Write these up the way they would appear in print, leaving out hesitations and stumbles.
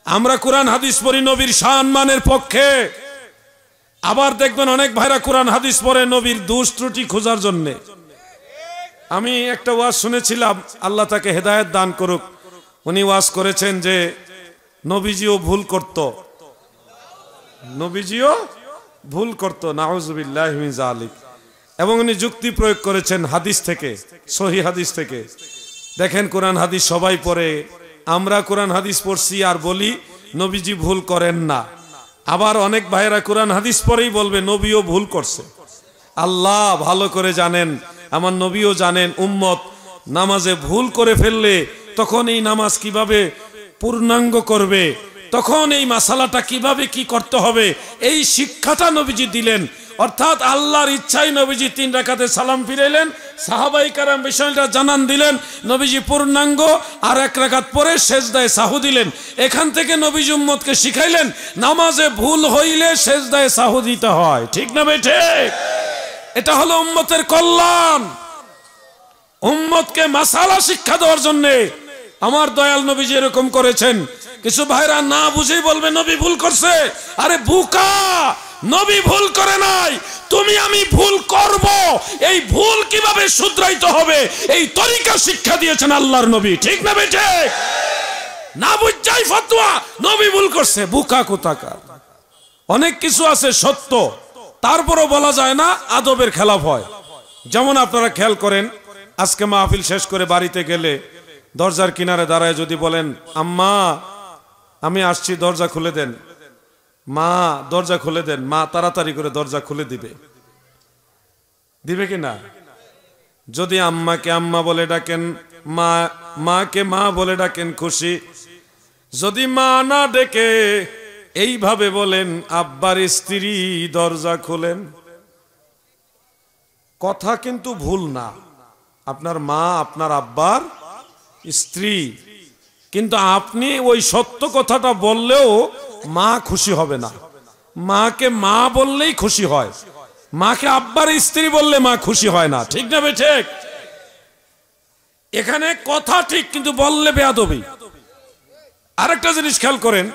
আমরা কোরআন হাদিস পড়ি নবীর সম্মানের পক্ষে, আবার দেখবেন অনেক ভাইরা কোরআন হাদিস পড়ে নবীর দোষ ত্রুটি খোঁজার জন্য। আমি একটা ওয়াজ শুনেছিলাম, আল্লাহ তাকে হেদায়েত দান করুক, উনি ওয়াজ করেছেন যে নবীজিও ভুল করত, নবীজিও ভুল করত, নাউযুবিল্লাহি মিন যালিক। এবং উনি যুক্তি প্রয়োগ করেছেন হাদিস থেকে, সহিহ হাদিস থেকে। দেখেন কোরআন হাদিস সবাই পড়ে, আমরা কোরআন হাদিস পড়ছি আর বলি নবীজি ভুল করেন না। আবার অনেক ভাইয়েরা কোরআন হাদিস পড়েই বলবে নবীও ভুল করছে। আল্লাহ ভালো করে জানেন, আমার নবীও জানেন, উম্মত নামাজে ভুল করে ফেললে তখন এই নামাজ কিভাবে পূর্ণাঙ্গ করবে, তখন এই মাসালাটা কিভাবে কি করতে হবে, এই শিক্ষাটা নবীজি দিলেন। অর্থাৎ আল্লাহর ইচ্ছায় নবীজি 3 রাকাতে সালাম ফিরাইলেন, সাহাবায়ে কেরাম বিষয়টা জানান দিলেন, নবীজি পূর্ণাঙ্গ আর 1 রাকাত পরে সেজদায় সাহু দিলেন। এখান থেকে নবীজি উম্মতকে শিখাইলেন নামাজে ভুল হইলে সেজদায় সাহু দিতে হয়। ঠিক না ভাই? ঠিক। এটা হলো উম্মতের কল্যাণ, উম্মতকে মাসালা শিক্ষা দেওয়ার জন্য আমার দয়াল নবীজি এরকম করেছেন। কিছু ভাইরা না বুঝেই বলবে নবী ভুল করছে। আরে বোকা, নবী ভুল করে নাই, তুমি আমি ভুল করব, এই ভুল কিভাবে শুধরাইতে হবে এই তরিকা শিক্ষা দিয়েছেন আল্লাহর নবী। ঠিক না ভাই? ঠিক। না বুঝাই ফতোয়া নবী ভুল করছে, বোকা কোথাকার। অনেক কিছু আছে সত্য, তারপরও বলা যায় না, আদবের খেলাফ হয়। যেমন আপনারা খেয়াল করেন, আজকে মাহফিল শেষ করে বাড়িতে গেলে দরজার কিনারে দাঁড়ায় যদি বলেন আম্মা আমি আসছি, দরজা খুলে দেন, মা দরজা খুলে দেন, মা তাড়াতাড়ি করে দরজা খুলে দিবে, দিবে কি না? যদি আম্মাকে আম্মা বলে ডাকেন, মাকে মা বলে ডাকেন, খুশি। যদি মা না ডেকে এইভাবে বলেন আব্বার স্ত্রী দরজা খুলেন, কথা কিন্তু ভুল না, আপনার মা আপনার আব্বার স্ত্রী, কিন্তু আপনি ওই সত্য কথাটা বললেও মা খুশি হবে না। মাকে মা বললেই খুশি হয়, মাকে আব্বার স্ত্রী বললে মা খুশি হয় না। ঠিক না ভাই? ঠিক। এখানে কথা ঠিক, কিন্তু বললে বেয়াদবি। আরেকটা জিনিস খেয়াল করেন,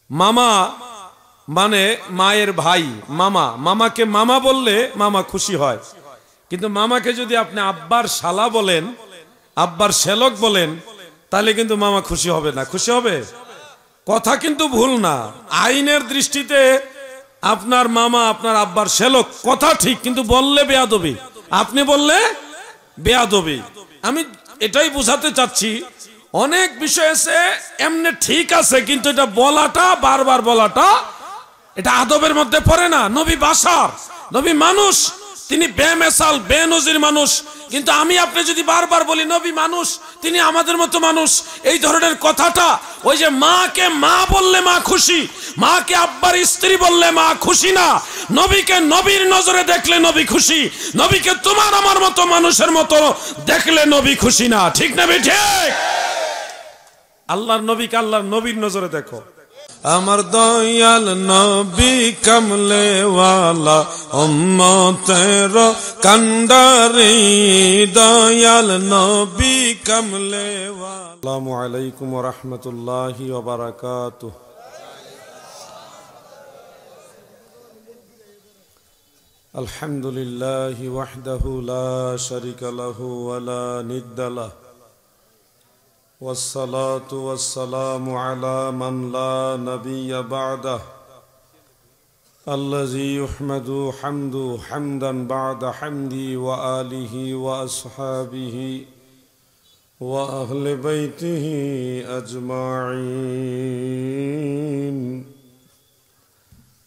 মামা মানে মায়ের ভাই, মামা, মামাকে মামা বললে মামা খুশি হয়, কিন্তু মামাকে যদি আপনি আব্বার শালা বলেন, আব্বার শ্যালক বলেন, তাহলে কিন্তু মামা খুশি হবে না। খুশি হবে? কথা কিন্তু ভুল না, আইনের দৃষ্টিতে আপনার মামা আপনার আব্বার শ্যালক, কথা ঠিক, কিন্তু বললে বেয়াদবি, আপনি বললে বেয়াদবি। আমি এটাই বোঝাতে চাচ্ছি, অনেক বিষয় আছে এমনি ঠিক আছে, কিন্তু এটা বলাটা, বারবার বলাটা, এটা আদবের মধ্যে পড়ে না। নবী বাশার, নবী মানুষ, তিনি বেমেসাল বেনজির মানুষ, কিন্তু আমি আপনি যদি বারবার বলি নবী মানুষ, তিনি আমাদের মতো মানুষ, এই ধরনের কথাটা, ওই যে মাকে মা বললে মা খুশি, মাকে আব্বার স্ত্রী বললে মা খুশি না। নবীকে নবীর নজরে দেখলে নবী খুশি, নবীকে তোমার আমার মতো মানুষের মতো দেখলে নবী খুশি না। ঠিক না ভাই? ঠিক। আল্লাহর নবীকে আল্লাহর নবীর নজরে দেখো। আমার দয়াল নবী কমলে ওয়ালা উম্মতের কান্ডারি, দয়াল নবী কমলে ওয়ালা। আসসালামু আলাইকুম ওয়া রাহমাতুল্লাহি ওয়া বারাকাতুহু। আলহামদুলিল্লাহি ওয়াহদাহু লা শারীকা লাহু ওয়া লা নিদ্দা লাহু, والصلاة والسلام على من لا نبي بعده، الذي يحمد حمدا بعد حمدي وآله وأصحابه وأهل بيته أجمعين.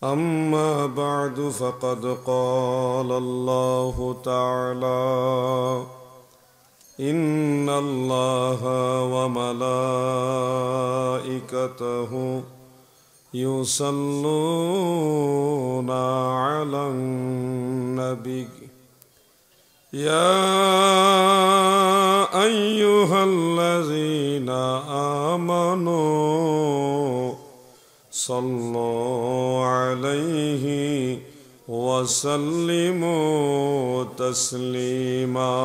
أما بعد، فقد قال الله تعالى: إن الله وملائكته يصلون على النبي يا أيها الذين آمنوا صلوا عليه وسلموا تسليما.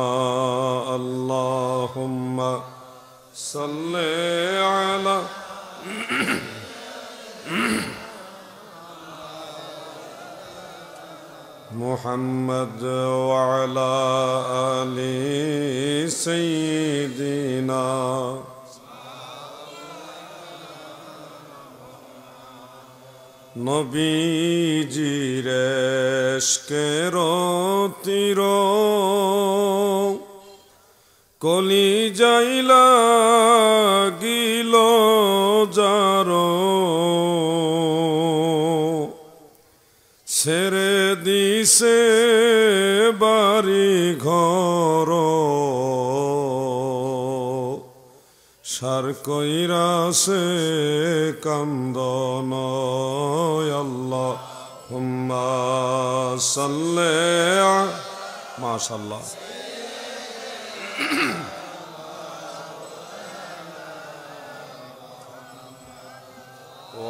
اللهم صل على محمد وعلى آل سيدنا নবীজির ইশকের তীর কলিজায় লাগিল যার ছেড়ে দিছে বাড়ি ঘর সার কইরাছে কান্দন আল্লাহুম্মা সাল্লি মাশাআল্লাহ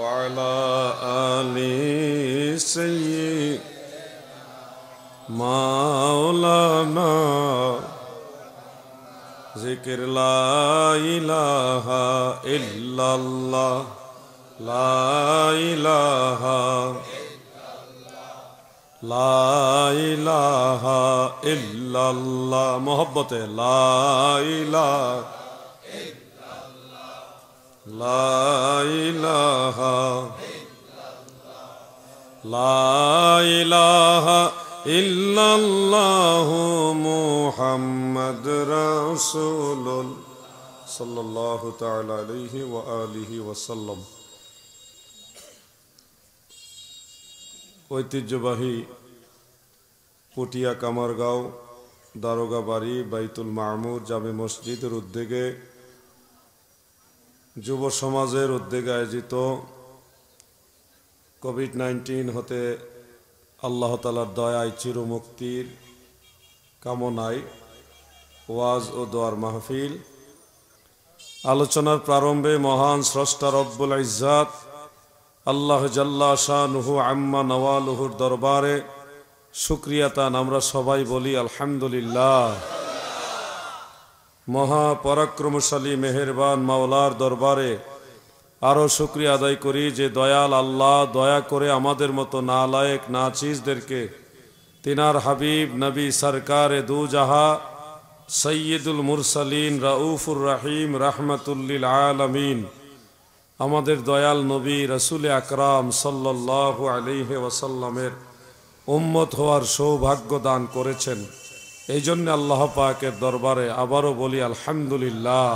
وعلى آل سيدنا مولانا ذكر لا إله إلا الله لا إله إلا الله محبت لا إله لا إله إلا الله محمد رسول صلى الله تعالى عليه وآله وسلم ঐতিহ্যবাহী পটিয়া কামারগাঁও দারোগা বাড়ি বাইতুল মামুর জামে মসজিদের উদ্যোগে যুব সমাজের উদ্যোগে আয়োজিত কোভিড-19 হতে আল্লাহ তাআলার দয়ায় চিরমুক্তির কামনায় ওয়াজ ও দোয়ার মাহফিল। আলোচনার প্রারম্ভে মহান স্রষ্টা রব্বুল ইজ্জাত আল্লাহ জাল্লা শানুহু আম্মা নওয়ালুহুর দরবারে শুকরিয়াতান আমরা সবাই বলি আলহামদুলিল্লাহ। মহাপরাক্রমশালী মেহেরবান মাওলার দরবারে আরো শুকরিয়া আদায় করি যে দয়াল আল্লাহ দয়া করে আমাদের মতো নালায়েক নাচিজদেরকে তিনার হাবিব নবী সরকারে দু জাহা সৈয়দুল মুরসালিন রাউফুর রহিম রাহমাতুল্লিল আলামিন আমাদের দয়াল নবী রাসূল আকরাম সাল্লাল্লাহু আলাইহি ওয়াসাল্লামের উম্মত হওয়ার সৌভাগ্য দান করেছেন। এই জন্য আল্লাহ পাকের দরবারে আবারও বলি আলহামদুলিল্লাহ।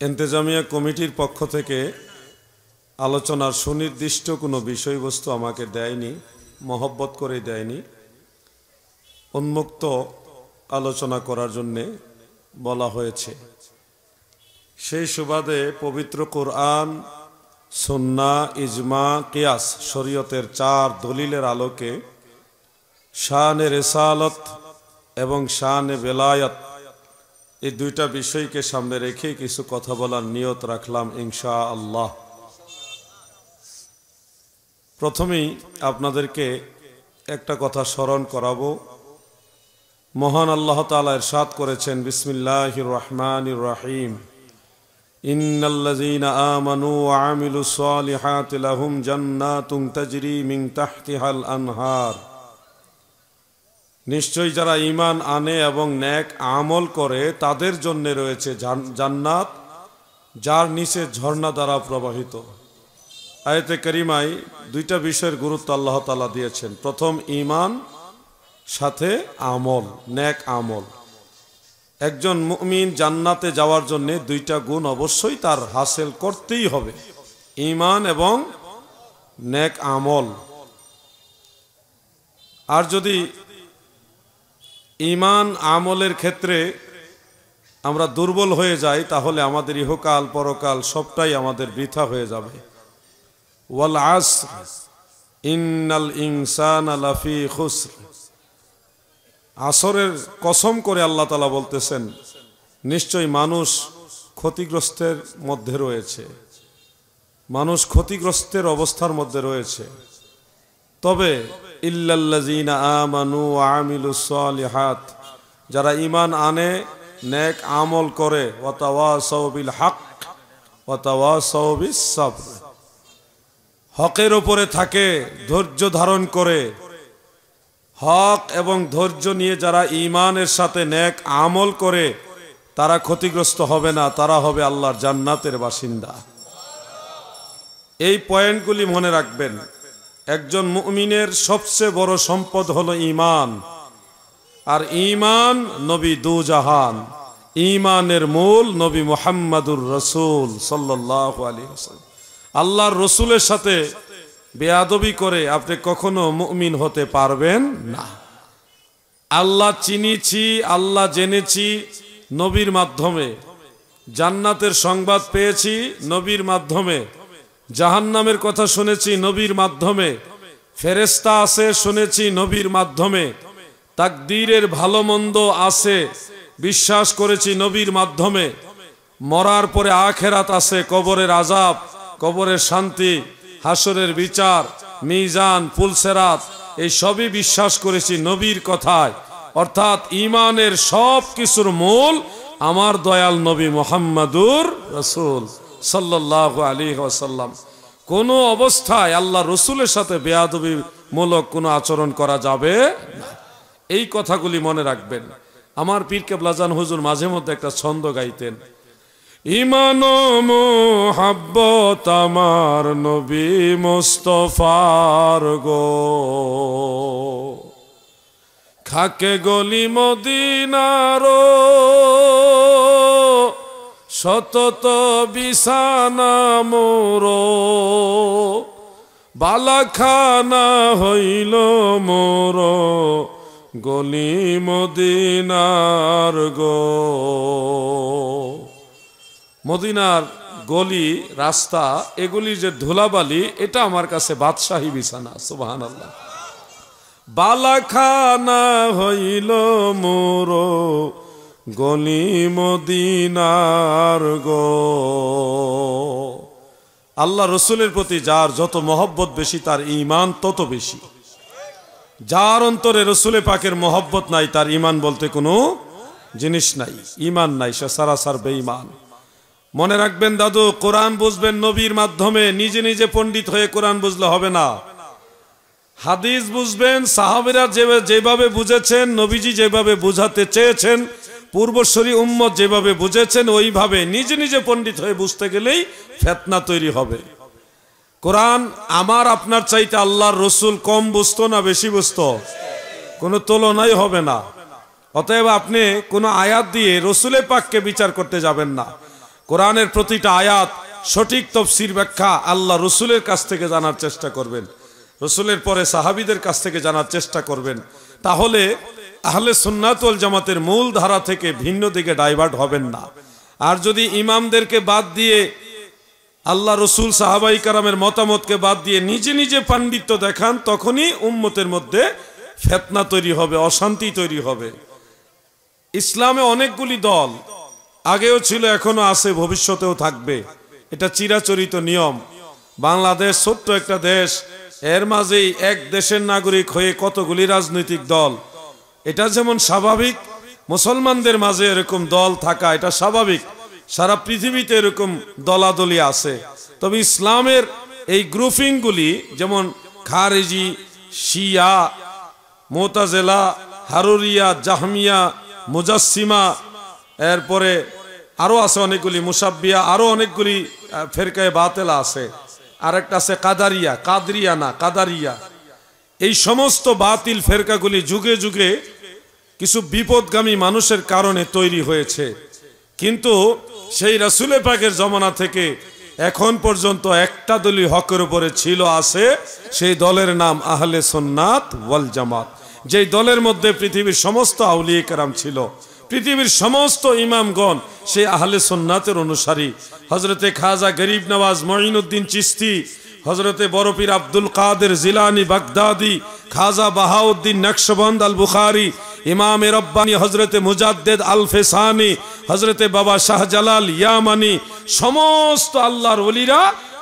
ইন্তেজামিয়া কমিটির পক্ষ থেকে আলোচনার সুনির্দিষ্ট কোনো বিষয়বস্তু আমাকে দেয়নি, মহব্বত করে দেয়নি, উন্মুক্ত আলোচনা করার জন্যে বলা হয়েছে। সেই সুবাদে পবিত্র কোরআন, সুন্নাহ, ইজমা, কিয়াস শরীয়তের 4 দলিলের আলোকে শানে রিসালত এবং শানে বেলায়াত এই দুইটা বিষয়কে সামনে রেখে কিছু কথা বলার নিয়ত রাখলাম ইনশাআল্লাহ। প্রথমেই আপনাদেরকে একটা কথা স্মরণ করাবো। মহান আল্লাহ তাআলা ইরশাদ করেছেন বিসমিল্লাহির রহমানির রহিম ইন্নাল্লাযীনা আমানু ওয়া আমিলুস সালিহাতি লাহুম জান্নাতুন তাজরি মিন তাহতিহাল আনহার। নিশ্চয়ই যারা ঈমান আনে এবং নেক আমল করে তাদের জন্য রয়েছে জান্নাত যার নিচে ঝর্ণা দ্বারা প্রবাহিত। আয়াতে কারিমায় দুইটা বিষয়ের গুরুত্ব আল্লাহ তাআলা দিয়েছেন। প্রথম ঈমান, সাথে আমল, নেক আমল। একজন মুমিন জান্নাতে যাওয়ার জন্য দুইটা গুণ অবশ্যই তার হাসিল করতেই হবে, ঈমান এবং নেক আমল। আর যদি ঈমান আমলের ক্ষেত্রে আমরা দুর্বল হয়ে যাই তাহলে আমাদের ইহকাল পরকাল সবটাই আমাদের বৃথা হয়ে যাবে। ওয়াল আসর ইন্নাল ইনসানা লাফি খুসর। আসরের কসম করে আল্লাহ তাআলা বলতেছেন নিশ্চয় মানুষ ক্ষতিগ্রস্তের মধ্যে রয়েছে, মানুষ ক্ষতিগ্রস্তের অবস্থার মধ্যে রয়েছে। তবে ইল্লাল্লাযীনা আমানু ওয়া আমিলুস সালিহাত, যারা ঈমান আনে নেক আমল করে, ওয়া তাওয়াসাউ বিল হক ওয়া তাওয়াসাউ বিস সাবর, হকের উপরে থাকে, ধৈর্য ধারণ করে। হক এবং ধৈর্য নিয়ে যারা ঈমানের সাথে নেক আমল করে তারা ক্ষতিগ্রস্ত হবে না, তারা হবে আল্লাহর জান্নাতের বাসিন্দা। এই পয়েন্টগুলি মনে রাখবেন। একজন মুমিনের সবচেয়ে বড় সম্পদ হলো ঈমান, আর ঈমান নবী দুজাহান। ঈমানের মূল নবী মুহাম্মাদুর রাসূল সাল্লাল্লাহু আলাইহি ওয়াসাল্লাম। আল্লাহর রসুলের সাথে বেয়াদবি করে আপনি কখনো মুমিন হতে পারবেন না। আল্লাহ চিনেছি, আল্লাহ জেনেছি নবীর মাধ্যমে, জান্নাতের সংবাদ পেয়েছি নবীর মাধ্যমে, জাহান্নামের কথা শুনেছি নবীর মাধ্যমে, ফেরেশতা আছে শুনেছি নবীর মাধ্যমে, তাকদীরের ভালো মন্দ আছে বিশ্বাস করেছি নবীর মাধ্যমে, মরার পরে আখেরাত আছে, কবরের আযাব, কবরের শান্তি, হাসরের বিচার, মিজান, পুলসেরাত, এই সবই বিশ্বাস করেছি নবীর কথায়। অর্থাৎ ঈমানের সব কিছুর মূল আমার দয়াল নবী মুহাম্মাদুর রাসূল সাল্লাল্লাহু আলাইহি ওয়াসাল্লাম। কোনো অবস্থায় আল্লাহ রসুলের সাথে বেয়াদবি মূলক কোনো আচরণ করা যাবে না। এই কথাগুলি মনে রাখবেন। আমার পীর কেবলাজান হুজুর মাঝে মধ্যে একটা ছন্দ গাইতেন, ঈমান ও মুহাব্বত আমার নবী মুস্তাফার গো, খাকে গলি মদিনার শতত বিছানা মোর, বালাখানা হইল মোর গলি মদিনার গো। মদিনার গলি রাস্তা এগুলি যে ধুলাবালি, এটা আমার কাছে বাদশাহী বিছানা। সুবহানাল্লাহ। বালাখানা হইল মোর গলি মদিনার গো। আল্লাহ রসুলের প্রতি যার যত মহব্বত বেশি তার ঈমান তত বেশি। যার অন্তরে রসুলে পাকের মহব্বত নাই তার ঈমান বলতে কোনো জিনিস নাই, ঈমান নাই, সে সারাসার বেঈমান। মনে রাখবেন দাদু, কোরআন বুঝবেন নবীর মাধ্যমে, নিজে নিজে পণ্ডিত হয়ে কোরআন বুঝলে হবে না। হাদিস বুঝবেন সাহাবীরা যেভাবে বুঝেছেন, নবীজি যেভাবে বুঝাতে চেয়েছেন, পূর্বসূরি উম্মত যেভাবে বুঝেছেন, ওইভাবে নিজে নিজে পণ্ডিত হয়ে বুঝতে গেলেই ফিতনা তৈরি হবে। কোরআন আমার আপনার চাইতে আল্লাহর রসুল কম বুঝতো না বেশি বুঝতো? কোনো তুলনাই হবে না। অতএব আপনি কোনো আয়াত দিয়ে রসুলে পাককে বিচার করতে যাবেন না। কোরআনের প্রতিটা আয়াত সঠিক তফসির ব্যাখ্যা আল্লাহ রসুলের কাছ থেকে জানার চেষ্টা করবেন, রসুলের পরে সাহাবীদের কাছ থেকে জানার চেষ্টা করবেন। তাহলে আহলে সুন্নাত ওয়াল জামাতের মূল ধারা থেকে ভিন্ন দিকে ডাইভার্ট হবেন না। আর যদি ইমামদেরকে বাদ দিয়ে, আল্লাহ রসুল সাহাবাই কারামের মতামতকে বাদ দিয়ে নিজে নিজে পাণ্ডিত্য দেখান, তখনই উম্মতের মধ্যে ফিতনা তৈরি হবে, অশান্তি তৈরি হবে। ইসলামে অনেকগুলি দল আগেও ছিল, এখনো আছে, ভবিষ্যতেও থাকবে। এটা চিরাচরিত নিয়ম। বাংলাদেশ ছোট্ট একটা দেশ, এর মাঝেই এক দেশের নাগরিক হয়ে কতগুলি রাজনৈতিক দল। এটা যেমন স্বাভাবিক, মুসলমানদের মাঝে এরকম দল থাকা এটা স্বাভাবিক, সারা পৃথিবীতে এরকম দলাদলি আছে। তবে ইসলামের এই গ্রুপিংগুলি যেমন খারেজি, শিয়া, মুতাজিলা, হারুরিয়া, জাহমিয়া, মুজাসসিমা, এরপরে আরো আছে অনেকগুলি, মুসাব্বিয়া, আরো অনেকগুলি ফেরকায়ে বাতিলা আছে। আর একটা আছে কাদারিয়া, কাদরিয়া না কাদারিয়া। এই সমস্ত বাতিল ফেরকাগুলি যুগে যুগে কিছু বিপদগামী মানুষের কারণে তৈরি হয়েছে। কিন্তু সেই রাসূলে পাকের জমানা থেকে এখন পর্যন্ত একটা দলই হকের উপরে ছিল, আছে। সেই দলের নাম আহলে সুন্নাত ওয়াল জামাত। যেই দলের মধ্যে পৃথিবীর সমস্ত আউলিয়া কেরাম ছিল, পৃথিবীর সমস্ত ইমামগণ সেই আহলে সুন্নাতের অনুসারী। হযরতে খাজা গরিব নওয়াজ মঈনুদ্দিন চিশতি, হযরতে বড় পীর আব্দুল কাদের জিলানী বাগদাদি, খাজা বাহাউদ্দিন নকশবন্দ আল বুখারী, ইমাম রব্বানী হযরতে মুজাদ্দিদ আল ফেসানি, হযরতে বাবা শাহজালাল ইয়ামানি, সমস্ত আল্লাহর ওলিরা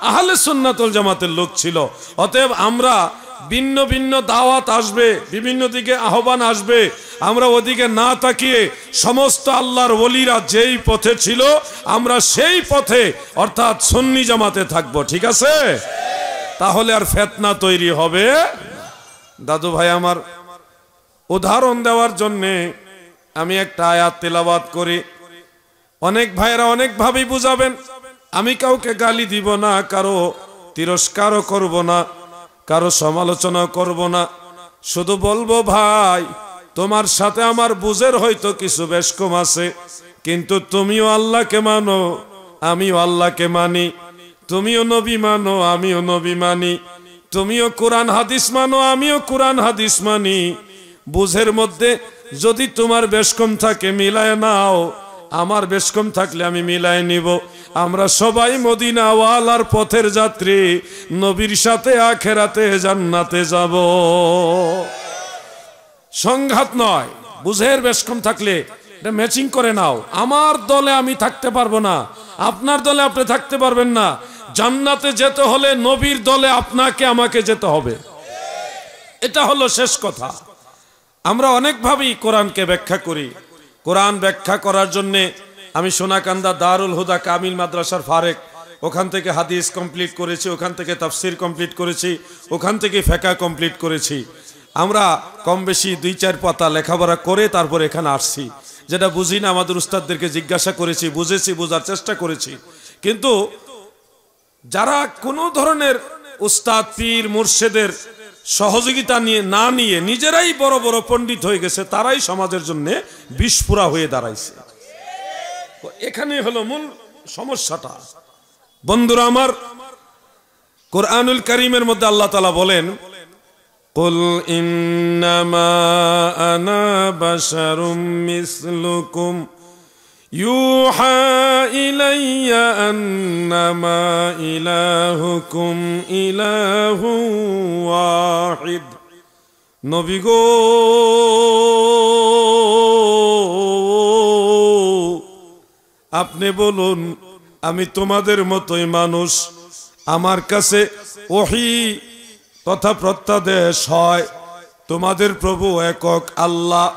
আহলে সুন্নাত ওয়াল জামাতের লোক ছিল। অতএব আমরা ভিন্ন ভিন্ন দাওয়াত আসবে, বিভিন্ন দিকে আহ্বান আসবে, আমরা ওদিকে না তাকিয়ে সমস্ত আল্লাহর ওলিরা যেই পথে ছিল আমরা সেই পথে অর্থাৎ সুন্নি জামাতে থাকব। ঠিক আছে? তাহলে আর ফিতনা তৈরি হবে। দাদু ভাই আমার, উদাহরণ দেওয়ার জন্য আমি একটা আয়াত তেলাওয়াত করি। অনেক ভাইরা অনেক ভাবেই বুঝাবেন। আমি কাউকে গালি দিব না, কারো তিরস্কারও করব না, কারো সমালোচনা করব না, শুধু বলবো ভাই তোমার সাথে আমার বুঝের হয়তো কিছু বেশ কম আছে, কিন্তু তুমিও আল্লাহকে মানো, আমিও আল্লাহকে মানি, তুমিও নবী মানো, আমিও নবী মানি, তুমিও কোরআন হাদিস মানো, আমিও কোরআন হাদিস মানি। বুঝের মধ্যে যদি তোমার বেশ কম থাকে মিলায় নাও, আমার বেশ কম থাকলে আমি মিলায় নিব। আমরা সবাই মদিনা ওয়ালার পথের যাত্রী, নবীর সাথে আখেরাতে জান্নাতে যাব। সংঘাত নয়, বুঝের বেশ কম থাকলে এটা ম্যাচিং করে নাও। আমার দলে আমি থাকতে পারবো না, আপনার দলে আপনি থাকতে পারবেন না। জান্নাতে যেতে হলে নবীর দলে আপনাকে আমাকে যেতে হবে, এটা হলো শেষ কথা। আমরা অনেকভাবেই কোরআনকে ব্যাখ্যা করি। কোরআন ব্যাখ্যা করার জন্য আমি সোনাকান্দা দারুল হুদা কামিল মাদ্রাসার ফারেক, ওখান থেকে হাদিস কমপ্লিট করেছি, ওখান থেকে তাফসির কমপ্লিট করেছি, ওখান থেকে ফিকহ কমপ্লিট করেছি। আমরা কম বেশি 2-4 পাতা লেখাপড়া করে তারপর এখানে আসছি। যেটা বুঝি না আমাদের উস্তাদদেরকে জিজ্ঞাসা করেছি, বুঝেছি, বোঝার চেষ্টা করেছি। কিন্তু যারা কোনো ধরনের উস্তাদ পীর মুর্শেদের সহযোগিতা না নিয়ে নিজেরাই বড় বড় পণ্ডিত হয়ে গেছে, তারাই সমাজের জন্য বিস্ফোরা হয়ে দাঁড়াইছে। এখানে হলো মূল সমস্যাটা। বন্ধুরা আমার, কোরআনুল কারীমের মধ্যে আল্লাহ তাআলা বলেন, কুল ইন্নামা আনা বাশারুম মিসলুকুম ইউহা ইলাইয়া আন্নামা ইলাহুকুম ইলাহু ওয়াহিদ। নবী গো, আপনি বলুন আমি তোমাদের মতোই মানুষ, আমার কাছে ওহী তথা প্রত্যাদেশ হয়, তোমাদের প্রভু একক আল্লাহ।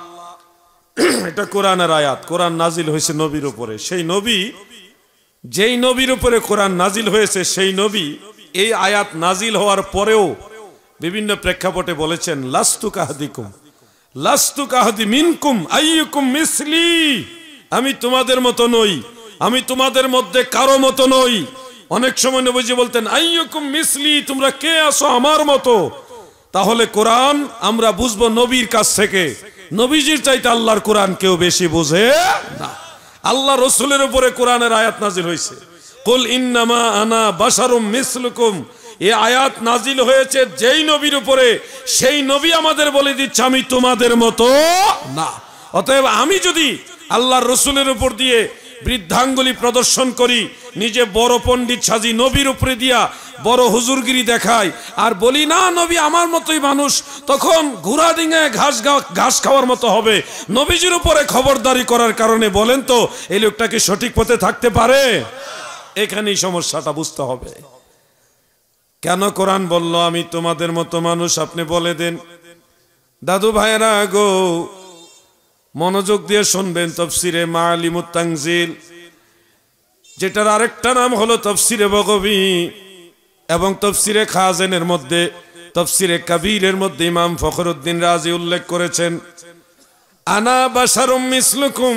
এটা কোরআনের আয়াত। কোরআন নাজিল হয়েছে নবীর উপরে। সেই নবী, যেই নবীর উপরে কোরআন নাজিল হয়েছে, সেই নবী এই আয়াত নাজিল হওয়ার পরেও বিভিন্ন প্রেক্ষাপটে বলেছেন, লাস্তু কাহাদিকুম লাস্তু কাহাদি মিনকুম আইয়ুকুম মিসলি। আমি তোমাদের মতো নই, আমি তোমাদের মধ্যে কারো মতো নই। অনেক সময় নবীজি বলতেন আইয়ুকুম মিসলি, তোমরা কে আছো আমার মতো। তাহলে কোরআন আমরা বুঝবো নবীর কাছ থেকে। নবীজির চাইতে আল্লাহর কোরআন কেউ বেশি বোঝে না। আল্লাহ রসুলের উপরে কোরআনের আয়াত নাজিল হয়েছে। কুল ইন্নামা আনা বাশারুম মিসলুকুম, এই আয়াত নাজিল হয়েছে যেই নবীর উপরে, সেই নবী আমাদের বলে দিচ্ছে আমি তোমাদের মতো না। অতএব আমি যদি আল্লাহর রসুলের উপর দিয়ে বৃদ্ধাঙ্গুলি প্রদর্শন করি, নিজে বড় পণ্ডিত সাজি, নবীর উপরে দিয়া বড় হুজুরগিরি দেখাই, আর বলি না নবী আমার মতোই মানুষ, তখন ঘোড়া ডিঙায় ঘাস খাওয়ার মতো হবে। নবীজির উপরে খবরদারি করার কারণে বলেন তো এই লোকটা কি সঠিক পথে থাকতে পারে? এখানেই সমস্যাটা বুঝতে হবে। কেন কোরআন বলল আমি তোমাদের মতো মানুষ, আপনি বলে দেন। দাদু ভাইরা গো, মনোযোগ দিয়ে শুনবেন। তফসিরে মাআলিমুত তানজিল, যেটার আরেকটা নাম হলো তফসিরে বগবী, এবং তফসিরে খাজেনের মধ্যে, তফসিরে কবীরের মধ্যে ইমাম ফখরুদ্দিন রাজি উল্লেখ করেছেন, আনা বাশারুম মিসলুকুম।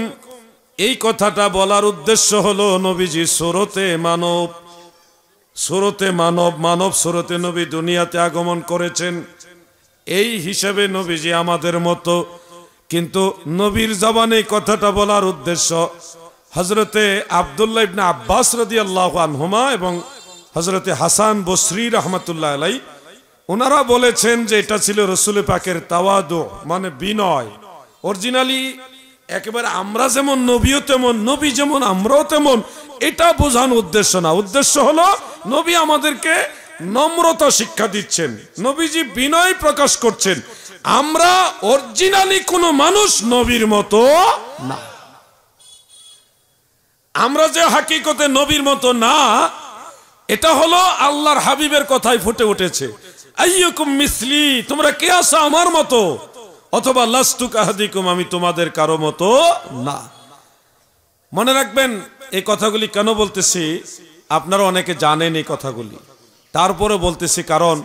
এই কথাটা বলার উদ্দেশ্য হলো নবীজি সুরতে মানব, সুরতে মানব, মানব সুরতে নবী দুনিয়াতে আগমন করেছেন। এই হিসাবে নবীজি আমাদের মতো। কিন্তু নবীর জবানে কথাটা বলার উদ্দেশ্য হযরতে আব্দুল্লাহ ইবনে আব্বাস রাদিয়াল্লাহু আনহুমা এবং হযরতে হাসান বসরি রাহমাতুল্লাহ আলাইহি, ওনারা বলেছেন যে এটা ছিল রাসূল পাকের তাওয়াদু, মানে বিনয়। অরিজিনালি একেবারে আমরা যেমন নবীও তেমন, নবী যেমন আমরাও তেমন, এটা বোঝানোর উদ্দেশ্য না। উদ্দেশ্য হলো নবী আমাদেরকে নম্রতা শিক্ষা দিচ্ছেন, নবীজি বিনয় প্রকাশ করছেন। আমরা অরিজিনালি কোন মানুষ নবীর মতো না। আমরা যে হাকিকতে নবীর মতো না, এটা হলো আল্লাহর হাবিবের কথাই ফুটে উঠেছে, আইয়ুকুম মিসলি, তোমরা কে আছো আমার মতো, অথবা লাস্তু কাহাদিকুম, আমি তোমাদের কারো মতো না। মনে রাখবেন এই কথাগুলি কেন বলতেছি, আপনারা অনেকে জানেন এই কথাগুলি, তারপরে বলতেছি কারণ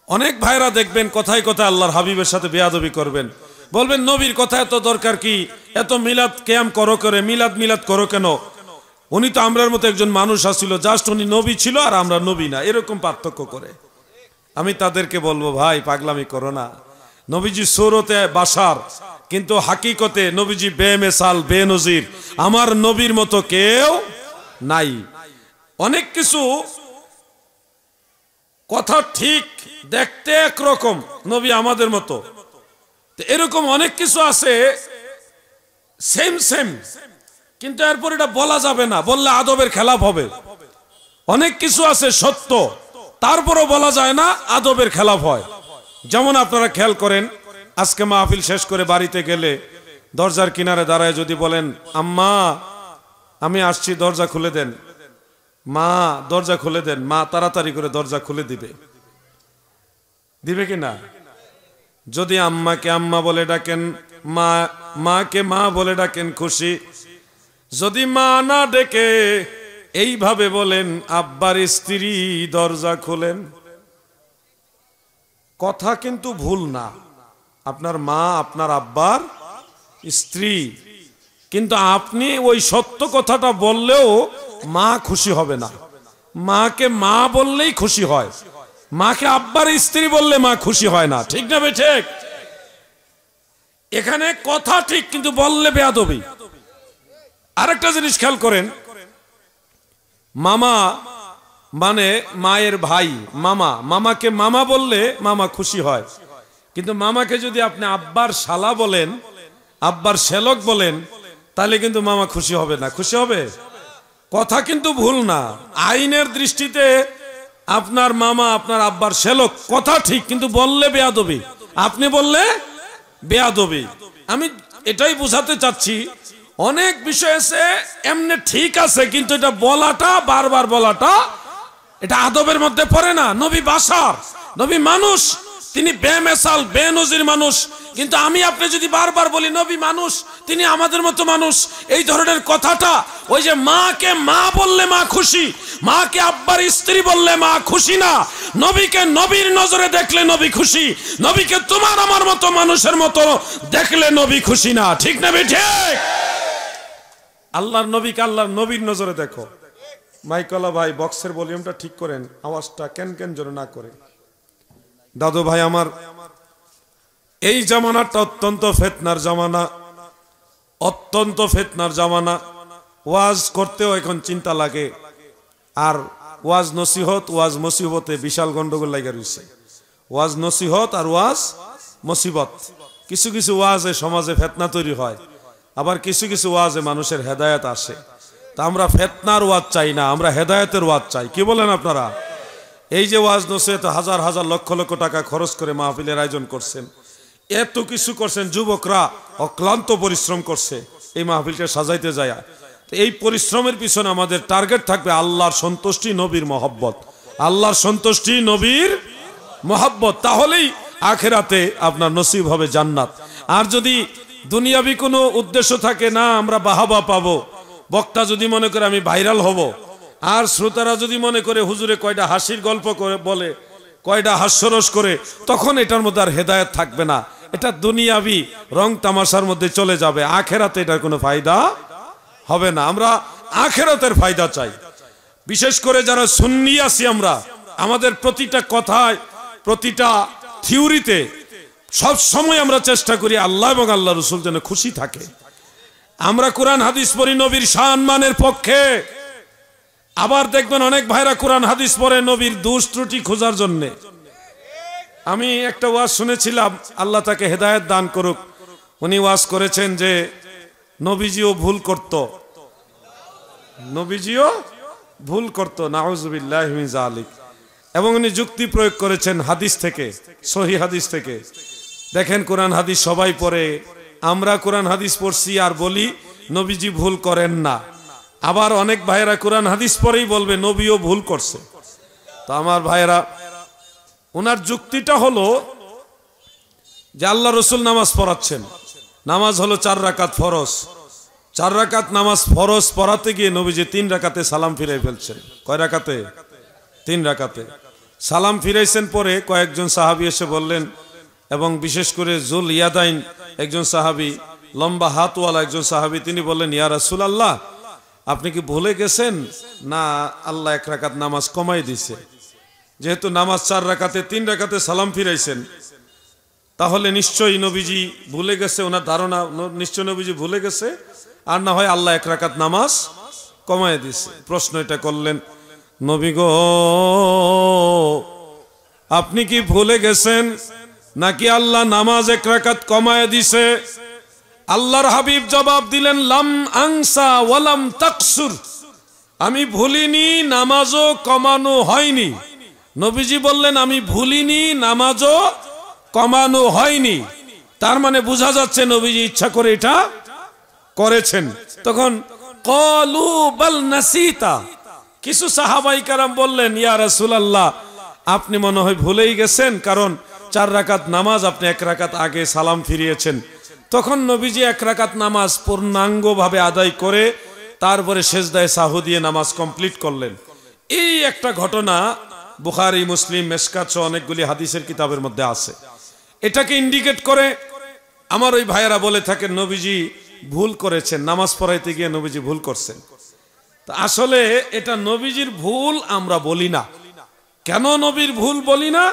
অনেক ভাইরা দেখবেন কথায় কথায় আল্লাহর হাবিবের সাথে বেয়াদবি করবেন, বলবেন নবীর কথা এত দরকার কি, এত মিলাদ কিয়াম করো করে মিলাদ করো কেন, উনি তো আমরার মতো একজন মানুষ আসছিল, জাস্ট উনি নবী ছিল আর আমরা নবী না, এরকম পার্থক্য করে। আমি তাদেরকে বলবো ভাই পাগলামি করো না, নবীজি সূরতে বাশার, কিন্তু হাকিকতে নবীজি বেমিসাল বেনজির, আমার নবীর মতো কেউ নাই। অনেক কিছু কথা ঠিক, দেখতে একরকম, নবী আমাদের মতো, এরকম অনেক কিছু আছে সেম সেম, কিন্তু এরপর এটা বলা যাবে না, বললে আদবের খেলাফ হবে। অনেক কিছু আছে সত্য, তারপরও বলা যায় না, আদবের খেলাফ হয়। যেমন আপনারা খেয়াল করেন, আজকে মাহফিল শেষ করে বাড়িতে গেলে দরজার কিনারে দাঁড়ায় যদি বলেন আম্মা আমি আসছি, দরজা খুলে দেন, মা দরজা খুলে দেন, মা তাড়াতাড়ি করে দরজা খুলে দিবে কি না? যদি আম্মাকে আম্মা বলে ডাকেন, মাকে মা বলে ডাকেন খুশি, যদি মা না ডেকে এইভাবে বলেন আব্বার স্ত্রী দরজা খুলেন, কথা কিন্তু ভুল না, আপনার মা আপনার আব্বার স্ত্রী, কিন্তু আপনি ওই সত্য কথাটা বললেও মা খুশি হবে না। মাকে মা বললেই খুশি হয়, মাকে আব্বার স্ত্রী বললে মা খুশি হয় না, ঠিক না ভাই? ঠিক। এখানে কথা ঠিক, কিন্তু বললে বেয়াদবি। আরেকটা জিনিস খেয়াল করেন, মামা মানে মায়ের ভাই, মামাকে মামা বললে মামা খুশি হয়, কিন্তু মামাকে যদি আপনি আব্বার শালা বলেন, আব্বার শ্যালক বলেন, তাহলে কিন্তু মামা খুশি হবে না। খুশি হবে? কথা কিন্তু ভুল না, আইনের দৃষ্টিতে আপনার মামা আপনার আব্বার শ্যালক, কথা ঠিক, কিন্তু বললে বেয়াদবি, আপনি বললে বেয়াদবি। আমি এটাই বোঝাতে চাচ্ছি, অনেক বিষয় আছে এমনি ঠিক আছে, কিন্তু এটা বলাটা, বারবার বলাটা, এটা আদবের মধ্যে পড়ে না। নবী বাশার, নবী মানুষ, তিনি বেমিসাল বেনজির মানুষ, কিন্তু আমি আপনি যদি বারবার বলি নবী মানুষ, তিনি আমাদের মতো মানুষ, এই ধরনের কথাটা, ওই যে মাকে মা বললে মা খুশি, মাকে আব্বার স্ত্রী বললে মা খুশি না, নবীকে নবীর নজরে দেখলে নবী খুশি, নবীকে তোমার আমার মতো মানুষের মতো দেখলে নবী খুশি না, ঠিক না বে? ঠিক। আল্লাহর নবীকে আল্লাহর নবীর নজরে দেখো। মাইকলা ভাই বক্সের ভলিউমটা ঠিক করেন, আওয়াজটা কেন কেন যেন না করে। দাদু ভাই আমার, এই জামানাটা অত্যন্ত ফিতনার জামানা, অত্যন্ত ফিতনার জামানা। ওয়াজ করতেও এখন চিন্তা লাগে, আর ওয়াজ নসিহত, ওয়াজ মুসিবতে বিশাল গন্ডগোল লাগা রয়েছে। ওয়াজ নসিহত আর ওয়াজ মুসিবত, কিছু কিছু ওয়াজে সমাজে ফিতনা তৈরি হয়, আবার কিছু কিছু ওয়াজে মানুষের হেদায়েত আসে। তা আমরা ফিতনার ওয়াজ চাই না, আমরা হেদায়েতের ওয়াজ চাই। কি বলেন আপনারা? এই যে ওয়াজ নসিহত হাজার হাজার লক্ষ লক্ষ টাকা খরচ করে মাহফিলের আয়োজন করছেন, এত কিছু করছেন, যুবকরা অক্লান্ত পরিশ্রম করছে এই মাহফিলকে সাজাইতে যায়। এই পরিশ্রমের পিছনে আমাদের টার্গেট থাকবে আল্লাহর সন্তুষ্টি, নবীর মহব্বত, আল্লাহর সন্তুষ্টি, নবীর মহব্বত, তাহলেই আখিরাতে আপনার নসিব হবে জান্নাত। আর যদি দুনিয়াবি কোনো উদ্দেশ্য থাকে, না আমরা বাহাবা পাবো, বক্তা যদি মনে করে আমি ভাইরাল হব, আর শ্রোতারা যদি মনে করে হুজুরে কয়টা হাসির গল্প করে বলে, কয়টা হাস্যরস করে, তখন এটার মধ্যে আর হেদায়েত থাকবে না, এটা দুনিয়াবি রং তামাশার মধ্যে চলে যাবে, আখিরাতে এটার কোনো ফায়দা হবে না। আমরা আখিরাতের ফায়দা চাই। বিশেষ করে যারা সুন্নি আছি আমরা, আমাদের প্রতিটা কথায়, প্রতিটা থিওরিতে সব সময় আমরা চেষ্টা করি আল্লাহ এবং আল্লাহ রাসূল যেন খুশি থাকে। আমরা কোরআন হাদিস পড়ি নবীর সম্মানের পক্ষে, আবার দেখবেন অনেক ভাইরা কোরআন হাদিস পড়ে নবীর দোষ ত্রুটি খোঁজার জন্য। আমি একটা ওয়াজ শুনেছিলাম, আল্লাহ তাকে হেদায়েত দান করুক, উনি ওয়াজ করেছেন যে নবীজিও ভুল করত, নবীজিও ভুল করত, নাউযুবিল্লাহি মিন যালিক। এবং উনি যুক্তি প্রয়োগ করেছেন হাদিস থেকে, সহিহ হাদিস থেকে। দেখেন কোরআন হাদিস সবাই পড়ে, আমরা কোরআন হাদিস পড়ছি আর বলি নবীজি ভুল করেন না, আবার অনেক ভাইয়েরা কোরআন হাদিস পড়েই বলবে নবীও ভুল করছে। তো আমার ভাইয়েরা, ওনার যুক্তিটা হলো যে আল্লাহ রসুল নামাজ পড়াচ্ছেন, নামাজ হলো 4 রাকাত ফরজ, 4 রাকাত নামাজ ফরজ পড়াতে গিয়ে নবীজি 3 রাকাতে সালাম ফিরাই ফেলছেন। কয় রাকাতে? 3 রাকাতে সালাম ফিরাইছেন। পরে কয়েকজন সাহাবী এসে বললেন, এবং বিশেষ করে জুল ইয়াদাইন একজন সাহাবী, লম্বা হাতওয়ালা একজন সাহাবী, তিনি বললেন, ইয়া রাসূলুল্লাহ, আপনি কি ভুলে গেছেন না আল্লাহ 1 রাকাত নামাজ কমাই দিছে? যেহেতু নামাজ 4 রাকাতে 3 রাকাতে সালাম ফিরাইছেন, তাহলে নিশ্চয়ই নবীজি ভুলে গেছে, ওনার ধারণা নিশ্চয় নবীজি ভুলে গেছে, আর না হয় আল্লাহ 1 রাকাত নামাজ কমায় দিছে। প্রশ্ন এটা করলেন, নবী গো, আপনি কি ভুলে গেছেন নাকি আল্লাহ নামাজ 1 রাকাত কমায় দিছে? আল্লাহর হাবিব জবাব দিলেন, লাম আনসা ওয়ালাম তাকসুর, আমি ভুলিনি, নামাজও কমানো হয়নি। নবীজি বললেন, আমি ভুলিনি, নামাজও কমানো হয়নি। তার মানে বোঝা যাচ্ছে নবীজি ইচ্ছা করে এটা করেছেন। তখন ক্বালু বাল নাসিতা, কিছু সাহাবাই কেরাম বললেন, ইয়া রাসূলুল্লাহ, আপনি মনে হয় ভুলেই গেছেন, কারণ 4 রাকাত নামাজ আপনি 1 রাকাত আগে সালাম ফিরিয়েছেন। তখন নবীজি 1 রাকাত নামাজ পূর্ণাঙ্গভাবে আদায় করে তারপরে সেজদায় সাহু দিয়ে নামাজ কমপ্লিট করলেন। এই একটা ঘটনা বুখারী, মুসলিম, মেশকাত সহ অনেকগুলি হাদিসের কিতাবের মধ্যে আছে। এটাকে ইন্ডিকেট করে আমার ওই ভাইয়েরা বলে থাকেন নবীজি ভুল করেছেন, নামাজ পড়াইতে গিয়ে নবীজি ভুল করছেন। তা আসলে এটা নবীজির ভুল আমরা বলি না। কেন নবীর ভুল বলি না?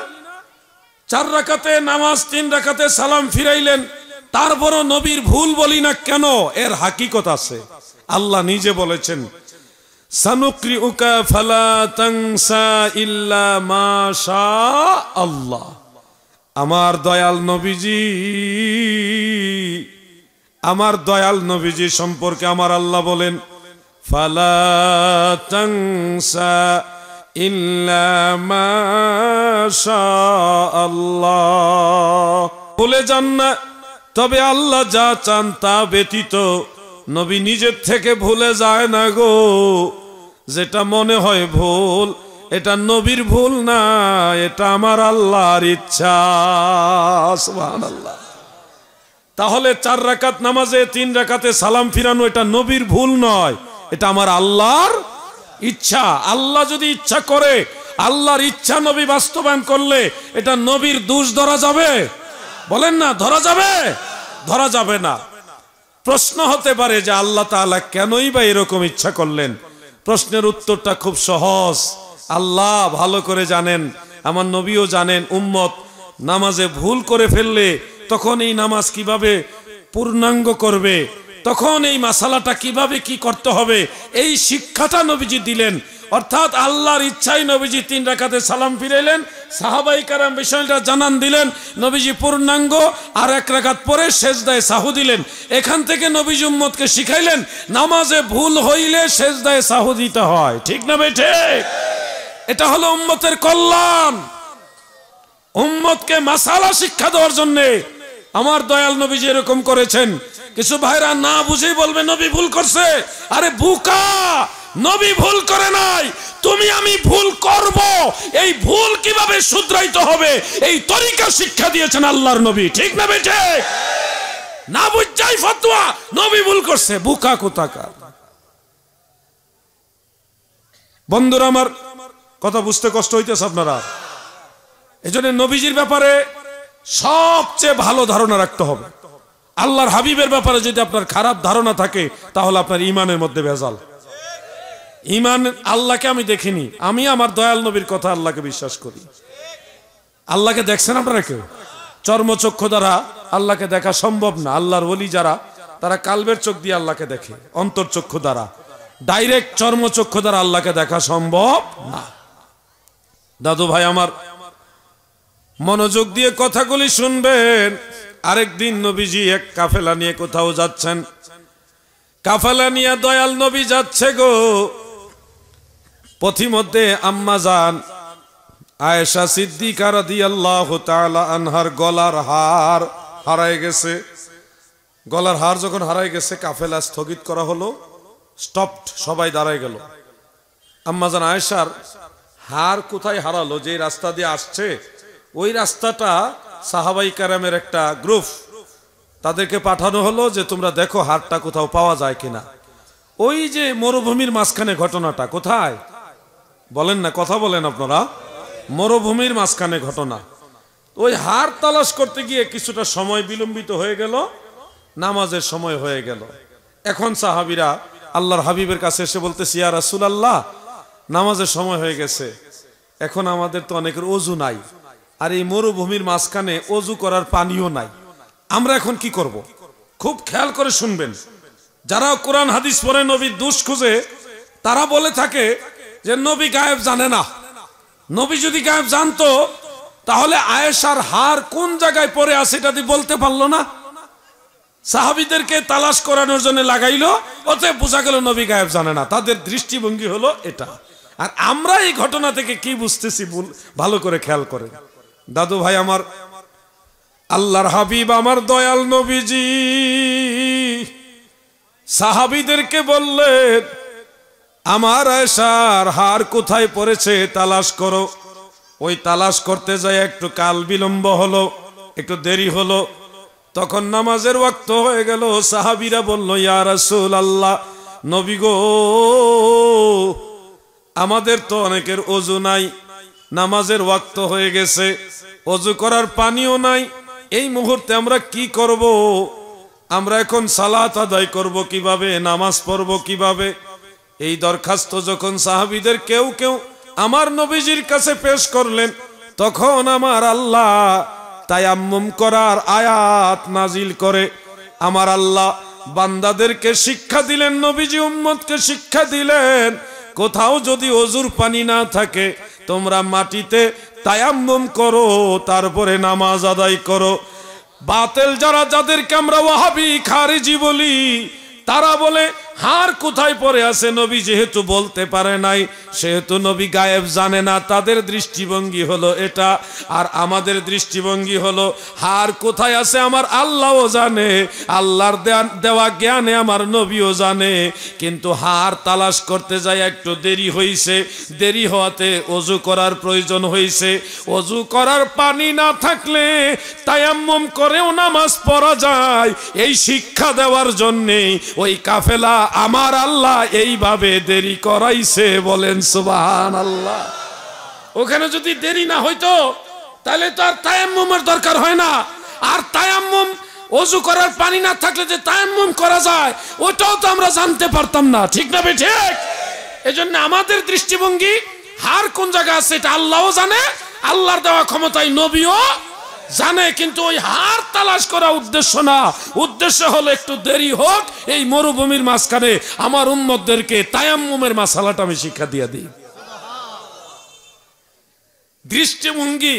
4 রাকাতে নামাজ 3 রাকাতে সালাম ফিরাইলেন, তারপরও নবীর ভুল বলি না কেন? এর হাকিকত আছে। আল্লাহ নিজে বলেছেন, সানুকরিউকা ফালা তানসা ইল্লা মা শা আল্লাহ। আমার দয়াল নবীজি সম্পর্কে আমার আল্লাহ বলেন, ফালা তানসা ইল্লা মা শা আল্লাহ, ভুলে যান না, তবে আল্লাহ যা চান তা ব্যতীত নবী নিজের থেকে ভুলে যায় না গো। যেটা মনে হয় ভুল, এটা নবীর ভুল না, এটা আমার আল্লাহর ইচ্ছা। সুবহানাল্লাহ। তাহলে 4 রাকাত নামাজে 3 রাকাতে সালাম ফিরানো এটা নবীর ভুল নয়, এটা আমার আল্লাহর ইচ্ছা। আল্লাহ যদি ইচ্ছা করে, আল্লাহর ইচ্ছা নবী বাস্তবায়ন করলে এটা নবীর দোষ ধরা যাবে? বলেন না, ধরা যাবে? ধরা যাবে না। প্রশ্ন হতে পারে যে আল্লাহ তাআলা কেনই বা এরকম ইচ্ছা করলেন? প্রশ্নের উত্তরটা খুব সহজ। আল্লাহ ভালো করে জানেন, আমার নবীও জানেন, উম্মত নামাজে ভুল করে ফেললে তখন এই নামাজ কিভাবে পূর্ণাঙ্গ করবে, তখন এই মাসালাটা কিভাবে কি করতে হবে, এই শিক্ষাটা নবীজি দিলেন। অর্থাৎ আল্লাহর ইচ্ছাই নবীজি 3 রাকাতে সালাম ফিরাইলেন, সাহাবাই কেরাম বিষয়টা জানান দিলেন, নবীজি পূর্ণাঙ্গ আর 1 রাকাত পরে সেজদায় সাহু দিলেন। এখান থেকে নবীজি উম্মতকে শিখাইলেন নামাজে ভুল হইলে সেজদায় সাহু দিতে হয়। ঠিক না বেঠে? এটা হলো উম্মতের কল্যাণ। উম্মতকে মাসালা শিক্ষা দেওয়ার জন্য আমার দয়াল নবীজি এরকম করেছেন। কিছু ভাইরা না বুঝেই বলবে নবী ভুল করছে। আরে বোকা, নবী ভুল করে নাই, তুমি আমি ভুল করব, এই ভুল কিভাবে শুধরাইতে হবে এই তরিকা শিক্ষা দিয়েছেন আল্লাহর নবী। ঠিক না বেঠে? না বুঝাই ফতোয়া, নবী ভুল করছে, বোকা কোথাকার। বন্ধুরা আমার, কথা বুঝতে কষ্ট হইতেছে আপনারা? এজন্য নবীজির ব্যাপারে সবচেয়ে ভালো ধারণা রাখতে হবে। আল্লাহর হাবিবের ব্যাপারে যদি আপনার খারাপ ধারণা থাকে, তাহলে আপনার ইমানের মধ্যে ভেজাল। ইমান, আল্লাহকে আমি দেখিনি, আমি আমার দয়াল নবীর কথা আল্লাহকে বিশ্বাস করি। আল্লাহকে দেখছেন আপনারা কেউ? চর্মচক্ষু দ্বারা আল্লাহকে দেখা সম্ভব না। আল্লাহর ওলি যারা, তারা কালবের চোখ দিয়ে আল্লাহকে দেখে, অন্তর্চক্ষু দ্বারা। ডাইরেক্ট চর্মচক্ষু দ্বারা আল্লাহকে দেখা সম্ভব না। দাদু ভাই আমার, মনোযোগ দিয়ে কথাগুলি শুনবেন। আরেকদিন নবীজি এক কাফেলা নিয়ে কোথাও যাচ্ছেন। কাফেলা নিয়ে দয়াল নবী যাচ্ছে গো। পথিমধ্যে আম্মা জান আয়েশা সিদ্দিকা রাদিয়াল্লাহু তাআলা আনহার গলার হার হারায় গেছে। গলার হার যখন হারায় গেছে, কাফেলা স্থগিত করা হলো। স্টপড, সবাই দাঁড়ায় গেল। আম্মাজান আয়েশার হার কোথায় হারালো? যে রাস্তা দিয়ে আসছে ওই রাস্তাটা সাহাবাই কেরামের একটা গ্রুপ, তাদেরকে পাঠানো হলো যে তোমরা দেখো হারটা কোথাও পাওয়া যায় কিনা। ওই যে মরুভূমির মাঝখানে ঘটনাটা কোথায় বলেন না, কথা বলেন আপনারা, মরুভূমির মাঝখানে ঘটনা। ওই হার তালাশ করতে গিয়ে কিছুটা সময় বিলম্বিত হয়ে গেল, নামাজের সময় হয়ে গেল। এখন সাহাবীরা আল্লাহর হাবিবের কাছে এসে বলতেছে, ইয়া রাসূলুল্লাহ, নামাজের সময় হয়ে গেছে, এখন আমাদের তো অনেকের ওযু নাই, আর এই মরুভূমির মাঝখানে ওযু করার পানিও নাই, আমরা এখন কি করব? খুব খেয়াল করে শুনবেন, যারা কোরআন হাদিস পড়ে নবীর দোষ খুঁজে, তারা বলে থাকে যে নবী গায়েব জানে না। নবী যদি গায়েব জানতো তাহলে আয়েশার হার কোন জায়গায় পড়ে আছে এটা দিয়ে বলতে পারলো না, সাহাবীদেরকে তালাশ করানোর জন্য লাগাইলো, অতএব বোঝা গেল নবী গায়েব জানে না। তাদের দৃষ্টিভঙ্গি হলো এটা। আর আমরা এই ঘটনা থেকে কি বুঝতেছি ভালো করে খেয়াল করেন। দাদু ভাই আমার, আল্লাহর হাবিব আমার দয়াল নবীজি সাহাবীদেরকে বললেন, আমার আয়েশার হার কোথায় পড়েছে তালাশ করো। ওই তালাশ করতে যায় একটু কাল বিলম্ব হলো, একটু দেরি হলো। তখন নামাজের ওয়াক্ত হয়ে গেল। সাহাবীরা বলল, ইয়া রাসূলুল্লাহ, নবী গো, আমাদের তো অনেকের ওযু নাই, নামাজের ওয়াক্ত হয়ে গেছে, ওযু করার পানিও নাই, এই মুহূর্তে আমরা কি করব? আমরা এখন সালাত আদায় করব কিভাবে? নামাজ পড়ব কিভাবে? এই দরখাস্ত যখন সাহাবীদের কেউ কেউ আমার নবীজির কাছে পেশ করলেন, তখন আমার আল্লাহ তায়াম্মুম করার আয়াত নাজিল করে। আমার আল্লাহ বান্দাদেরকে শিক্ষা দিলেন, নবীজি উম্মতকে শিক্ষা দিলেন, কোথাও যদি ওযুর পানি না থাকে তোমরা মাটিতে তায়াম্মুম করো, তারপরে নামাজ আদায় করো। বাতিল যারা, যাদেরকে আমরা ওয়াহাবি খারিজি বলি, তারা বলে হার কোথায় পড়ে আছে নবী যেহেতু বলতে পারে নাই, সেহেতু নবী গায়েব জানে না। তাদের দৃষ্টিভঙ্গি হলো এটা। আর আমাদের দৃষ্টিভঙ্গি হলো হার কোথায় আছে আমার আল্লাহও জানে, আল্লাহর দেওয়া জ্ঞানে আমার নবীও জানে। কিন্তু হার তালাশ করতে যায় একটু দেরি হইছে, দেরি হওয়াতে ওযু করার প্রয়োজন হইছে। ওযু করার পানি না থাকলে তায়াম্মুম করেও নামাজ পড়া যায়, এই শিক্ষা দেওয়ার জন্যে ওই কাফেলা আমার আল্লাহ এইভাবে দেরি করাইছে। বলেন সুবহানাল্লাহ। ওখানে যদি দেরি না হইতো তাহলে তো আর তায়াম্মুমের দরকার হয় না। আর তায়াম্মুম, ওযু করার পানি না থাকলে যে তায়াম্মুম করা যায় ওটাও তো আমরা জানতে পারতাম না, ঠিক না বে ঠিক? এজন্য আমাদের দৃষ্টিভঙ্গি হার কোন জায়গা আছে এটা আল্লাহও জানে, আল্লাহর দেওয়া ক্ষমতায় নবীও জানে। কিন্তু ওই হার তালাশ করা উদ্দেশ্য না, উদ্দেশ্য হলো একটু দেরি হোক, এই মরুভূমির মাঝখানে আমার উম্মতদেরকে তায়াম্মুমের মাসালাটা আমি শিক্ষা দিয়ে দিই। দৃষ্টিভঙ্গি,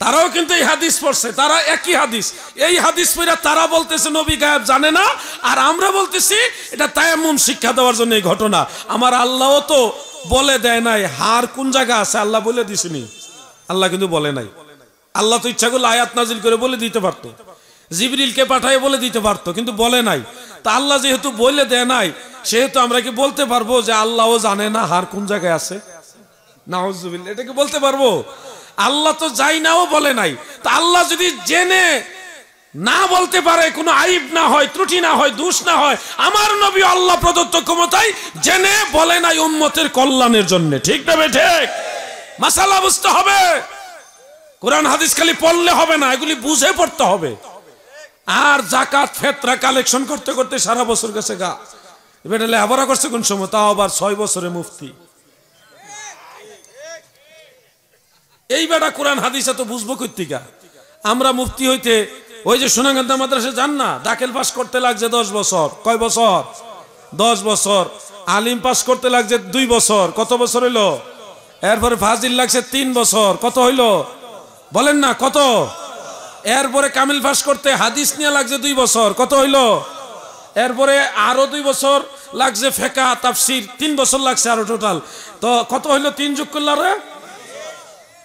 তারাও কিন্তু এই হাদিস পড়ছে, তারা একই হাদিস, এই হাদিস পড়া তারা বলতেছে নবী গায়েব জানে না, আর আমরা বলতেছি এটা তায়াম্মুম শিক্ষা দেওয়ার জন্য এই ঘটনা। আমার আল্লাহও তো বলে দেয় নাই হার কোন জায়গা আছে, আল্লাহ বলে দিছেনি? আল্লাহ কিন্তু বলে নাই। আল্লাহ তো ইচ্ছা করলে আয়াত নাজিল করে বলে দিতে পারতো, জিবরিলকে পাঠায় বলে দিতে পারতো, কিন্তু বলে নাই। তা আল্লাহ যেহেতু বলে দেয় নাই, সেহেতু আমরা কি বলতে পারবো যে আল্লাহও জানে না হার কোন জায়গায় আছে? নাউজুবিল্লাহ, এটা কি বলতে পারবো? আল্লাহ তো যাই নাও বলে নাই। তা আল্লাহ যদি জেনে না বলতে পারে, কোনো আইব না হয়, ত্রুটি না হয়, দোষ না হয়, আমার নবী আল্লাহ প্রদত্ত ক্ষমতায় জেনে বলে নাই উম্মতের কল্যাণের জন্য, ঠিক না বে ঠিক? মাসালা বুঝতে হবে। কোরআন হাদিস খালি পড়লে হবে না, এগুলি বুঝে পড়তে হবে। আর যাকাত ফিতরা কালেকশন করতে করতে সারা বছর গেছে গা। এবারে লেখাপড়া করছে কোন সময়, তাও আবার 6 বছরে মুফতি। এই বেটা কোরআন হাদিস এত বুঝবো কইতিকা? আমরা মুফতি হইতে ওই যে সোনাগান্ধা মাদ্রাসা যান না, দাখিল পাস করতে লাগছে 10 বছর। কয় বছর? 10 বছর। আলিম পাস করতে লাগছে 2 বছর। কত বছর হইলো? এরপরে ফাজিল লাগছে 3 বছর। কত হইলো বলেন না, কত? এরপরে কামিল পাস করতে হাদিস নিয়ে লাগছে 2 বছর। কত হইলো? এরপরে আরো 2 বছর লাগছে ফিকহ তাফসীর, 3 বছর লাগছে আরো টোটাল। তো কত হইলো? 3 যোগ করলে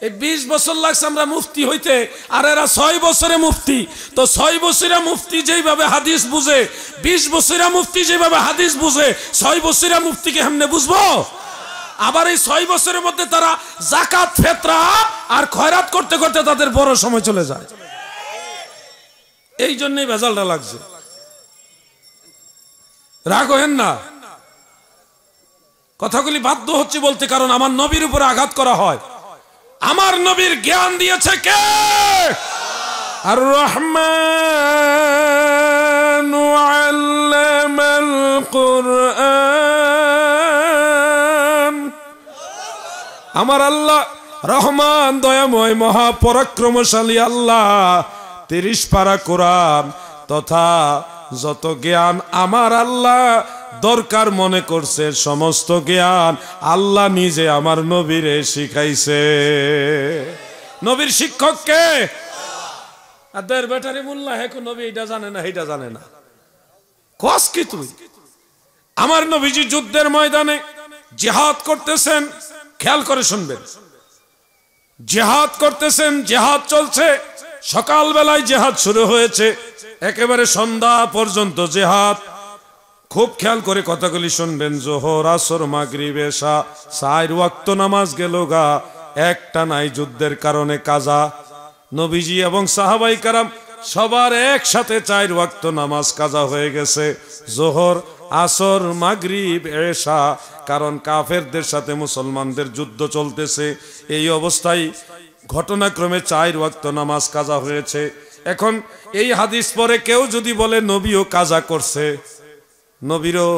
এই 20 বছর লাগছে আমরা মুফতি হইতে, আর এরা 6 বছরে মুফতি। তো 6 বছরে মুফতি যেইভাবে হাদিস বুঝে, 20 বছরে মুফতি যেভাবে হাদিস বুঝে, 6 বছরে মুফতিকে কেমনে বুঝবো? আবার এই 6 বছরের মধ্যে তারা যাকাত, ফিতরা আর খয়রাত করতে করতে তাদের বড় সময় চলে যায়। এই জন্যই ভেজালটা লাগছে। রাগ হেন না, কথাগুলি বাধ্য হচ্ছে বলতে, কারণ আমার নবীর উপরে আঘাত করা হয়। আমার নবীর জ্ঞান দিয়েছে কে? আর রহমান আল্লামাল কুরআন। আমার আল্লাহ রহমান, দয়াময়, মহাপরাক্রমশালী আল্লাহ। 30 পারা কোরআন তথা যত জ্ঞান আমার আল্লাহ দরকার মনে করছে, সমস্ত জ্ঞান আল্লাহ নিজে আমার নবীরে শিখাইছে। নবীর শিক্ষক কে? আদের বেটারি মোল্লা হেকু নবী এটা জানে না, এটা জানে না। কস কি তুই? আমার নবীজি যুদ্ধের ময়দানে জিহাদ করতেছেন, খেয়াল করে শুনবেন। জিহাদ করতেছেন, জিহাদ চলছে। সকাল বেলায় জিহাদ শুরু হয়েছে, একেবারে সন্ধ্যা পর্যন্ত জিহাদ। খুব খেয়াল করে কথাগুলি শুনবেন। জোহর, আসর, মাগরিব, এশা 4 ওয়াক্ত নামাজ গেল গা, একটা নাই যুদ্ধের কারণে কাজা। নবীজি এবং সাহাবাই কারাম সবার একসাথে 4 ওয়াক্ত নামাজ কাজা হয়ে গেছে। জোহর, আসর, মাগরিব, এশা। কারণ কাফেরদের সাথে মুসলমানদের যুদ্ধ চলতেছে। এই অবস্থায় ঘটনাক্রমে 4 ওয়াক্ত নামাজ কাজা হয়েছে। এখন এই হাদিস পরে কেউ যদি বলে নবীও কাজা করছে, নবীরও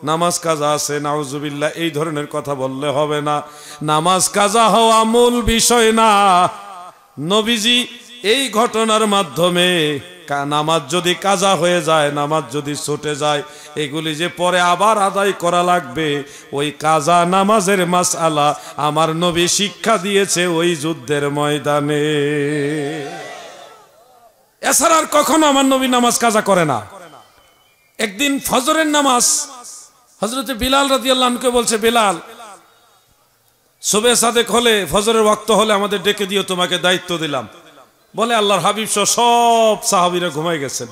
নামাজ কাজা আছে, নাউজুবিল্লাহ, এই ধরনের কথা বললে হবে না। নামাজ কাজা হওয়া মূল বিষয় না। নবীজি এই ঘটনার মাধ্যমে নামাজ যদি কাজা হয়ে যায়, নামাজ যদি ছুটে যায়, এগুলি যে পরে আবার আদায় করা লাগবে, ওই কাজা নামাজের মাসআলা আমার নবী শিক্ষা দিয়েছে ওই যুদ্ধের ময়দানে। এছাড়া আর কখনো আমার নবী নামাজ কাজা করে না। একদিন ফজরের নামাজ হযরতে বিলাল রাদিয়াল্লাহু আনহুকে বলছে, বিলাল, সুবহে সাদেক হলে, ফজরের ওয়াক্ত হলে আমাদের ডেকে দিও, তোমাকে দায়িত্ব দিলাম। বলে আল্লাহর হাবিব সহ সব সাহাবীরা ঘুমায় গেছেন।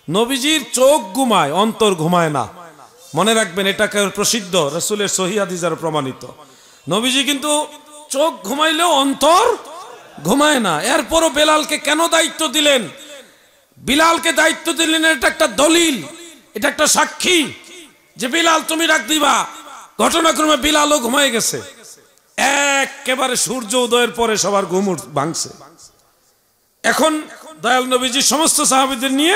নবীজির চোখ ঘুমায়, অন্তর ঘুমায় না। মনে রাখবেন, এটা প্রসিদ্ধ, রাসূলের সহিহ হাদিসে প্রমাণিত। নবীজি কিন্তু চোখ ঘুমাইলেও অন্তর ঘুমায় না। এরপরও বেলালকে কেন দায়িত্ব দিলেন? বিলালকে দায়িত্ব দিলেন, এটা একটা দলিল, এটা একটা সাক্ষী যে বিলাল তুমি ডাক দিবা। ঘটনাক্রমে বিলালও ঘুমায় গেছে। একেবারে সূর্য উদয়ের পরে সবার ঘুম ভাঙছে। এখন দয়াল নবীজি সমস্ত সাহাবীদের নিয়ে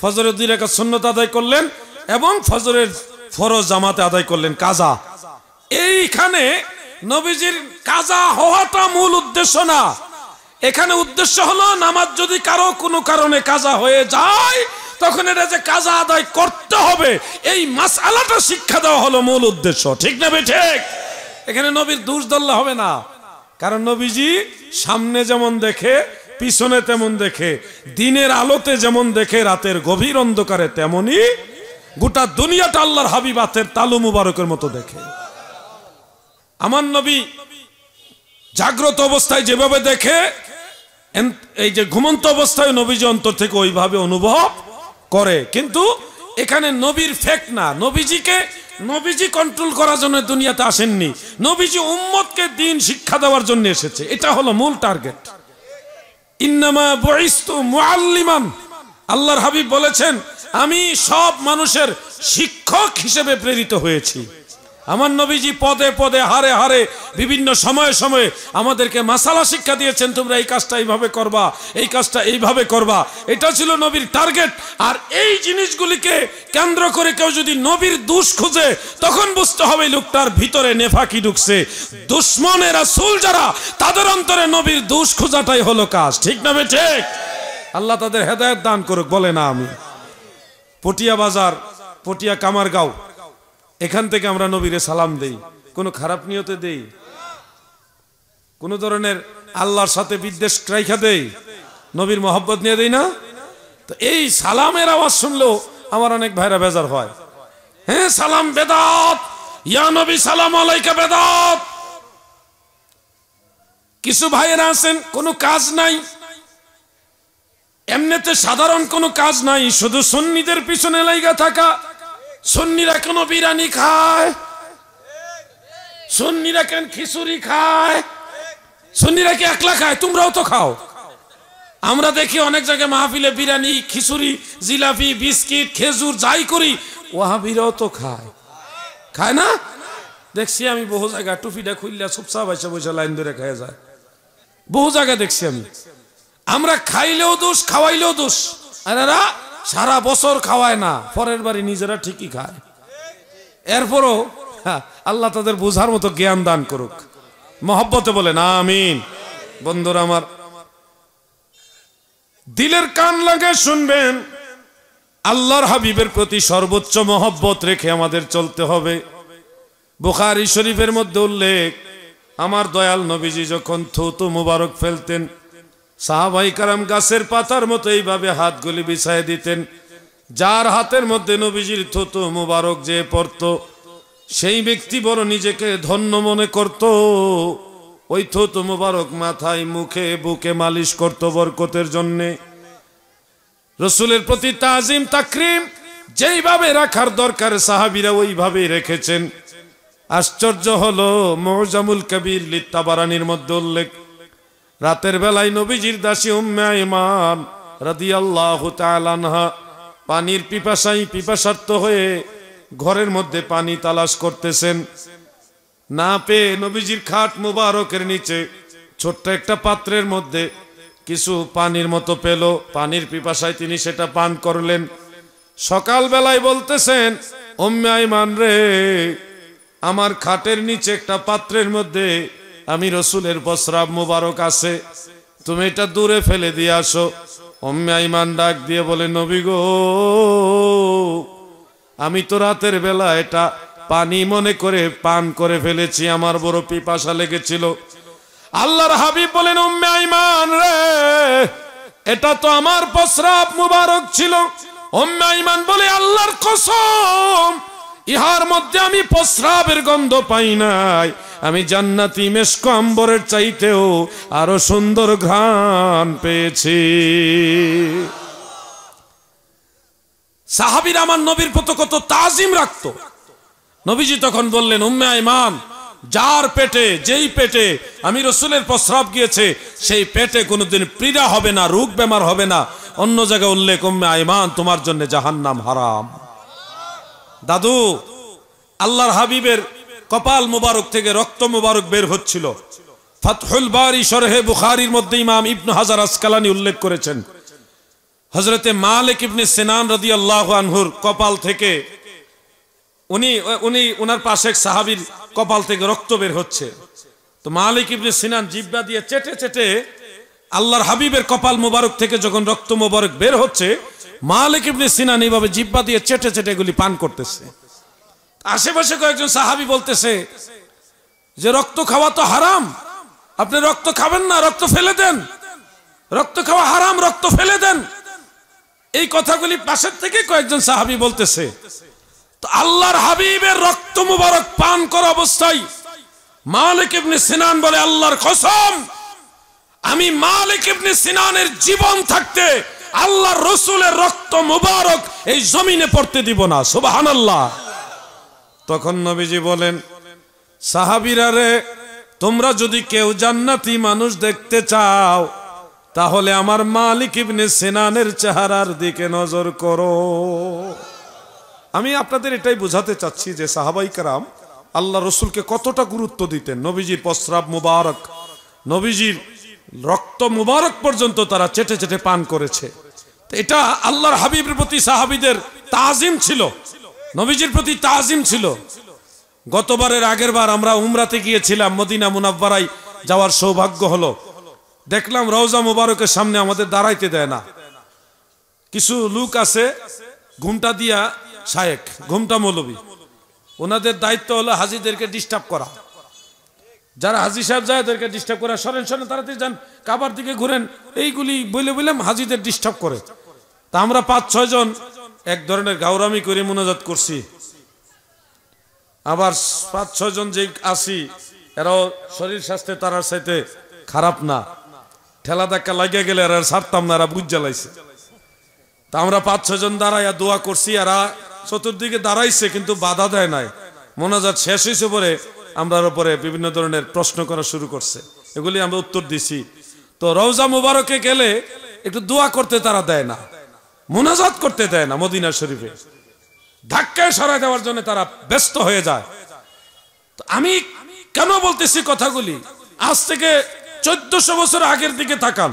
ফজরের 2 রাকাত সুন্নত আদায় করলেন এবং ফজরের ফরজ জামাতে আদায় করলেন, কাজা। এইখানে নবীজির কাজা হওয়াটা মূল উদ্দেশ্য না। এখানে উদ্দেশ্য হলো নামাজ যদি কারো কোনো কারণে কাজা হয়ে যায়, তখন এটা যে কাজা আদায় করতে হবে, এই মাসআলাটা শিক্ষা দেওয়া হলো মূল উদ্দেশ্য। ঠিক না বে ঠিক? এখানে নবীর দোষ ধরলে হবে না, কারণ নবীজি সামনে যেমন দেখে, পিছনে তেমন দেখে, দিনের আলোতে যেমন দেখে, রাতের গভীর অন্ধকারে তেমনি গোটা দুনিয়াটা আল্লাহর হাবিব হাতের তালু মুবারকের মতো দেখে। আমার নবী জাগ্রত অবস্থায় যেভাবে দেখে, এই যে ঘুমন্ত অবস্থায় নবীজি অন্তর থেকে ওইভাবে অনুভব করে। কিন্তু এখানে নবীর ফেক না। নবীজি কন্ট্রোল করার জন্য দুনিয়াতে আসেননি। নবীজি উম্মতকে দ্বীন শিক্ষা দেওয়ার জন্য এসেছে। এটা হলো মূল টার্গেট। ইন্নামা বুইসতু মুআল্লিমান। আল্লাহর হাবিব বলেছেন, আমি সব মানুষের শিক্ষক হিসেবে প্রেরিত হয়েছি। আমার নবীজি পদে পদে, হারে হারে, বিভিন্ন সময়ে সময়ে আমাদেরকে মাসালা শিক্ষা দিয়েছেন। তোমরা এই কাজটা এইভাবে করবা, এই কাজটা এইভাবে করবা। এটা ছিল নবীর টার্গেট। আর এই জিনিসগুলিকে কেন্দ্র করে কেউ যদি নবীর দোষ খুঁজে, তখন বুঝতে হবে লোকটার ভিতরে নেফাকি ঢুকছে। দুশমনে রাসূল যারা, তাদের অন্তরে নবীর দোষ খোঁজাটাই হলো কাজ। ঠিক না বে ঠিক? আল্লাহ তাদের হেদায়েত দান করুক। বলে না আমি পটিয়া বাজার, পটিয়া কামারগাঁও, এখান থেকে আমরা নবীরে সালাম দেই। কোনো খারাপ নিয়তে দেই? কোন ধরনের আল্লাহর সাথে বিদ্বেষ রাইখা দেই? নবীর মহব্বত নিয়ে দেই না? তো এই সালামের আওয়াজ শুনলেও আমার অনেক ভাইরা বেজার হয়। হ্যাঁ, সালাম বেদাত, ইয়া নবী সালাম আলাইকা বেদাত। কিছু ভাইয়েরা আছেন কোনো কাজ নাই, এমনিতে সাধারণ কোনো কাজ নাই, শুধু সুন্নিদের পিছনে লাইগা থাকা। সুন্নিরা কেন বিরিয়ানি খায়, সুন্নিরা কেন খিচুড়ি খায়, সুন্নিরা কি একলা খায়? তোমরাও তো খাও। আমরা দেখি অনেক জায়গায় মাহফিলে বিরিয়ানি, খিচুড়ি, জিলাপি, বিস্কিট, খেজুর যাই করি, ওয়াহাবিরাও তো খায়, খায় না? দেখছি আমি বহু জায়গায় টুপিটা খুললে চুপচাপ বসে বসে লাইন ধরে খেয়ে যায়, বহু জায়গায় দেখছি আমি। আমরা খাইলেও দোষ, খাওয়াইলেও দোষ। আর এরা সারা বছর খাওয়ায় না, পরের বাড়ি নিজেরা ঠিকই খায়। এরপরও আল্লাহ তাদের বোঝার মতো জ্ঞান দান করুক, মহব্বতে বলেন আমিন। বন্ধুরা আমার, দিলের কান লাগে শুনবেন, আল্লাহর হাবিবের প্রতি সর্বোচ্চ মহব্বত রেখে আমাদের চলতে হবে। বুখারী শরীফের মধ্যে উল্লেখ, আমার দয়াল নবীজি যখন থুতু মুবারক ফেলতেন, সাহাবাই কারাম গাছের পাতার মতো এইভাবে হাতগুলি বিছায় দিতেন। যার হাতের মধ্যে নবীজির থুতু মুবারক যে পড়ত, সেই ব্যক্তি বড় নিজেকে ধন্য মনে করত। ওই থুতু মুবারক মাথায়, মুখে, বুকে মালিশ করত বরকতের জন্যে। রসুলের প্রতি তাজিম তাকরিম যেইভাবে রাখার দরকার সাহাবীরা ওইভাবেই রেখেছেন। আশ্চর্য হলো, মুজামুল কবির লিত্তাবারানির মধ্যে উল্লেখ, রাতের বেলায় নবীজির দাসী উম্মে আইমান রাদিয়াল্লাহু তাআলা আনহা পানির পিপাসার্ত হয়ে ঘরের মধ্যে পানি তালাশ করতেছেন। না পেয়ে নবীজির খাট মুবারকের নিচে ছোট্ট একটা পাত্রের মধ্যে কিছু পানির মতো পেল। পানির পিপাসায় তিনি সেটা পান করলেন। সকাল বেলায় বলতেছেন, উম্মে আইমান রে, আমার খাটের নিচে একটা পাত্রের মধ্যে আমি রসুলের প্রস্রাব মুবারক আছে, তুমি এটা দূরে ফেলে দিয়ে আসো। উম্মে আইমান ডাক দিয়ে বলে, নবী গো, আমি তো রাতের বেলা এটা পানি মনে করে পান করে ফেলেছি, আমার বড় পিপাসা লেগেছিল। আল্লাহর হাবিব বলেন, উম্মে আইমান রে, এটা তো আমার প্রস্রাব মুবারক ছিল। উম্মে আইমান বলে, আল্লাহর কসম, ইহার মধ্যে আমি প্রস্রাবের গন্ধ পাই নাই, আমি জান্নাতি মেশক আম্বরের চাইতেও আরো সুন্দর ঘ্রাণ পেয়েছি। সাহাবীরা আমার নবীর প্রতি কত তাজিম রাখত। নবীজি তখন বললেন, উম্মে আইমান, যার পেটে, যেই পেটে আমি রসুলের প্রস্রাব গিয়েছে, সেই পেটে কোনোদিন পীড়া হবে না, রোগ বেমার হবে না। অন্য জায়গায় উল্লেখ, উম্মে আইমান, তোমার জন্য জাহান্নাম হারাম। দাদু, আল্লাহর হাবিবের কপাল মুবারক থেকে রক্ত মুবারক বের হচ্ছিল। ফাতহুল বারি শরহে বুখারীর মধ্যে ইমাম ইবনে হাজার আসকালানি উল্লেখ করেছেন, হযরতে মালিক ইবনে সিনান রাদিয়াল্লাহু আনহুর কপাল থেকে, উনার পাশে এক সাহাবীর কপাল থেকে রক্ত বের হচ্ছে। তো মালিক ইবনে সিনান জিহ্বা দিয়ে চেটে চেটে আল্লাহর হাবিবের কপাল মুবারক থেকে যখন রক্ত মুবারক বের হচ্ছে, মালিক ইবনে সিনান এইভাবে জিহ্বা দিয়ে চেটে চেটে এগুলি পান করতেছে। আশেপাশে কয়েকজন সাহাবী বলতেছে যে, রক্ত খাওয়া তো হারাম, আপনি রক্ত খাবেন না, রক্ত ফেলে দেন, রক্ত খাওয়া হারাম, রক্ত ফেলে দেন। এই কথাগুলি পাশের থেকে কয়েকজন সাহাবী বলতেছে। তো আল্লাহর হাবিবের রক্ত মুবারক পান করা অবস্থায় মালিক ইবনে সিনান বলে, আল্লাহর কসম, আমি মালিক ইবনে সিনানের জীবন থাকতে আল্লাহর রসুলের রক্ত মুবারক এই জমিনে পড়তে দিব না। সুবহানাল্লাহ। তখন নবীজি বলেন, সাহাবীরা রে, তোমরা যদি কেউ জান্নাতি মানুষ দেখতে চাও, তাহলে আমার মালিক ইবনে সিনানের চেহারার দিকে নজর করো। আমি আপনাদের এটাই বোঝাতে চাচ্ছি যে সাহাবাই কেরাম আল্লাহ রসুলকে কতটা গুরুত্ব দিতেন। নবীজির প্রস্রাব মুবারক, নবীজির রক্ত মুবারক পর্যন্ত তারা চেটে চেটে পান করেছে। এটা আল্লাহর হাবিবের প্রতি সাহাবীদের তাজিম ছিল, নবীজির প্রতি তাজিম ছিল। গতবারের আগের বার আমরা উমরাতে গিয়েছিলাম, মদিনা মুনাব্বারায় যাওয়ার সৌভাগ্য হলো। দেখলাম রওজা মুবারকের সামনে আমাদের দাঁড়াইতে দেয় না। কিছু লোক আছে ঘুমটা দিয়া শায়েক, ঘুমটা মৌলবী, ওনাদের দায়িত্ব হলো হাজিদেরকে ডিস্টার্ব করা। যারা হাজি সাহেব যায় তাদেরকে ডিস্টার্ব করা, সরেন সরেন, তাড়াতাড়ি যান, কাবার দিকে ঘুরেন, এইগুলি বললাম হাজিদের ডিস্টার্ব করে। তা আমরা 5-6 জন এক ধরনের গাউরামি করে মুনাজাত করছি। আবার 5-6 জন যে আসি, এরাও শরীর স্বাস্থ্যে তারার সাথে খারাপ না, ঠেলা ধাক্কা লাগিয়ে গেলে আর ছাড়তাম না, এরা বুঝ জ্বালাইছে। তা আমরা 5-6 জন দাঁড়াইয়া দোয়া করছি, এরা চতুর্দিকে দাঁড়াইছে কিন্তু বাধা দেয় নাই। মোনাজাত শেষ হয়েছে পরে আমরা উপরে বিভিন্ন ধরনের প্রশ্ন করা শুরু করছে, এগুলি আমরা উত্তর দিছি। তো রওজা মুবারকে গেলে একটু দোয়া করতে তারা দেয় না, মোনাজাত করতে দেয় না। মদিনা শরীফে ধাক্কায় সরাই দেওয়ার জন্য তারা ব্যস্ত হয়ে যায়। তো আমি কেন বলতেছি কথাগুলি, আজ থেকে 1400 বছর আগের দিকে তাকান,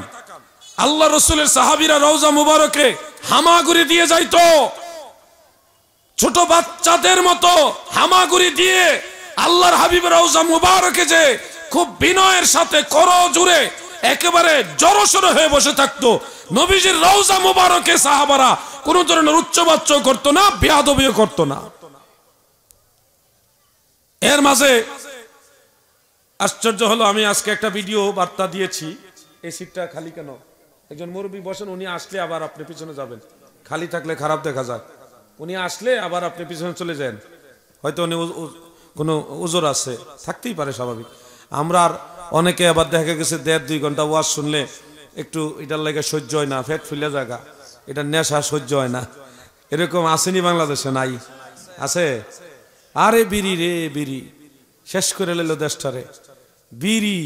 আল্লাহ রসুলের সাহাবীরা রওজা মুবারকে হামাগুড়ি দিয়ে যাইতো, ছোট বাচ্চাদের মতো হামাগুড়ি দিয়ে আল্লাহর হাবিব রওজা মুবারকে যে খুব বিনয়ের সাথে করজোড়ে একেবারে জড়সড় হয়ে বসে থাকতো। নবীজির রওজা মুবারকে সাহাবারা কোন ধরনের উচ্চবাচ্য করতো না, বেয়াদবিও করতো না। এর মাঝে আশ্চর্য হলো, আমি আজকে একটা ভিডিও বার্তা দিয়েছি, এই সিটটা খালি কেন? একজন মুরব্বী বসেন, উনি আসলে আবার আপনি পিছনে যাবেন, খালি থাকলে খারাপ দেখা যায়। উনি আসলে আবার আপনি পিছনে চলে যান, হয়তো উনি কোনো উজর আছে, থাকতেই পারে স্বাভাবিক। আমরা আর অনেকে আবার দেখা গেছে 1.5-2 ঘন্টা ওয়াজ শুনলে একটু এটার লাগে সহ্য হয় না, ফেট ফুলে জায়গা, এটা নেশা সহ্য হয় না। এরকম আসেনি বাংলাদেশে? নাই? আছে? আরে বিড়ি রে বিড়ি, শেষ করে নিল দেশটারে। বিড়ি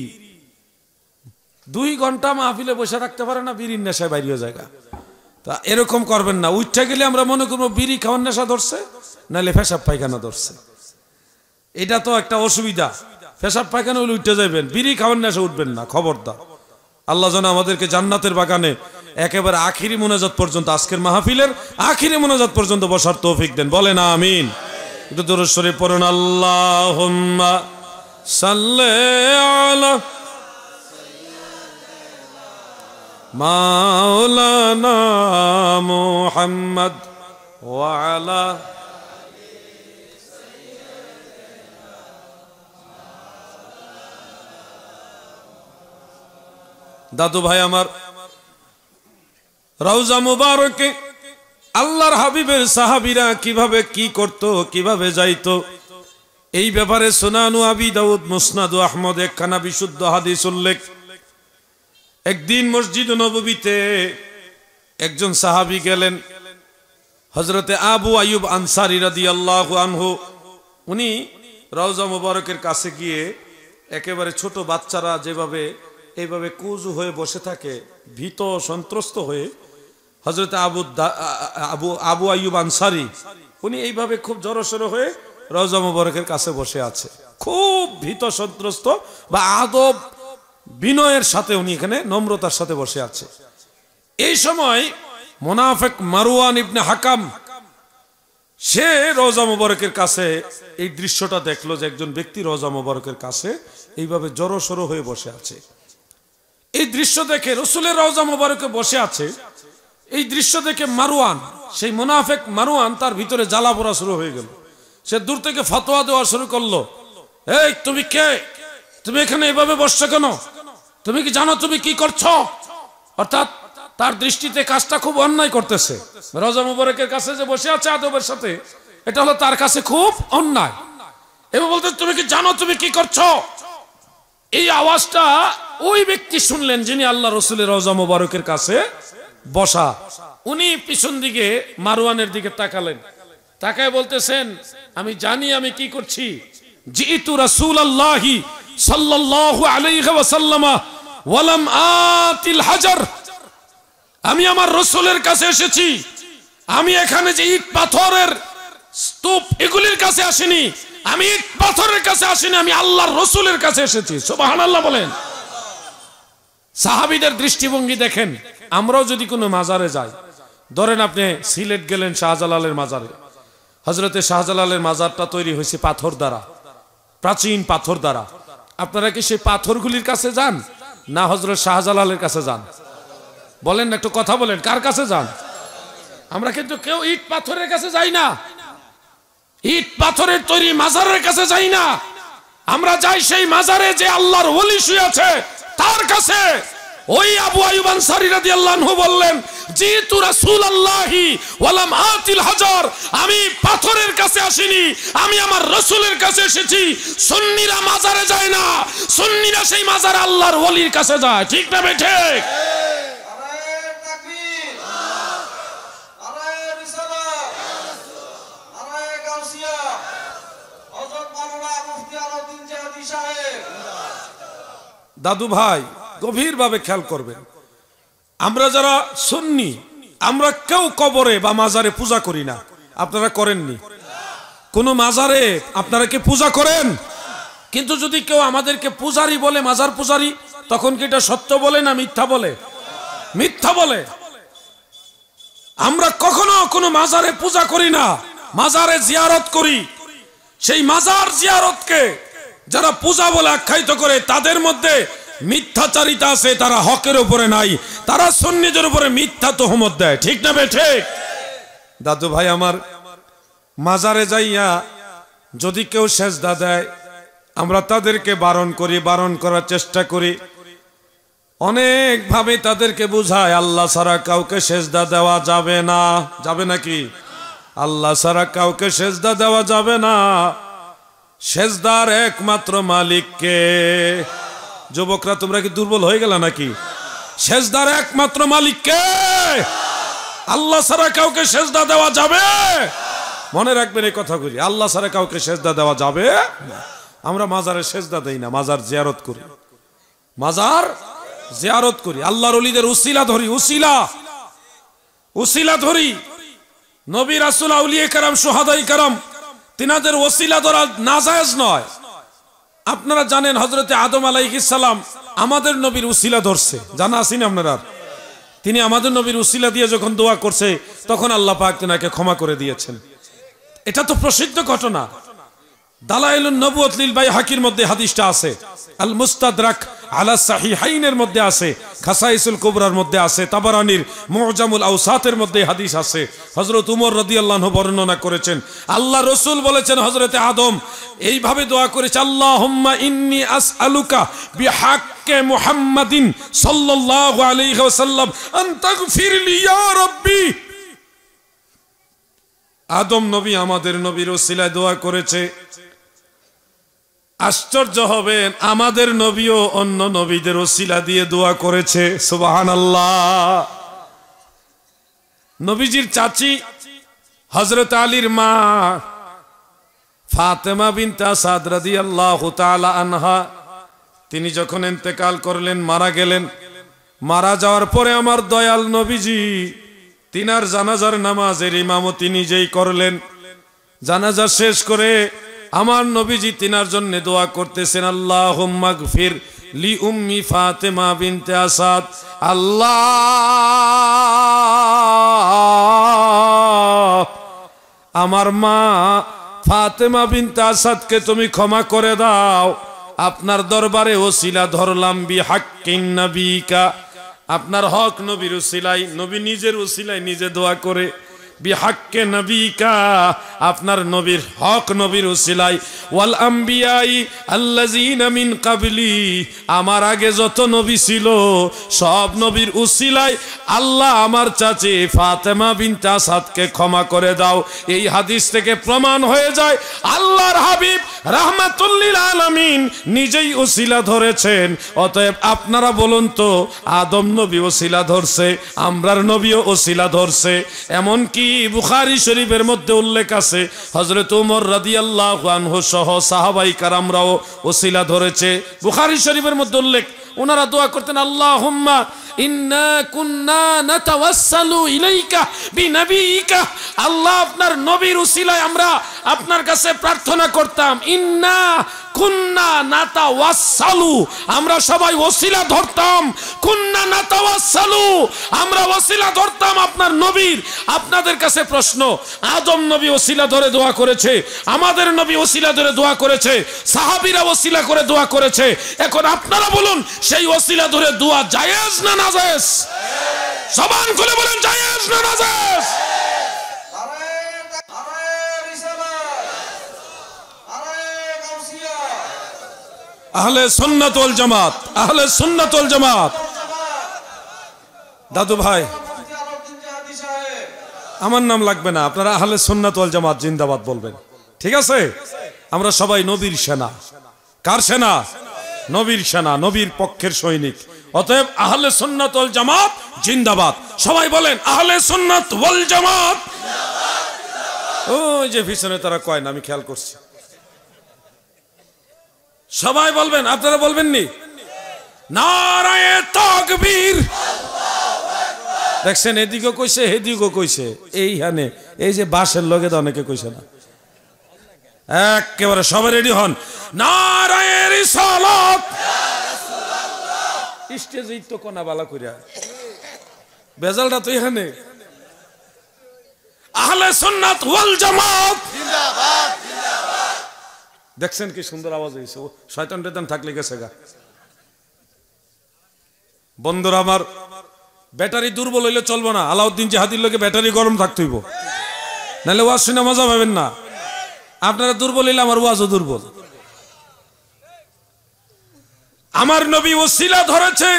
2 ঘন্টা মাহফিলে বসে থাকতে পারে না, বিড়ির নেশায় বাইরে জায়গা। তা এরকম করবেন না, উঠতে গেলে আমরা মনে করবো বিড়ি খাওয়ার নেশা ধরছে, নাহলে পেশাব পায়খানা ধরছে। এটা তো একটা অসুবিধা, পেশাব পায়খানা হলে উঠতে যাবেন, বিড়ি খাওয়ার নেশা উঠবেন না, খবরদার। আল্লাহ যেন আমাদেরকে জান্নাতের বাগানে একেবারে আখিরি মোনাজাত পর্যন্ত, আজকের মাহফিলের আখিরি মোনাজাত পর্যন্ত বসার তৌফিক দেন, বলেন আমিন। একটু দরুদ শরীফ পড়ুন, আল্লাহুম্মা সাল্লি আলা মাওলানা মুহাম্মদ ওয়া আলা দাদু ভাই আমার, রওজা মুবারকে আল্লাহর হাবিবের সাহাবীরা কিভাবে কি করত, কিভাবে যাইতো, এই ব্যাপারে সুনানু আবি দাউদ, মুসনাদু আহমদ একখানা বিশুদ্ধ হাদিস উল্লেখ। একদিন মসজিদ নববীতে একজন সাহাবী গেলেন, হযরতে আবু আইয়ুব আনসারী রাদিয়াল্লাহু আনহু। উনি রওজা মুবারকের কাছে গিয়ে একেবারে ছোট বাচ্চারা যেভাবে এইভাবে কুজু হয়ে বসে থাকে, ভীত সন্ত্রস্ত হয়ে, হযরতে আবু আইয়ুব আনসারী উনি এইভাবে খুব জড়সড় হয়ে রওজা মুবারকের কাছে বসে আছে, খুব ভীত সন্ত্রস্ত বা আদব বিনয়ের সাথে উনি এখানে নম্রতার সাথে বসে আছে। এই সময় মুনাফিক মারওয়ান ইবনে হাকাম সে রওজা মুবারকের কাছে এই দৃশ্যটা দেখলো যে একজন ব্যক্তি রওজা মুবারকের কাছে এইভাবে জড়সড় হয়ে বসে আছে। এই দৃশ্য দেখে, রাসূলের রওজা মুবারকে বসে আছে, এই দৃশ্য দেখে মারওয়ান, সেই মুনাফিক মারওয়ান, তার ভিতরে জ্বালা পোড়া শুরু হয়ে গেল। সে দূর থেকে ফতোয়া দেওয়া শুরু করলো, এই তুমি কে, তুমি এখানে এভাবে বসছো কেন, তুমি কি জানো তুমি কি করছো? অর্থাৎ তার দৃষ্টিতে কাজটা খুব অন্যায় করতেছে। রওজা মুবারকের কাছে যে বসে আছে আদবের সাথে, এটা হলো তার কাছে খুব অন্যায়। এবং বলতে, তুমি কি জানো তুমি কি করছো? এই আওয়াজটা ওই ব্যক্তি শুনলেন যিনি আল্লাহ রাসূলের রওজা মুবারকের কাছে বসা। উনি পিছন দিকে মারওয়ানের দিকে তাকালেন, তাকায় বলতেছেন, আমি জানি আমি কি করছি। জিতু রাসূলুল্লাহি সাল্লাল্লাহু আলাইহি ওয়াসাল্লাম ওয়া লাম আতিল হাজার, আমি আমার রাসূলের কাছে এসেছি। আমি এখানে যে ইট পাথরের স্তূপ এগুলির কাছে আসিনি, আমি ইট পাথরের কাছে আসিনি, আমি আল্লাহর রাসূলের কাছে এসেছি। সুবহানাল্লাহ বলেন। সাহাবীদের দৃষ্টিভঙ্গি দেখেন। আমরাও যদি কোনো মাজারে যাই, ধরেন আপনি সিলেট গেলেন শাহজালালের মাজারে, হযরতে শাহজালালের মাজারটা তৈরি হয়েছে পাথর দ্বারা, প্রাচীন পাথর দ্বারা। আপনারা কি সেই পাথরগুলির কাছে যান না হযরত শাহজালালের কাছে যান? বলেন না, একটু কথা বলেন, কার কাছে যান? আমরা কিন্তু কেউ ইট পাথরের কাছে যাই না, ইট পাথরের তৈরি মাজারের কাছে যাই না। আমরা যাই সেই মাজারে যে আল্লাহর ওলি শুয়ে আছে তার কাছে। ওই আবু আইয়ুব আনসারী রাদিয়াল্লাহু আনহু বললেন, জিতু রাসূলুল্লাহি ওয়ালাম আতিল হাজার, আমি পাথরের কাছে আসিনি, আমি আমার রাসূলের কাছে এসেছি। সুন্নিরা মাজারে যায় না, সুন্নিরা সেই মাজারে আল্লাহর ওলির কাছে যায়। ঠিক না বে ঠিক? দাদু ভাই গভীরভাবে খেয়াল করবেন, আমরা যারা সুন্নি আমরা কেউ কবরে বা মাজারে পূজা করি না। আপনারা করেননি? কোন মাজারে আপনারা কি পূজা করেন? কিন্তু যদি কেউ আমাদেরকে পূজারি বলে, মাজার পূজারি, তখন কি এটা সত্য বলে না মিথ্যা বলে? মিথ্যা বলে। আমরা কখনো কোনো মাজারে পূজা করি না, মাজারে জিয়ারত করি। সেই মাজার জিয়ারতকে যারা পূজা বলে আখ্যায়িত করে তাদের মধ্যে মিথ্যাচারিতা আছে, তারা হকের উপরে নাই, তারা সুন্নিদের উপরে মিথ্যা তোহমত দেয়। ঠিক না বে ঠিক? দাদু ভাই আমার, মাজারে যাইয়া যদি কেউ সেজদা দেয় আমরা তাদেরকে বারণ করি, বারণ করার চেষ্টা করি, অনেক ভাবে তাদেরকে বুঝায় আল্লাহ ছাড়া কাউকে সেজদা দেওয়া যাবে না। যাবে নাকি? আল্লাহ ছাড়া কাউকে সেজদা দেওয়া যাবে না, সেজদার একমাত্র মালিককে। যুবকরা তোমরা কি দুর্বল হয়ে গেল নাকি? সেজদার একমাত্র মালিককে, আল্লাহ ছাড়া কাউকে সেজদা দেওয়া যাবে? মনে রাখবেন এই কথাগুলি, আল্লাহ ছাড়া কাউকে সেজদা দেওয়া যাবে না। আমরা মাজারে সেজদা দেই না, মাজার জিয়ারত করি, মাজার জিয়ারত করি, আল্লাহর ওলিদের উসিলা ধরি, উসিলা ধরি। নবী রাসূল আউলিয়া کرام শুহাদায়ে کرام তিনাদের ওসিলা ধরা নাজায়েজ নয়। আপনারা জানেন হযরতে আদম আলাইহিস সালাম আমাদের নবীর উসিলা ধরছে, জানা আছেন আপনারা? তিনি আমাদের নবীর উসিলা দিয়ে যখন দোয়া করছে তখন আল্লাহ পাক তিনাকে ক্ষমা করে দিয়েছেন। এটা তো প্রসিদ্ধ ঘটনা। দালাইলুন নবুয়ত লিল বাইহাকির মধ্যে হাদিসটা আছে, আল মুস্তাদরাক আলা সাহিহাইনের মধ্যে আছে, খাসাইসুল কুবরার মধ্যে আছে, তাবারানির মুজামুল আওসাতের মধ্যে হাদিস আছে। হযরত উমর রাদিয়াল্লাহু আনহু বর্ণনা করেছেন, আল্লাহ রাসূল বলেছেন হযরতে আদম এইভাবে দোয়া করেছে, আল্লাহুম্মা ইন্নী আসআলুকা বিহাক্কি মুহাম্মাদিন সাল্লাল্লাহু আলাইহি ওয়াসাল্লাম আন তাগফিরলি ইয়া রাব্বি। আদম নবী আমাদের নবীর ওসিলায় দোয়া করেছে। আশ্চর্য হবেন, আমাদের নবীও অন্য নবীদের ওসিলা দিয়ে দোয়া করেছে। সুবহানাল্লাহ। নবীজির চাচি হযরত আলীর মা ফাতেমা বিনতে আসাদ রাদিয়াল্লাহু তাআলা আনহা, তিনি যখন ইন্তেকাল করলেন, মারা গেলেন, মারা যাওয়ার পরে আমার দয়াল নবীজি তিনার জানাজার নামাজের ইমামতি নিজেই করলেন। জানাজা শেষ করে আমার নবীজি তিনার জন্য দোয়া করতেছেন, আল্লাহুম্মা গফির লি উম্মি ফাতেমা বিনতে আসাদ। আল্লাহ, আমার মা ফাতেমা বিনতে আসাদকে তুমি ক্ষমা করে দাও। আপনার দরবারে ওসিলা ধরলাম বিহাক্কিন নবিকা, আপনার হক নবীর উসিলাই, নবী নিজের উসিলাই নিজে দোয়া করে, বিহাক্কে নবিকা, আপনার নবীর হক নবীর উসিলাই, ওয়াল আম্বিয়াই আল্লাযীনা মিন ক্বাবলি, আমার আগে যত নবী ছিল সব নবীর উসিলাই আল্লাহ আমার চাচি ফাতেমা বিনতে আসাদকে ক্ষমা করে দাও। এই হাদিস থেকে প্রমাণ হয়ে যায় আল্লাহর হাবিব রাহমাতুল লিল আলামিন নিজেই উসিলা ধরেছেন। অতএব আপনারা বলুন তো, আদম নবী উসিলা ধরছে, আমরার নবীও উসিলা ধরছে। এমন কি বুখারী শরীফের মধ্যে উল্লেখ আছে হযরত ওমর রাদিয়াল্লাহু আনহু সহ সাহাবায়ে কেরামরাও ওসিলা ধরেছে। বুখারী শরীফের মধ্যে উল্লেখ, ওনারা দোয়া করতেন, আল্লাহুম্মা ইন্না কুন্না নাতাওয়াসসালু ইলাইকা বিনবিয়িকা, আল্লাহ আপনার নবীর উসিলায় আমরা আপনার কাছে প্রার্থনা করতাম। ইন্না কুন্না নাতাওয়াসসালু, আমরা সবাই ওসিলা ধরতাম। কুন্না নাতাওয়াসসালু, আমরা ওসিলা ধরতাম আপনার নবীর। আপনাদের কাছে প্রশ্ন, আদম নবী ওসিলা ধরে দোয়া করেছে, আমাদের নবী ওসিলা ধরে দোয়া করেছে, সাহাবীরা ওসিলা করে দোয়া করেছে। এখন আপনারা বলুন, সেই ওসিলা ধরে দোয়া জায়েজ না নাজায়েজ? জবান খুলে বলেন, জায়েজ না নাজায়েজ? আহলে সুন্নাত ওয়াল জামাত, আহলে সুন্নাত ওয়াল জামাত। দাদু ভাই, আমার নাম লাগবে না, আপনারা আহলে সুন্নাত ওয়াল জামাত জিন্দাবাদ বলবেন, ঠিক আছে? আমরা সবাই নবীর সেনা। কার সেনা? নবীর সেনা, নবীর পক্ষের সৈনিক। অতএব আহলে সুন্নাত ওয়াল জামাত জিন্দাবাদ। সবাই বলেন আহলে সুন্নাত ওয়াল জামাত। ওই যে পিছনে তারা কয় না, আমি খেয়াল করছি। সবাই বলবেন, আপনারা বলবেন নি? নারায়ে তাকবীর। দেখছেন, এদিকে কইছে এদিকে কইছে, এইখানে এই যে বাসের লগে তো অনেকে কইছে না। একেবারে সবাই রেডি হন। নারায়ে রিসালাত। স্টেজে তো কোনা বালা কইরা বেজালটা তো এখানে। আহলে সুন্নাত ওয়াল জামাত জিন্দাবাদ জিন্দাবাদ। দেখছেন কি সুন্দর আওয়াজ হইছে। শয়তান টেতান থাকলে গেছে গা। বন্ধুরা আমার, ব্যাটারি দুর্বল হইলে চলবো না। আলাউদ্দিন জিহাদির লোকে ব্যাটারি গরম থাকতে হইব, নাহলে ওয়াজ শুনে মজা পাবেন না। আপনারা দুর্বল হইলে আমার ওয়াজও দুর্বল। আমার নবী ওসিলা ধরেছে,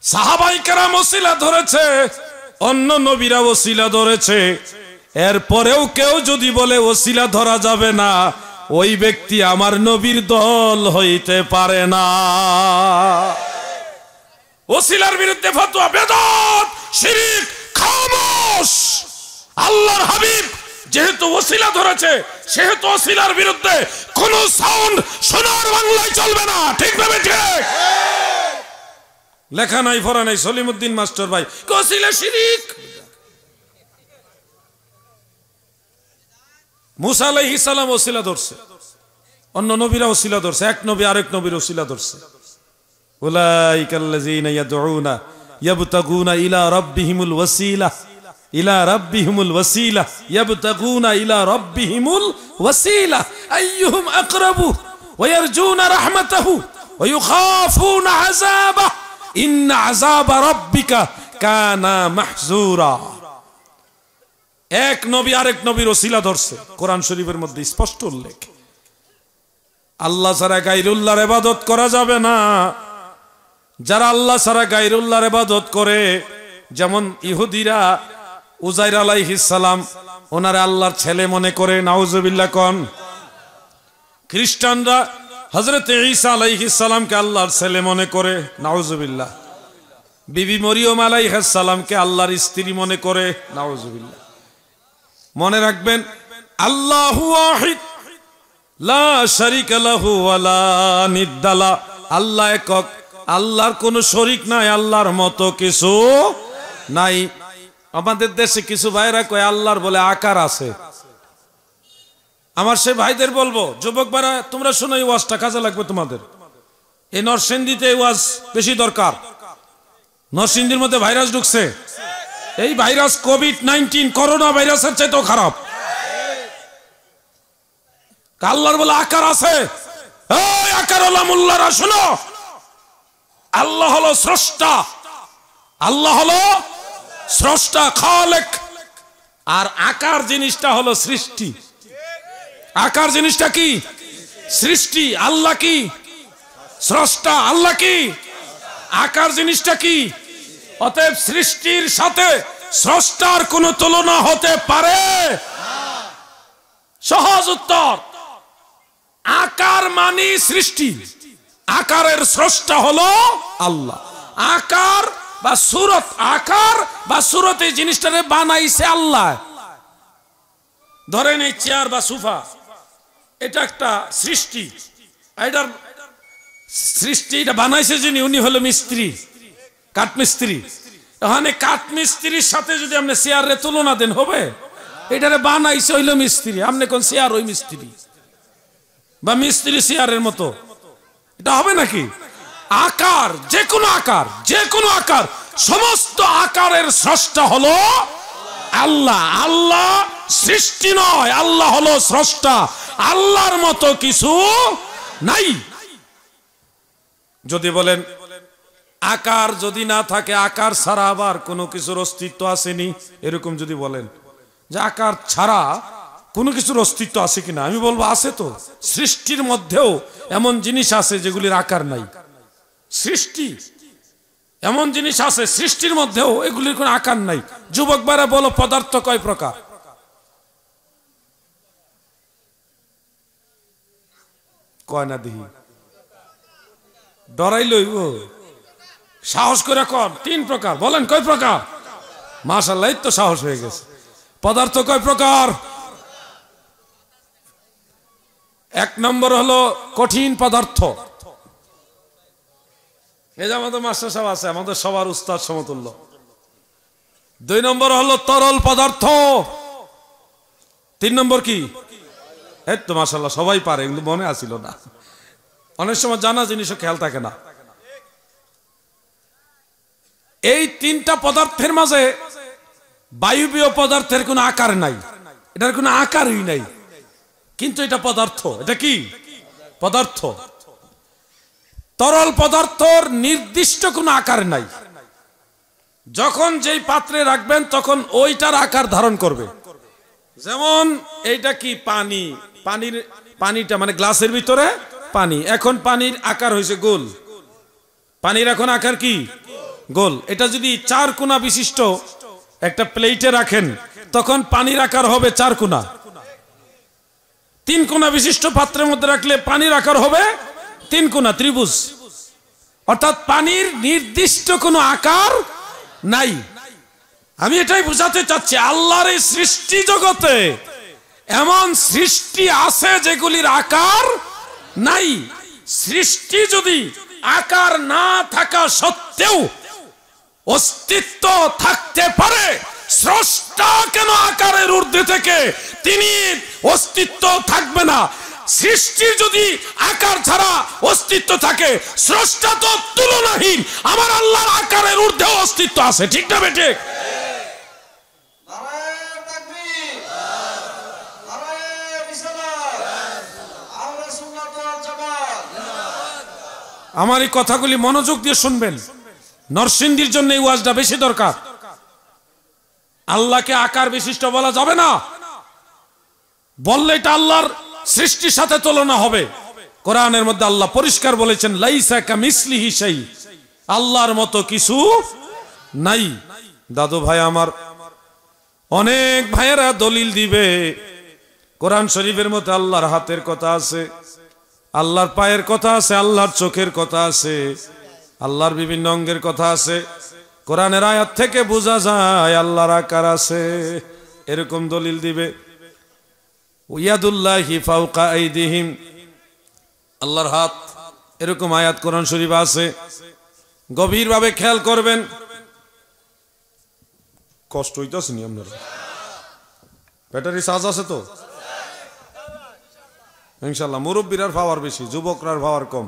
সাহাবাই কেরাম ওসিলা ধরেছে, অন্য নবীরা ওসিলা ধরেছে। এরপরেও কেউ যদি বলে ওসিলা ধরা যাবে না, ওই ব্যক্তি আমার নবীর দল হইতে পারে না। ওসিলার বিরুদ্ধে ফতোয়া বেদাত, শিরক, খামোশ। আল্লাহর হাবিব যেহেতু ওসিলা ধরেছে, সেহেতু ওসিলার বিরুদ্ধে কোন সাউন্ড সোনার বাংলায় চলবে না, ঠিক না ঠিক? লেখা নাই, পড়া নাই। সলিমউদ্দিন মাস্টার ভাই ওসিলা শিরক। মুসা আলাইহিস সালাম ওসিলা ধরছে, অন্য নবীরা ওসিলা ধরছে, এক নবী আরেক নবীর ওসিলা ধরছে। উলাইকাল্লাযীনা ইয়াদউনা ইয়াবতাগুনা ইলা রাব্বিহিমুল ওয়াসিলা ইলা রাব্বিহিমুল ওয়াসিলা ইয়াবতাগুনা ইলা রাব্বিহিমুল ওয়াসিলা আইয়ুহুম আকরাবু ওয়া ইয়ারজুনা রাহমাতাহু ওয়া ইখাফুনা আযাবাহু ইন্না আযাবা রাব্বিকা কানা মাহযুরা। এক নবী আরেক নবীর ওসিলা ধরছে, কোরআন শরীফের মধ্যে স্পষ্ট উল্লেখ। আল্লাহ ছাড়া গায়রুল্লাহর ইবাদত করা যাবে না। যারা আল্লাহ ছাড়া গায়রুল্লাহর ইবাদত করে, যেমন ইহুদিরা উজাইর আলাইহিস সালাম ওনারে আল্লাহর ছেলে মনে করে, নাউজুবিল্লাহ কোন। খ্রিস্টানরা হযরত ঈসা আলাইহিস সালামকে আল্লাহর ছেলে মনে করে, নাউজুবিল্লাহ। বিবি মরিয়ম আলাইহিস সালামকে আল্লাহর স্ত্রী মনে করে, নাউজুবিল্লাহ। মনে রাখবেন, আল্লাহু ওয়াহিদ লা শারীকা লাহু ওয়া লা নিদ্দা লা। আল্লাহ একক, আল্লাহর কোনো শরীক নাই, আল্লাহর মতো কিছু নাই। আমাদের দেশে কিছু ভাইরা কয় আল্লাহর বলে আকার আছে। আমার সে ভাইদের বলবো, যুবক ভাইরা তোমরা শোনো, এই ওয়াজটা কাজে লাগবে তোমাদের। এই নরসিংদীতে এই ওয়াজ বেশি দরকার। নরসিংদীর মধ্যে ভাইরাস ঢুকছে, এই ভাইরাস কোভিড-19 করোনা ভাইরাসের চাইতেও খারাপ। আল্লাহর বলে আকার আছে। এই আকার ওয়ালা মুল্লারা শোনো, আল্লাহ হলো স্রষ্টা, আল্লাহ হলো স্রষ্টা, খালেক। আর আকার জিনিসটা হলো সৃষ্টি। আকার জিনিসটা কি? সৃষ্টি। আল্লাহ কি? স্রষ্টা। আল্লাহ কি? আকার জিনিসটা কি? অতএব সৃষ্টির সাথে স্রষ্টার কোনো তুলনা হতে পারে? সহজ উত্তর, আকার মানে সৃষ্টি, আকারের স্রষ্টা হলো আল্লাহ। আকার বা সূরত, আকার বা সূরত এই জিনিসটারে বানাইছে আল্লাহ। ধরেন এই চেয়ার বা সোফা, এটা একটা সৃষ্টি। এটার সৃষ্টি, এটা বানাইছে যিনি, উনি হলো মিস্ত্রি, কাঠমিস্ত্রি। এখানে কাঠমিস্ত্রির সাথে যদি আপনি চেয়ারের তুলনা দেন, হবে? এটারে বানাইছে হইলো মিস্ত্রি, আপনি কোন চেয়ার ওই মিস্ত্রি, বা মিস্ত্রি চেয়ারের মতো, এটা হবে নাকি? আকার, যে কোনো আকার, যে কোনো আকার, সমস্ত আকারের স্রষ্টা হলো আল্লাহ। আল্লাহ সৃষ্টি নয়, আল্লাহ হলো স্রষ্টা। আল্লাহর মতো কিছু নাই। যদি বলেন আকার যদি না থাকে, আকার ছাড়া আবার কোনো কিছুর অস্তিত্ব আসেনি, এরকম যদি বলেন যে আকার ছাড়া কোনো কিছুর অস্তিত্ব আছে কিনা, আমি বলবো আছে তো। সৃষ্টির মধ্যেও এমন জিনিস আছে যেগুলির আকার নাই। সৃষ্টি এমন জিনিস আছে সৃষ্টির মধ্যেও এগুলির কোনো আকার নাই। যুবক ভাইরা বলো পদার্থ কয় প্রকার? কয় না দেখি, ডরাই লইব, সাহস করে কর। 3 প্রকার। বলেন কয় প্রকার? মাশাআল্লাহ, এই তো সাহস হয়ে গেছে। পদার্থ কয় প্রকার? 1 নম্বর হলো কঠিন পদার্থ। এই যে আমাদের মাস্টার সাহেব আছে, আমাদের সবার উস্তাদ সমতুল্য। 2 নম্বর হলো তরল পদার্থ। 3 নম্বর কি? এই তো মাশাআল্লাহ সবাই পারে, কিন্তু মনে আসিল না। অনেক সময় জানা জিনিসও খেয়াল থাকে না। এই 3টা পদার্থের মাঝে বায়বীয় পদার্থের কোনো আকার নাই, এটার কোনো আকারই নাই, কিন্তু এটা পদার্থ। এটা কি পদার্থ? তরল পদার্থর নির্দিষ্ট কোনো আকার নাই। যখন যেই পাত্রে রাখবেন তখন ওইটার আকার ধারণ করবে। যেমন এইটা কি পানি, পানিটা মানে গ্লাসের ভিতরে পানি, এখন পানির আকার হয়েছে গোল। পানির এখন আকার কি? গোল। এটা যদি 4 কোণা বিশিষ্ট একটা প্লেটে রাখেন তখন পানির আকার হবে 4 কোণা। 3 কোণা বিশিষ্ট পাত্রের মধ্যে রাখলে পানির আকার হবে 3 কোণা, ত্রিভুজ। অর্থাৎ পানির নির্দিষ্ট কোনো আকার নাই। আমি এটাই বোঝাতে চাচ্ছি, আল্লাহর এই সৃষ্টি জগতে এমন সৃষ্টি আছে যেগুলির আকার নাই। সৃষ্টি যদি আকার না থাকা সত্ত্বেও অস্তিত্ব থাকতে পারে, স্রষ্টা কেন আকারের ঊর্ধ্বে থেকে তিনি অস্তিত্ব থাকবে না? সৃষ্টির যদি আকার ছাড়া অস্তিত্ব থাকে, স্রষ্টা তো তুলনাহীন, আমার আল্লাহর আকারের ঊর্ধ্বেও অস্তিত্ব আছে। ঠিক না বেঠিক? আমার এই কথাগুলি মনোযোগ দিয়ে শুনবেন। নরসিংদীর জন্য এই ওয়াজটা বেশি দরকার। আল্লাহকে আকার বিশিষ্ট বলা যাবে না, বললে এটা আল্লাহর সৃষ্টির সাথে তুলনা হবে। কোরআনের মধ্যে আল্লাহ পরিষ্কার বলেছেন, লাইসা কামিসলিহি শাই, আল্লাহর মতো কিছু নাই। দাদু ভাই আমার, অনেক ভাইয়েরা দলিল দিবে কোরআন শরীফের মধ্যে আল্লাহর হাতের কথা আছে, আল্লাহর পায়ের কথা আছে, আল্লাহর চোখের কথা আছে, আল্লাহর বিভিন্ন অঙ্গের কথা আছে। কোরআনের আয়াত থেকে বোঝা যায় আল্লাহর আকার আছে, এরকম দলিল দিবে। ইয়াদুল্লাহি ফাওকা আইদিহিম, আল্লাহর হাত, এরকম আয়াত কোরআন শরীফে আছে। গভীরভাবে খেয়াল করবেন। কষ্ট হইতাছে নি আপনার? ব্যাটারি চার্জ আছে তো ইনশাআল্লাহ। মুরব্বীরার পাওয়ার বেশি, যুবকরার পাওয়ার কম।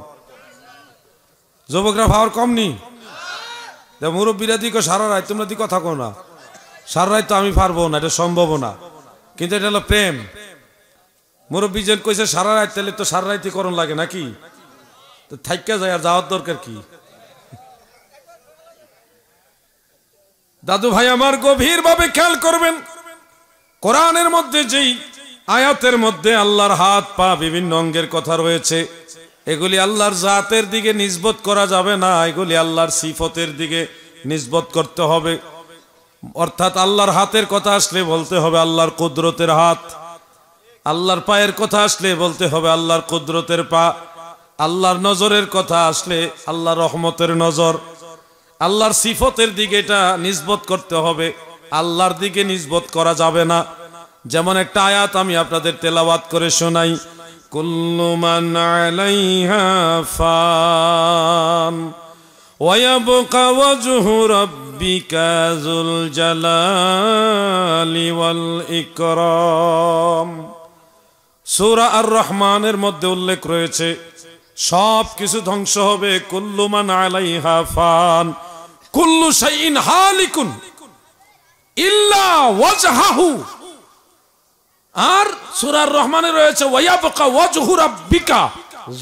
যুবকরা পাওয়ার কম নি, মুরব্বীরা দিকে সারা রাত, তোমরা দিকে কথা কো না। সারা রাত তো আমি পারবো না, এটা সম্ভব না। কিন্তু এটা হলো প্রেম। মুরব্বী যেন কইছে সারা রাত, তাহলে তো সারা রাতই করণ লাগে নাকি? তো থাইকা যায়, আর যাওয়ার দরকার কি? দাদু ভাই আমার, গভীর ভাবে খেয়াল করবেন। কোরআনের মধ্যে যেই আয়াতের মধ্যে আল্লাহর হাত পা বিভিন্ন অঙ্গের কথা রয়েছে, এগুলি আল্লাহর জাতের দিকে নিসবত করা যাবে না, এগুলি আল্লাহর সিফতের দিকে নিসবত করতে হবে। অর্থাৎ আল্লাহর হাতের কথা আসলে বলতে হবে আল্লাহর কুদরতের হাত, আল্লাহর পায়ের কথা আসলে বলতে হবে আল্লাহর কুদরতের পা, আল্লাহর নজরের কথা আসলে আল্লাহর রহমতের নজর, আল্লাহর সিফতের দিকে এটা নিসবত করতে হবে, আল্লাহর দিকে নিসবত করা যাবে না। যেমন একটা আয়াত আমি আপনাদের তেলাওয়াত করে শোনাই, কুল্লু মান আলাইহা ফান ওয়া ইয়াবকা ওয়াজহু রাব্বিকা যুল জালালি ওয়াল ইকরাম। সূরা আর রহমানের মধ্যে উল্লেখ রয়েছে সব কিছু ধ্বংস হবে। কুল্লু মান আলাইহা ফান, কুল্লু শাইইন হালিকুন ইল্লা ওয়াজহাহু। আর সূরা রহমানে রয়েছে ওয়ায়াবকা ওয়াজহু রাব্বিকা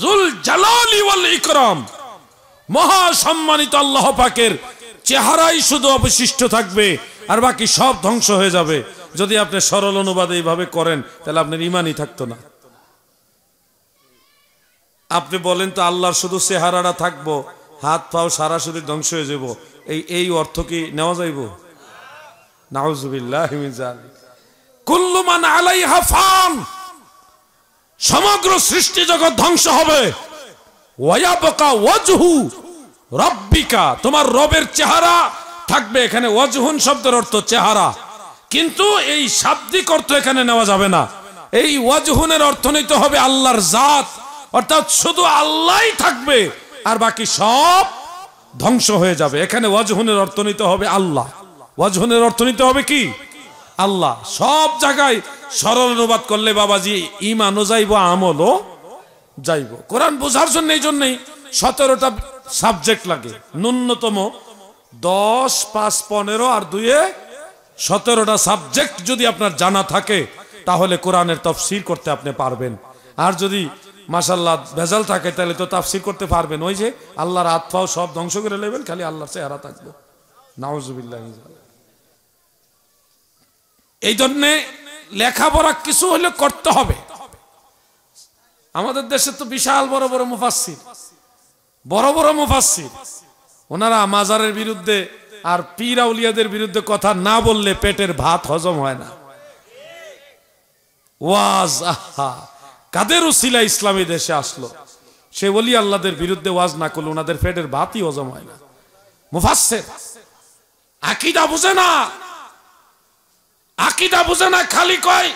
যুল জালালি ওয়াল ইকরাম। মহা সম্মানিত আল্লাহ পাকের চেহারাই শুধু অবশিষ্ট থাকবে, আর বাকি সব ধ্বংস হয়ে যাবে। যদি আপনি সরল অনুবাদে এইভাবে করেন তাহলে আপনার ঈমানই থাকতো না। আপনি বলেন তো আল্লাহর শুধু চেহারাটা থাকবো, হাত পাও সারা শরীর ধ্বংস হয়ে যাব, এই অর্থ কি নেওয়া যাইব? নাউজুবিল্লাহি মিন যালিক। কুল্লু মান আলাইহা ফান, সমগ্র সৃষ্টি জগৎ ধ্বংস হবে। ওয়ায়াবকা ওয়াজহু রাব্বিকা, তোমার রবের চেহারা থাকবে। এখানে ওয়াজহুন শব্দের অর্থ চেহারা, কিন্তু এই শাব্দিক অর্থ এখানে নেওয়া যাবে না। এই ওয়াজহুনের অর্থ নিতে হবে আল্লাহর জাত, অর্থাৎ শুধু আল্লাহই থাকবে আর বাকি সব ধ্বংস হয়ে যাবে। এখানে ওয়াজহুনের অর্থ নিতে হবে আল্লাহ। ওয়াজহুনের অর্থ নিতে হবে কি? আল্লাহ। সব জায়গায় সরল অনুবাদ করলে বাবাজি ঈমানও যাইব, আমলও যাইব। কোরআন বোঝার জন্য এই জন্যই 17টা সাবজেক্ট লাগে, ন্যূনতম 10, 5, 15 আর 2 17টা সাবজেক্ট যদি আপনার জানা থাকে তাহলে কোরআনের তাফসীর করতে আপনি পারবেন। আর যদি মাশাআল্লাহ ভেজাল থাকে তাহলে তো তাফসীর করতে পারবেন। ওই যে আল্লাহর হাত পাও সব ধ্বংস করে নেবেন, খালি আল্লাহর চেহারা থাকবে। নাউজুবিল্লাহ। এই জন্য লেখাপড়া কিছু হলে করতে হবে। আমাদের দেশে তো বিশাল বড় বড় মুফাসসির, বড় বড় মুফাসসির, ওনারা মাজারের বিরুদ্ধে আর পীর আউলিয়াদের বিরুদ্ধে কথা না বললে পেটের ভাত হজম হয় না। ওয়াজ, আহা, কাদের উসিলা ইসলামী দেশে আসলো, সে ওলি আল্লাহদের বিরুদ্ধে ওয়াজ না করলে ওনাদের পেটের ভাতই হজম হয় না। মুফাসসির আকীদা বুঝে না, আকীদা বুঝে না, খালি কয়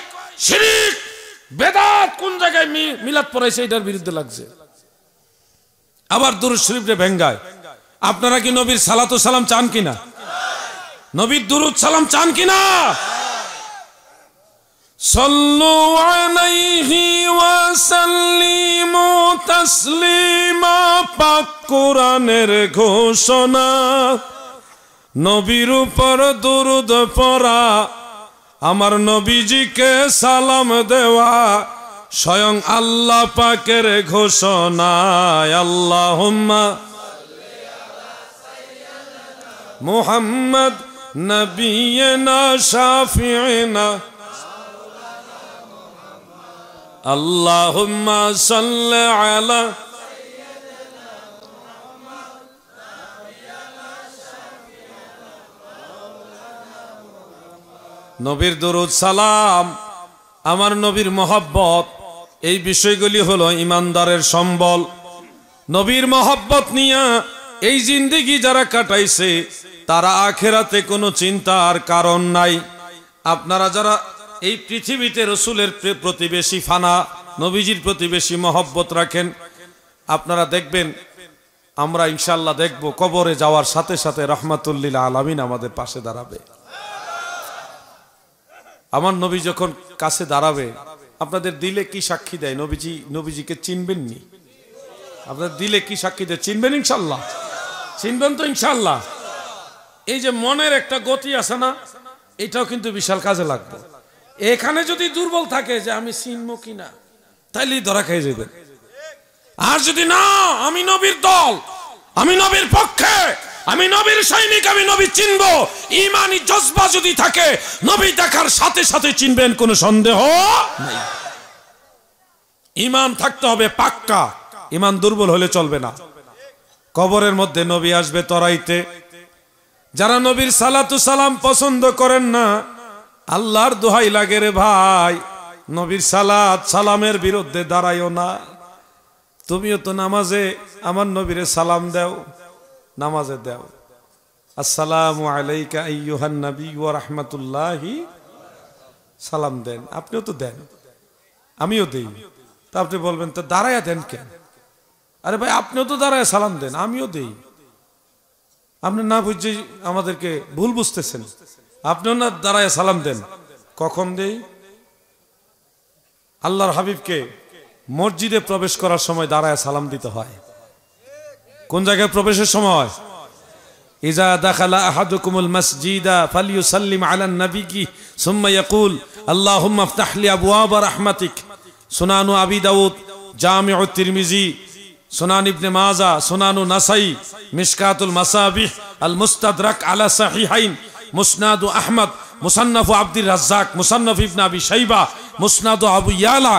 শিরক বেদাত, কোন জায়গায় মিলাদ পড়াইছে এটার বিরুদ্ধে লাগছে। আবার দুরূদ শরীফে ভেঙ্গায়। আপনারা কি নবীর সালাতু সালাম চান কিনা? নবীর দুরূদ সালাম চান কিনা? সাল্লু আলাইহি ওয়া সাল্লিমু তাসলিমা, পাক কোরআনের ঘোষণা। নবীর উপর দুরূদ পড়া, আমার নবীজিকে সালাম দেওয়া, স্বয়ং আল্লাহ পাকের ঘোষণা। আল্লাহুম্মা মুহাম্মদ নবিয়না শাফিঈনা, আল্লাহুম্মা সাল্লি আলা নবীর দরুদ সালাম, আমার নবীর মহব্বত, এই বিষয়গুলি হলো ইমানদারের সম্বল। নবীর মহব্বত নিয়ে এই জিন্দেগি যারা কাটাইছে তারা আখেরাতে কোনো চিন্তার কারণ নাই। আপনারা যারা এই পৃথিবীতে রসুলের প্রতিবেশী ফানা, নবীজির প্রতিবেশী মহব্বত রাখেন, আপনারা দেখবেন, আমরা ইনশাআল্লাহ দেখব কবরে যাওয়ার সাথে সাথে রহমাতুল্লিল আলামিন আমাদের পাশে দাঁড়াবে। আমার নবী যখন কাছে দাঁড়াবে, আপনাদের দিলে কি সাক্ষী দেয়? নবীজিকে চিনবেননি? আপনাদের দিলে কি সাক্ষী দেয়? চিনবেন ইনশাআল্লাহ? চিনবেন তো ইনশাআল্লাহ? এই যে মনের একটা গতি আছে না, এটাও কিন্তু বিশাল কাজে লাগবে। এখানে যদি দুর্বল থাকে যে আমি চিনবো কিনা, তাইলেই ধরা খেয়ে যাবেন। আর যদি না, আমি নবীর দল, আমি নবীর পক্ষে, আমি নবীর সৈনিক, আমি নবী চিনবো, ঈমানি জজবা যদি থাকে, নবী দেখার সাথে সাথে চিনবেন, কোনো সন্দেহ নাই। ঈমান থাকতে হবে পাক্কা, ঈমান দুর্বল হলে চলবে না। কবরের মধ্যে নবী আসবে তরাইতে। যারা নবীর সালাতু সালাম পছন্দ করেন না, আল্লাহর দোহাই লাগে রে ভাই, নবীর সালাত সালামের বিরুদ্ধে দাঁড়াইও না। তুমিও তো নামাজে আমার নবীরে সালাম দাও, নামাজে দাও, আসসালামু আলাইকা আইয়ুহান নবী ওয়া রাহমাতুল্লাহি, সালাম দেন। আপনিও তো দেন, আমিও দেই। তা আপনি বলবেন তো দাঁড়ায়া দেন কেন? আরে ভাই, আপনিও তো দাঁড়ায় সালাম দেন, আমিও দেই। আপনি না বুঝে আমাদেরকে ভুল বুঝতেছেন। আপনিও না দাঁড়ায় সালাম দেন। কখন দেই? আল্লাহর হাবিবকে মসজিদে প্রবেশ করার সময় দাঁড়ায় সালাম দিতে হয়। কোন জায়গায় প্রবেশের সময়? ইজা দাখালা আহাদুকুমুল মাসজিদা ফালিয়ুসাল্লিম আলান নবিয়্যি সুম্মা ইয়াকুল আল্লাহুম্মা ইফতাহ লি আবওয়াবা রাহমাতিক। সুনানু আবি দাউদ, জামিউ তিরমিজি, সুনান ইবনে মাজা, সুনানু নাসাই, মিশকাতুল মাসাবিহ, আল মুস্তাদরাক আলা সাহিহাইন, মুসনাদু আহমদ, মুসান্নাফু আব্দুর রাজ্জাক, মুসান্নাফ ইবনে আবি শাইবা, মুসনাদু আবু ইয়ালা,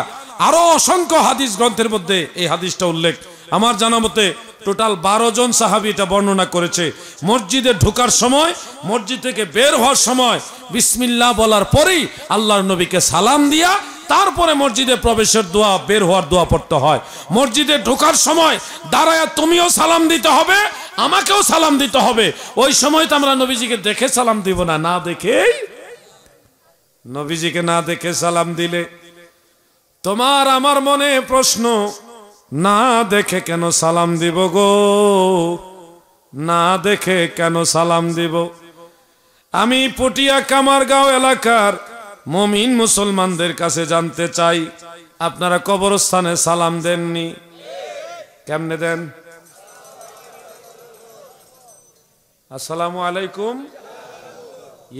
আরো অসংখ্য হাদিস গ্রন্থের মধ্যে এই হাদিসটা উল্লেখ। আমার জানা মতে টোটাল 12 জন সাহাবী এটা বর্ণনা করেছে। মসজিদে ঢোকার সময়, মসজিদ থেকে বের হওয়ার সময় বিসমিল্লাহ বলার পরেই আল্লাহর নবীকে সালাম দিয়া তারপরে মসজিদে প্রবেশের দোয়া, বের হওয়ার দোয়া পড়তে হয়। মসজিদে ঢোকার সময় দাঁড়ায়া তুমিও সালাম দিতে হবে, আমাকেও সালাম দিতে হবে। ওই সময় তো আমরা নবীজিকে দেখে সালাম দিব না, না দেখেই, নবীজিকে না দেখে সালাম দিলে তোমার আমার মনে প্রশ্ন, না দেখে কেন সালাম দিব গো, না দেখে কেন সালাম দিব? আমি পটিয়া কামারগাঁও এলাকার মুমিন মুসলমানদের কাছে জানতে চাই, আপনারা কবরস্থানে সালাম দেননি? কেমনে দেন? আসসালামু আলাইকুম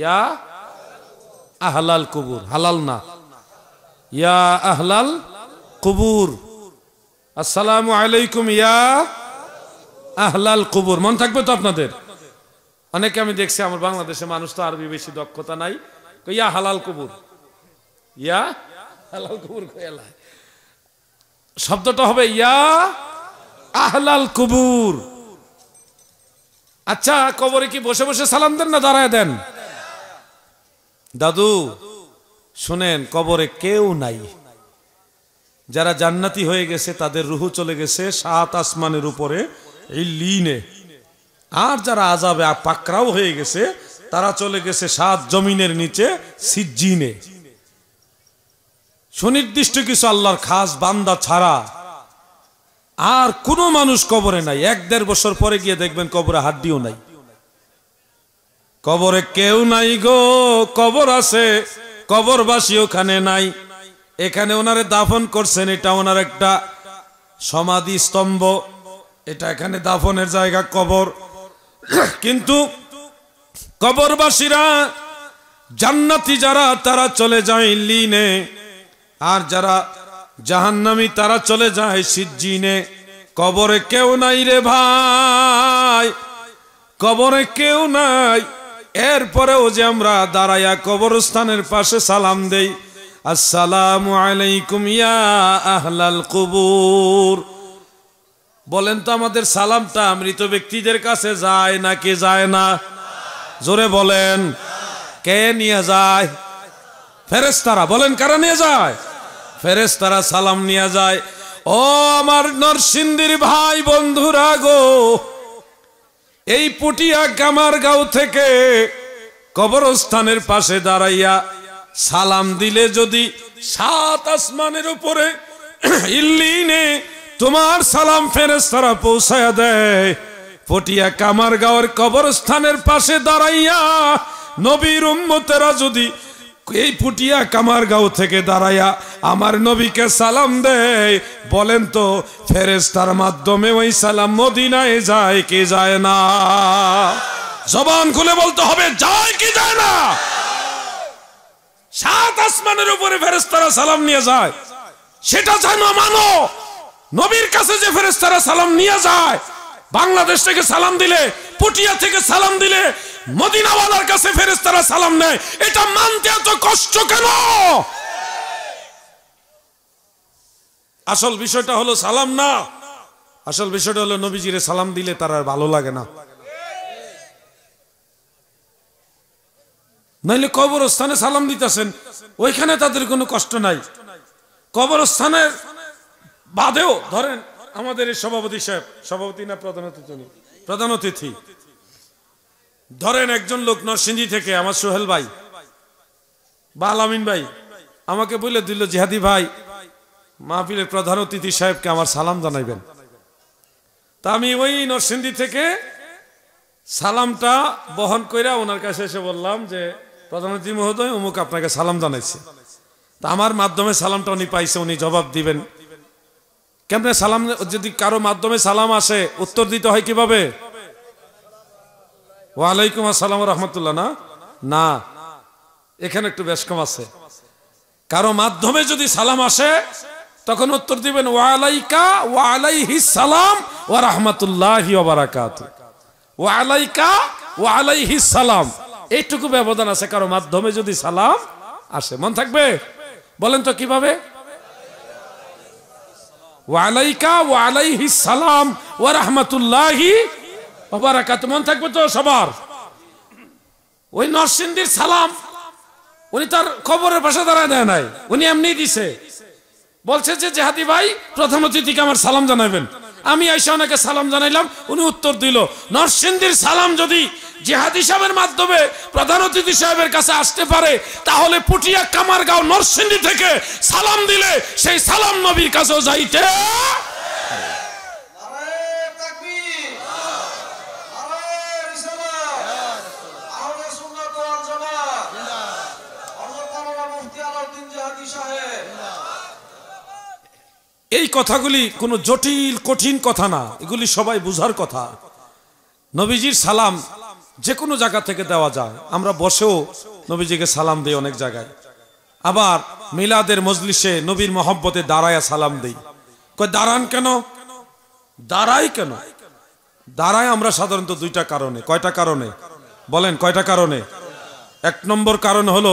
ইয়া আহলাল কুবুর, হালাল না, ইয়া আহলাল কুবুর, আসসালামু আলাইকুম ইয়া আহলাল কুবুর। মন থাকবে তো আপনাদের? অনেকে আমি দেখছি আমার বাংলাদেশে মানুষ তো আরবি বেশি দক্ষতা নাই, ইয়া হালাল কুবুর, ইয়া হালাল কুবুর, শব্দটা হবে ইয়া আহলাল কুবুর। আচ্ছা, কবরে কি বসে বসে সালাম দেন না দাঁড়ায় দেন? দাদু শুনেন, কবরে কেউ নাই। যারা জান্নাতি হয়ে গেছে তাদের রুহু চলে গেছে 7 আসমানের উপরে ইল্লিনে, আর যারা আযাবে পাকড়াও হয়ে গেছে তারা চলে গেছে 7 জমিনের নিচে সিজ্জিনে। সুনির্দিষ্ট কিছু আল্লাহর খাস বান্দা ছাড়া আর কোনো মানুষ কবরে নাই। 1-1.5 বছর পরে গিয়ে দেখবেন কবরে হাড্ডিও নাই। কবরে কেউ নাই গো, কবর আছে, কবরবাসী ওখানে নাই। এখানে ওনারে দাফন করছেন, এটা ওনার একটা সমাধি স্তম্ভ, এটা এখানে দাফনের জায়গা কবর। কিন্তু কবরবাসীরা জান্নাতি যারা তারা চলে যায় ইল্লিনে, আর যারা জাহান্নামী তারা চলে যায় সিজ্জিনে। কবরে কেউ নাই রে ভাই, কবরে কেউ নাই। এরপরেও যে আমরা দাঁড়াইয়া কবরস্থানের পাশে সালাম দেই, আসসালামু আলাইকুম ইয়া আহলাল কুবুর। বলেন তো আমাদের সালামটা মৃত ব্যক্তিদের কাছে যায় নাকি যায় না? জোরে বলেন, কে নিয়ে যায়? ফেরেশতারা। বলেন কারা নিয়ে যায়? ফেরেশতারা সালাম নিয়ে যায়। ও আমার নরসিংদীর ভাই বন্ধুরা গো, এই পুটিয়া কামারগাঁও থেকে কবরস্থানের পাশে দাঁড়াইয়া সালাম দিলে যদি 7 আসমানের উপরে ইল্লিনে তোমার সালাম ফেরেশতারা পৌঁছায়া দেয়, পটিয়া কামারগাঁওয়ের কবরস্থানের পাশে দাঁড়াইয়া নবীর উম্মতেরা যদি এই পুটিয়া কামারগাঁও থেকে দাঁড়াইয়া আমার নবীকে সালাম দেয়, বলেন তো ফেরেশতার মাধ্যমে ওই সালাম মদিনায় যায় কি যায় না? জবান খুলে বলতে হবে, যায় কি যায় না? 7 আসমানের উপরে ফেরেশতারা সালাম নিয়ে যায়, সেটা জানো মানো। নবীর কাছে যে ফেরেশতারা সালাম নিয়ে যায়, বাংলাদেশ থেকে সালাম দিলে, পুটিয়া থেকে সালাম দিলে মদিনাওয়ালার কাছে ফেরেশতারা সালাম নেয়, এটা মানতে এত কষ্ট কেন? আসল বিষয়টা হলো সালাম না, আসল বিষয়টা হলো নবীজিরে সালাম দিলে তার আর ভালো লাগে না। নাইলে কবরস্থানে সালাম দিতেছেন, ওইখানে তাদের কোনো কষ্ট নাই। কবরস্থানের বাদেও ধরেন আমাদের এই সভাপতি সাহেব, সভাপতি না প্রধান অতিথি, প্রধান অতিথি, ধরেন একজন লোক নরসিংদী থেকে, আমার সোহেল ভাই বা আলামিন ভাই আমাকে বলে দিল, জিহাদি ভাই মাহফিলের প্রধান অতিথি সাহেবকে আমার সালাম জানাইবেন। তা আমি ওই নরসিংদী থেকে সালামটা বহন কইরা ওনার কাছে এসে বললাম যে প্রধান অতিথি মহোদয় অমুক আপনাকে সালাম জানাইছে। তা আমার মাধ্যমে সালামটা উনি পাইছে, উনি জবাব দিবেন। কেমনে সালাম? যদি কারো মাধ্যমে সালাম আসে উত্তর দিতে হয় কিভাবে? ওয়ালাইকুম আসসালাম রহমতুল্লাহ না, না, এখানে একটু বেশ কম আছে। কারো মাধ্যমে যদি সালাম আসে তখন উত্তর দিবেন ওয়ালাইকা ওয়া আলাইহিস সালাম ওয়া রাহমাতুল্লাহি ওয়া বারাকাতুহু। ওয়ালাইকা ওয়া আলাইহিস সালাম, এইটুকু ব্যবধান আছে কারো মাধ্যমে যদি সালাম আসে। মন থাকবে? বলেন তো কিভাবে? ওয়া আলাইকা ওয়া আলাইহিস সালাম ওয়া রাহমাতুল্লাহি ওয়া বারাকাতুহু। মন থাকবে তো সবার? ওই নরসিংদীর সালাম উনি তার কবরের পাশে দাঁড়ায় দেয় নাই, উনি এমনি দিছে, বলছে যে জেহাদি ভাই প্রধান অতিথিকে আমার সালাম জানাবেন। আমি আইসা ওনাকে সালাম জানাইলাম, উনি উত্তর দিল। নরসিংদীর সালাম যদি জেহাদি সাহেবের মাধ্যমে প্রধান অতিথি সাহেবের কাছে আসতে পারে, তাহলে পুটিয়া কামারগাঁও নরসিংদী থেকে সালাম দিলে সেই সালাম নবীর কাছেও যাইতে। এই কথাগুলি কোনো জটিল কঠিন কথা না, এগুলি সবাই বুঝার কথা। নবীজির সালাম যে কোনো জায়গা থেকে দেওয়া যায়। আমরা বসেও নবীজিকে সালাম দিই অনেক জায়গায়, আবার মিলাদের মজলিসে নবীর মহব্বতে দাঁড়ায়া সালাম দিই। কই দাঁড়ান কেন? দাঁড়াই কেন? দাঁড়ায় আমরা সাধারণত দুইটা কারণে। কয়টা কারণে বলেন? কয়টা কারণে? এক নম্বর কারণ হলো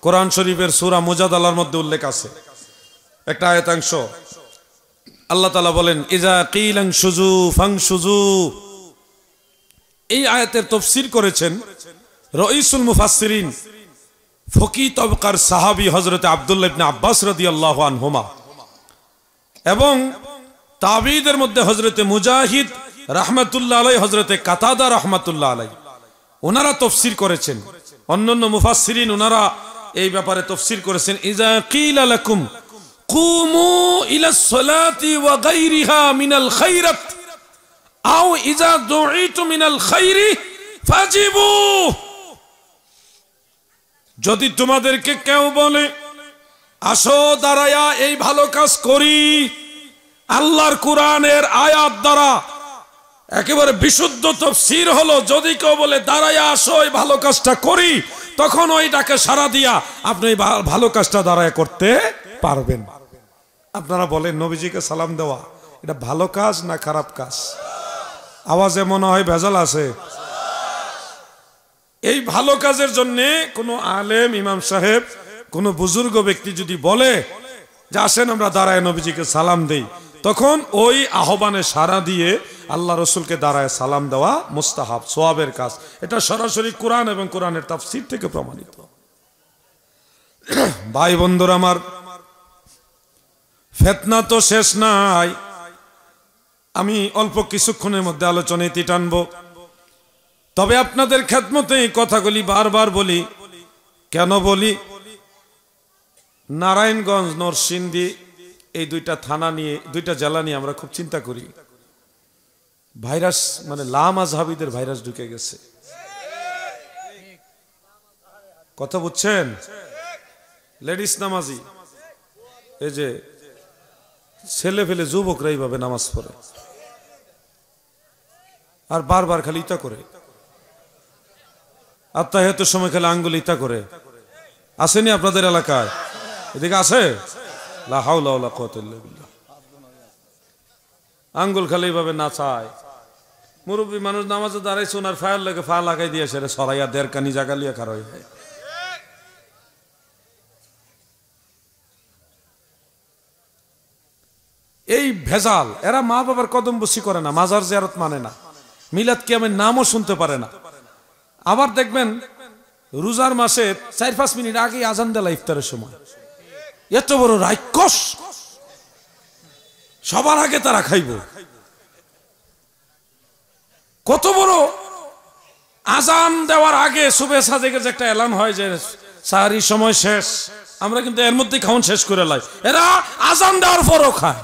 কোরআন শরীফের সূরা মুজাদালার মধ্যে উল্লেখ আছে একটা আয়াতাংশ, আল্লাহ তাআলা বলেন ইজা কিলান শুজু ফাংশুজু। এই আয়াতের তাফসীর করেছেন রাইসুল মুফাসসিরিন ফকিহ তবকার সাহাবী হযরত আব্দুল্লাহ ইবনে আব্বাস রাদিয়াল্লাহু আনহুমা, এবং তাবিঈদের মধ্যে হযরত মুজাহিদ রাহমাতুল্লাহ আলাইহি, হযরত কাতাদা রাহমাতুল্লাহ আলাইহি, ওনারা তাফসীর করেছেন। অন্যান্য মুফাসসিরিন ওনারা এই ব্যাপারে তাফসীর করেছেন ইজা কিলা লাকুম কুমু ইলাস সালাতি ওয়া গায়রিহা মিনাল খায়রাত আও ইজা দুইতু মিনাল খায়রি ফাজিবু। যদি তোমাদেরকে কেউ বলে আসো দাঁড়ায়া এই ভালো কাজ করি, আল্লাহর কোরআনের আয়াত দ্বারা একেবারে বিশুদ্ধ তাফসীর হলো, যদি কেউ বলে দাঁড়ায়া আসো এই ভালো কাজটা করি, তখন ওই ডাকে সাড়া দিয়া আপনি এই ভালো কাজটা দাঁড়ায় করতে পারবেন। আপনারা বলেন নবীজিকে সালাম দেওয়া এটা ভালো কাজ না খারাপ কাজ? আওয়াজে মনে হয় ভেজাল আছে। এই ভালো কাজের জন্য কোনো আলেম, ইমাম সাহেব, কোনো বুজুর্গ ব্যক্তি যদি বলে যে আসেন আমরা দাঁড়ায় নবীজিকে সালাম দেই, তখন ওই আহ্বানে সাড়া দিয়ে আল্লাহ রসুলকে দাঁড়ায় সালাম দেওয়া মুস্তাহাব, সওয়াবের কাজ। এটা সরাসরি কোরআন এবং কোরআনের তাফসীর থেকে প্রমাণিত। ভাই বন্ধুরা আমার, ফিতনা তো শেষ নাই। আমি অল্প কিছুক্ষণের মধ্যে আলোচনায় টানব, তবে আপনাদের খেদমতে এই কথাগুলি বারবার বলি। কেন বলি? নারায়ণগঞ্জ, নরসিংদী এই দুইটা থানা নিয়ে, দুইটা জেলা নিয়ে আমরা খুব চিন্তা করি। ভাইরাস মানে লামাযহাবীদের ভাইরাস ঢুকে গেছে। কথা বুঝছেন? লেডিস নামাজি, এই যে ছেলে ফেলে যুবকরা এইভাবে নামাজ পড়ে আর বারবার খালি ইতা করে, আত্তাহিয়াতের সময় খালি আঙ্গুল ইতা করে। আসেনি আপনাদের এলাকায়? এদিকে আছে? লা হাওলা ওয়ালা কুওয়াতা ইল্লা বিল্লাহ। আঙ্গুল খালি এইভাবে নাচায়। মুরব্বী মানুষ নামাজে দাঁড়াইছে, ওনার ফায়ার লাগে ফা লাগাই দিয়ে সেরে সরাইয়া দেড় কানি জাগালিয়া খার হয়ে যায়। এই ভেজাল, এরা মা বাবার কদম বসি করে না, মাজার জিয়ারত মানে না, মিলাদ কিয়ামের নামও শুনতে পারে না। আবার দেখবেন রোজার মাসে 4-5 মিনিট আগে আজান দেলা ইফতারের সময়। এত বড় রাক্ষস, সবার আগে তারা খাইব। কত বড়! আজান দেওয়ার আগে সুবে সাজেকের যে একটা এলান হয় যে সাহারির সময় শেষ, আমরা কিন্তু এর মধ্যে খাওন শেষ করে লাই। এরা আজান দেওয়ার পরও খায়,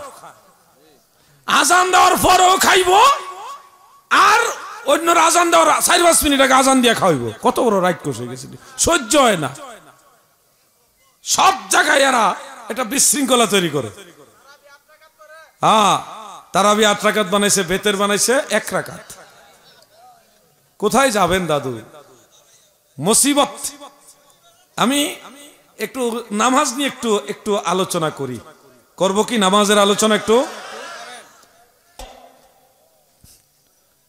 আজান দেওয়ার পরও খাইব, আর অন্য আজান দেওয়ার 4-5 মিনিট আগে আজান দিয়ে খাওয়াইব। কত বড় রাক্ষস হয়ে গেছে, সহ্য হয় না। সব জায়গায় এরা এটা বিশৃঙ্খলা তৈরি করে। হ্যাঁ, তারাবি 8 রাকাত বানাইছে, বেতের বানাইছে 1 রাকাত। কোথায় যাবেন দাদু? মুসিবত। আমি একটু নামাজ নিয়ে একটু আলোচনা করি। করব কি নামাজের আলোচনা একটু?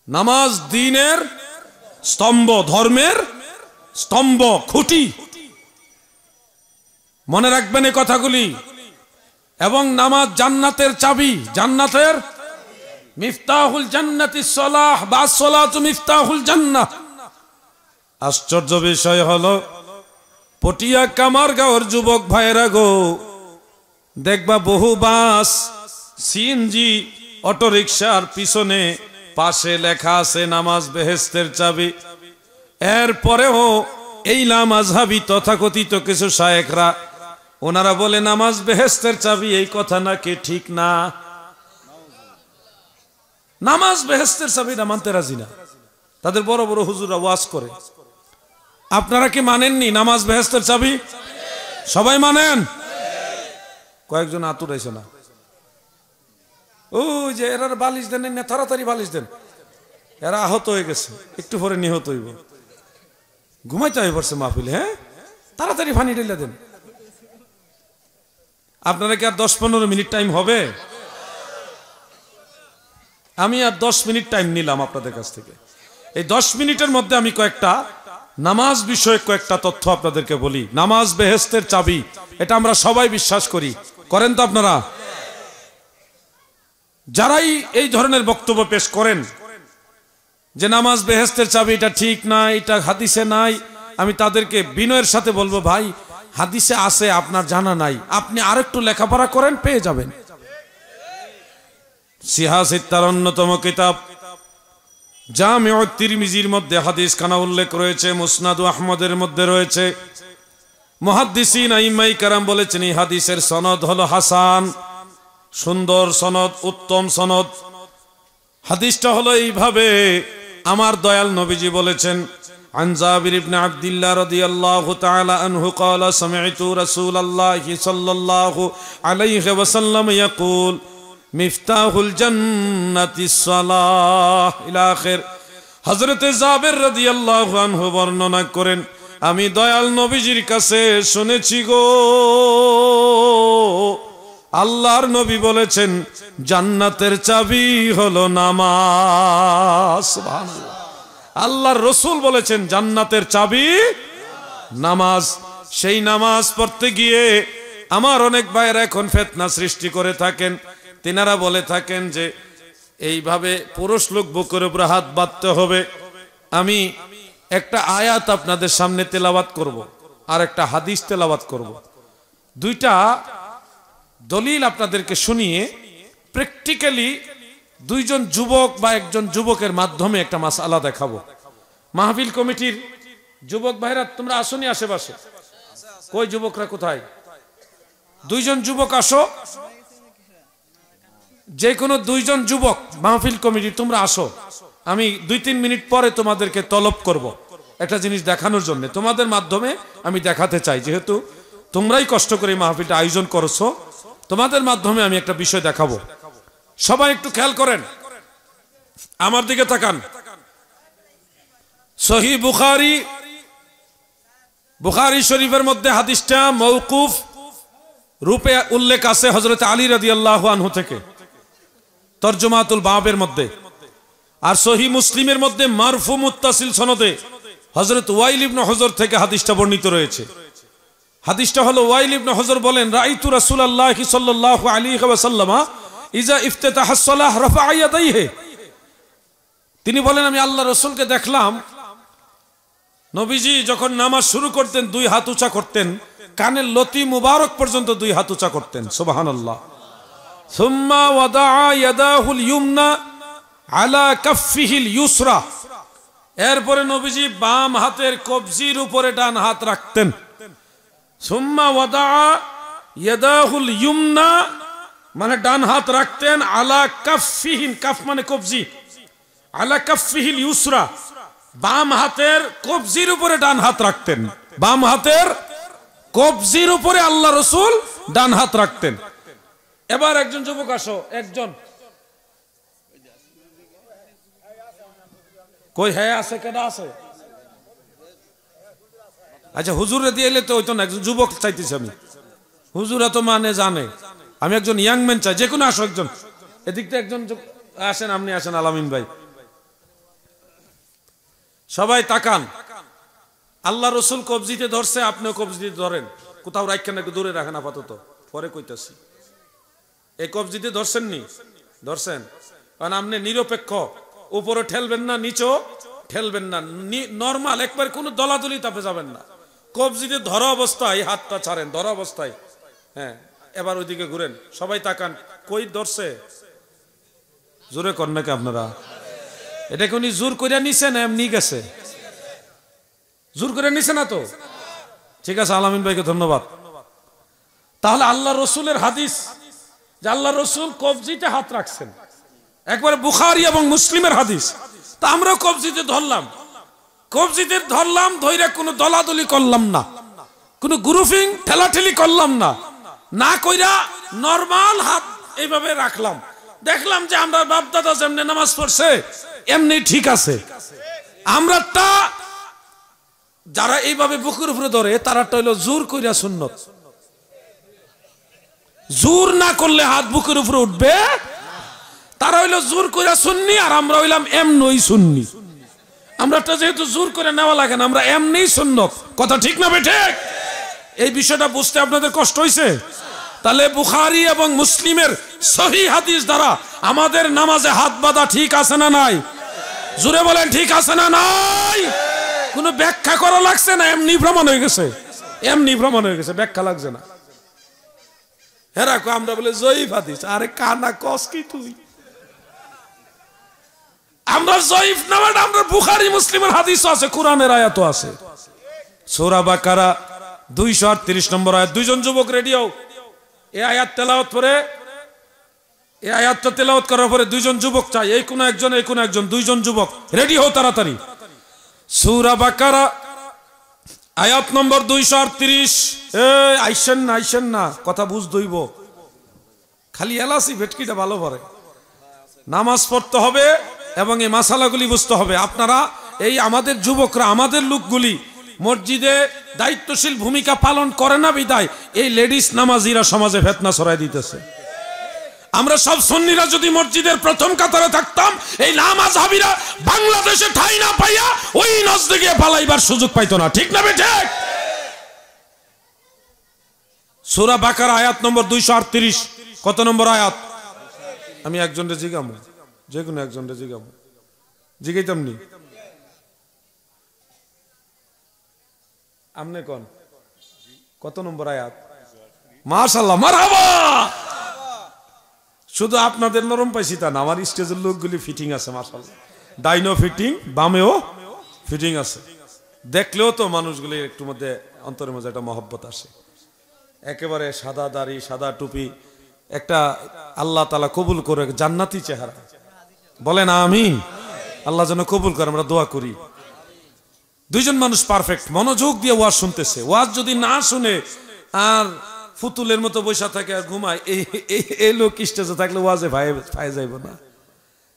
নামাজ দ্বীনের স্তম্ভ, ধর্মের স্তম্ভ, খুঁটি। মনে রাখবেন এই কথাগুলি। এবং নামাজ জান্নাতের চাবি, জান্নাতের মিফতাহুল জান্নাতিস সালাহ বা সালাতু মিফতাহুল জান্নাহ। আশ্চর্য বিষয় হলো পটিয়া কামারগাঁওর যুবক ভাইরা গো, দেখবা বহু বাস, সিএনজি, অটোরিকশার পিছনে পাশে লেখা আছে নামাজ বেহেশতের চাবি। এরপরেও এই লামাযহাবী তথাকথিত কিছু শায়েখরা ওনারা বলে নামাজ বেহেশতের চাবি, এই কথা নাকি ঠিক না। নামাজ বেহেশতের চাবিটা মানতে রাজি না। তাদের বড় বড় হুজুররা ওয়াজ করে। আপনারা কি মানেননি নামাজ বেহেশতের চাবি? সবাই মানেন? কয়েকজন আতুরাইছে না। ও যে এরা বালিশ দেন না, তাড়াতাড়ি বালিশ দেন, এরা আহত হয়ে গেছে, একটু পরে নিহত হইব, ঘুমাইতে হয়ে পড়ছে মাহফিলে। হ্যাঁ, তাড়াতাড়ি পানি ঢেলে দেন। আপনারা কি আর 10-15 মিনিট টাইম হবে? আমি আর 10 মিনিট টাইম নিলাম আপনাদের কাছ থেকে। এই 10 মিনিটের মধ্যে আমি কয়েকটা নামাজ বিষয়ক কয়েকটা তথ্য আপনাদেরকে বলি। নামাজ বেহেশতের চাবি, এটা আমরা সবাই বিশ্বাস করি। করেন তো আপনারা? যারাই এই ধরনের বক্তব্য পেশ করেন যে নামাজ বেহেশতের চাবি, এটা ঠিক না, এটা হাদিসে নাই, আমি তাদেরকে বিনয়ের সাথে বলবো, ভাই হাদিসে আছে, আপনার জানা নাই, আপনি আরেকটু লেখাপড়া করেন, পেয়ে যাবেন। সিহাসিত্তার অন্যতম কিতাব জামিউ তিরমিজির মধ্যে হাদিস খানা উল্লেখ রয়েছে, মুসনাদ আহমদের মধ্যে রয়েছে। মুহাদ্দিসিন আইম্মাই কারাম বলেছেন এই হাদিসের সনদ হলো হাসান, সুন্দর সনদ, উত্তম সনদ। হাদিসটা হলো এইভাবে, আমার দয়াল নবীজি বলেছেন, عن جابر بن عبد الله رضي الله تعالى عنه قال سمعت رسول الله صلى الله عليه وسلم يقول مفتاح الجنة الصلاة إلى آخر। হযরত জাবের রাদিয়াল্লাহু আনহু বর্ণনা করেন, আমি দয়াল নবীজির কাছে শুনেছি গো, আল্লাহর নবী বলেছেন জান্নাতের চাবি হলো নামাজ। সুবহানাল্লাহ। আল্লাহর রাসূল বলেছেন জান্নাতের চাবি নামাজ। সেই নামাজ পড়তে গিয়ে আমার অনেক ভাইয়েরা এখন ফিতনা সৃষ্টি করে থাকেন। তিনারা বলে থাকেন যে এইভাবে পুরুষ লোক বুকের উপর হাত বাঁধতে হবে। আমি একটা আয়াত আপনাদের সামনে তেলাওয়াত করব, আর একটা হাদিস তেলাওয়াত করব। দুইটা দলিল আপনাদেরকে শুনিয়ে প্র্যাকটিক্যালি দুইজন যুবক বা একজন যুবকের মাধ্যমে একটা মাসআলা দেখাবো। মাহফিল কমিটির যুবক ভাইরা তোমরা আসোনি আশেপাশে? কই যুবকরা কোথায়? দুইজন যুবক আসো, যে কোনো দুইজন যুবক মাহফিল কমিটি তোমরা আসো। আমি 2-3 মিনিট পরে তোমাদেরকে তলব করব একটা জিনিস দেখানোর জন্য। তোমাদের মাধ্যমে আমি দেখাতে চাই, যেহেতু তোমরাই কষ্ট করে মাহফিলটা আয়োজন করছো, তোমাদের মাধ্যমে আমি একটা বিষয় দেখাবো। সবাই একটু খেয়াল করেন, আমার দিকে তাকান। সহিহ বুখারী শরীফের মধ্যে হাদিসটা মওকুফ রূপে উল্লেখ আছে হযরত আলী রাদিয়াল্লাহু আনহু থেকে, তরজমাতুল বাবের মধ্যে। আর সহিহ মুসলিমের মধ্যে মারফু মুত্তাসিল সনদে হযরত ওয়াইল ইবনে হুজর থেকে হাদিসটা বর্ণিত রয়েছে। হাদিসটা হলো, ওয়াইল ইবনে হুজর বলেন, রাআইতু রাসূলুল্লাহি সাল্লাল্লাহু আলাইহি ওয়াসাল্লাম ইজা ইফতাতাহাস সালাহ রাফা ইয়াদাইহি। তিনি বলেন, আমি আল্লাহ রাসূলকে দেখলাম নবীজি যখন নামাজ শুরু করতেন 2 হাত উঁচা করতেন, কানের লতি মুবারক পর্যন্ত 2 হাত উঁচা করতেন। সুবহানাল্লাহ। সুম্মা ওয়াদা ইয়াদাহুল ইয়ুমনা আলা কাফফিহিল ইউসরা। এরপরে নবীজি বাম হাতের কবজির উপরে ডান হাত রাখতেন। সুম্মা ওয়াদা ইয়াদাহুল ইয়ুমনা মানে ডান হাত রাখতেন, আলা কাফফিহিন, কাফ মানে কবজি, আলা কাফফিহিল ইউসরা বাম হাতের কবজির উপরে ডান হাত রাখতেন। বাম হাতের কবজির উপরে আল্লাহ রাসূল ডান হাত রাখতেন। এবার একজন যুবক আসো, একজন কই হ্যাঁ আছে, কেডা আছে? আচ্ছা হুজুরে দিয়ে এলে তো হইতো না, একজন যুবক চাইতেছি আমি। হুজুরা তো মানে জানে, আমি একজন ইয়াং ম্যান চাই। যে কোনো আসো একজন, এদিক থেকে একজন আসেন, আপনি আসেন আলামিন ভাই। সবাই তাকান, আল্লাহ রাসূল কবজিতে ধরছে, আপনিও কবজিতে ধরেন। কোথাও রাখেন, একটু দূরে রাখেন আপাতত, পরে কইতাছি। এই কবজিতে ধরছেন নি? ধরছেন। কারণ আপনি নিরপেক্ষ, উপরে ঠেলবেন না, নিচেও ঠেলবেন না, নরমাল একবার কোনো দলাদলি তাপে যাবেন না। কবজিতে ধরা অবস্থায় হাতটা ছাড়েন, ধরা অবস্থায়। হ্যাঁ, এবার ওইদিকে ঘুরেন, সবাই তাকান। কই ধরছে? জোরে কর নাকি আপনারা? এটা কি উনি জোর করে নিছে না এমনি গেছে? জোর করে নিছে না তো? ঠিক আছে, আলামিন ভাইকে ধন্যবাদ। তাহলে আল্লাহ রসুলের হাদিস যে আল্লাহ রসুল কবজিতে হাত রাখছেন, একবারে বুখারী এবং মুসলিমের হাদিস। তা আমরা কবজিতে ধরলাম, কবজিতে ধরলাম, ধইরা কোনো দলাদলি করলাম না, কোনো গ্রুপিং ঠেলাঠেলি করলাম না, না কইরা নরমাল হাত এইভাবে রাখলাম। দেখলাম যে আমরা বাপ দাদা যেমনি নামাজ পড়ছে এমনি ঠিক আছে। আমরাটা যারা এইভাবে বুকের উপরে ধরে তারাটা হইলো জোর কইরা সুন্নত। জোর না করলে হাত বুকের উপরে উঠবে, তারা হইলো জোর কইরা সুন্নি, আর আমরা হইলাম এমনই সুন্নি। আমরাটা যেহেতু জোর করে নেওয়া লাগে না, আমরা এমনিই সুন্নত। কথা ঠিক না বেঠিক? এই বিষয়টা বুঝতে আপনাদের কষ্ট হইছে? তাহলে বুখারী এবং মুসলিমের সহিহ হাদিস দ্বারা আমাদের নামাজে হাত বাঁধা ঠিক আছে না নাই? জোরে বলেন, ঠিক আছে না নাই? কোনো ব্যাখ্যা করা লাগছে না? এমনি প্রমাণ হয়ে গেছে, এমনি প্রমাণ হয়ে গেছে, ব্যাখ্যা লাগছে না। হেরা কো আমরা বলে জয়ীফ হাদিস। আরে কানা কস কি তুই? আমরা জয়ীফ না, আমরা বুখারী মুসলিমের হাদিসও আছে, কোরআনের আয়াতও আছে। সূরা বাকারা 238 নম্বর আয়াত। দুইজন যুবক রেডি হও, এই আয়াত তেলাওয়াত করে, এই আয়াতটা তেলাওয়াত করার পরে দুইজন যুবক চাই, এই কোন একজন, এই কোন একজন, দুইজন যুবক রেডি হও তাড়াতাড়ি। সূরা বাকারা আয়াত নম্বর 238। এই আইসেন না, আইসেন না, কথা বুঝ দইব, খালি এলাসি ভেটকিটা ভালো পড়ে। নামাজ পড়তে হবে এবং এই মাসালাগুলি বুঝতে হবে। আপনারা এই আমাদের যুবকরা, আমাদের লোকগুলি মসজিদে দায়িত্বশীল ভূমিকা পালন করে না বিদায় এই লেডিস নামাজিরা সমাজে ফিতনা ছড়াই দিতেছে। আমরা সব সুন্নিরা যদি মসজিদের প্রথম কাতারে থাকতাম, এই নামাজহাবীরা বাংলাদেশে ঠাঁই না পাইয়া ওই নজদে গিয়ে পালাইবার সুযোগ পাইতো না। ঠিক না বেঠিক? সূরা বাকারা আয়াত নম্বর 238। কত নম্বর আয়াত? আমি একজনকে জিগামু, যে কোনো একজনকে জিগামু, জিগাইতাম নি? আমনে কোন কত নম্বর আয়াত? মাশাআল্লাহ, মারহাবা। শুধু আপনাদের নরম পাইছি তা না, আমার স্টেজের লোকগুলি ফিটিং আছে মাশাআল্লাহ। ডাইনো ফিটিং, বামেও ফিটিং আছে। দেখলেও তো মানুষগুলি একটু মধ্যে অন্তরের মধ্যে একটা মহব্বত আসে। একেবারে সাদা দাড়ি, সাদা টুপি, একটা আল্লাহ তাআলা কবুল করে জান্নাতি চেহারা। বলেন আমিন। আল্লাহ যেন কবুল করে, আমরা দোয়া করি। দুইজন মানুষ পারফেক্ট, মনোযোগ দিয়ে ওয়াজ শুনতেছে। ওয়াজ যদি না শুনে আর ফুতুলের মতো বৈশা থাকে আর ঘুমায়, এই লোক স্টেজে থাকলে ওয়াজে ভাই যাইব না।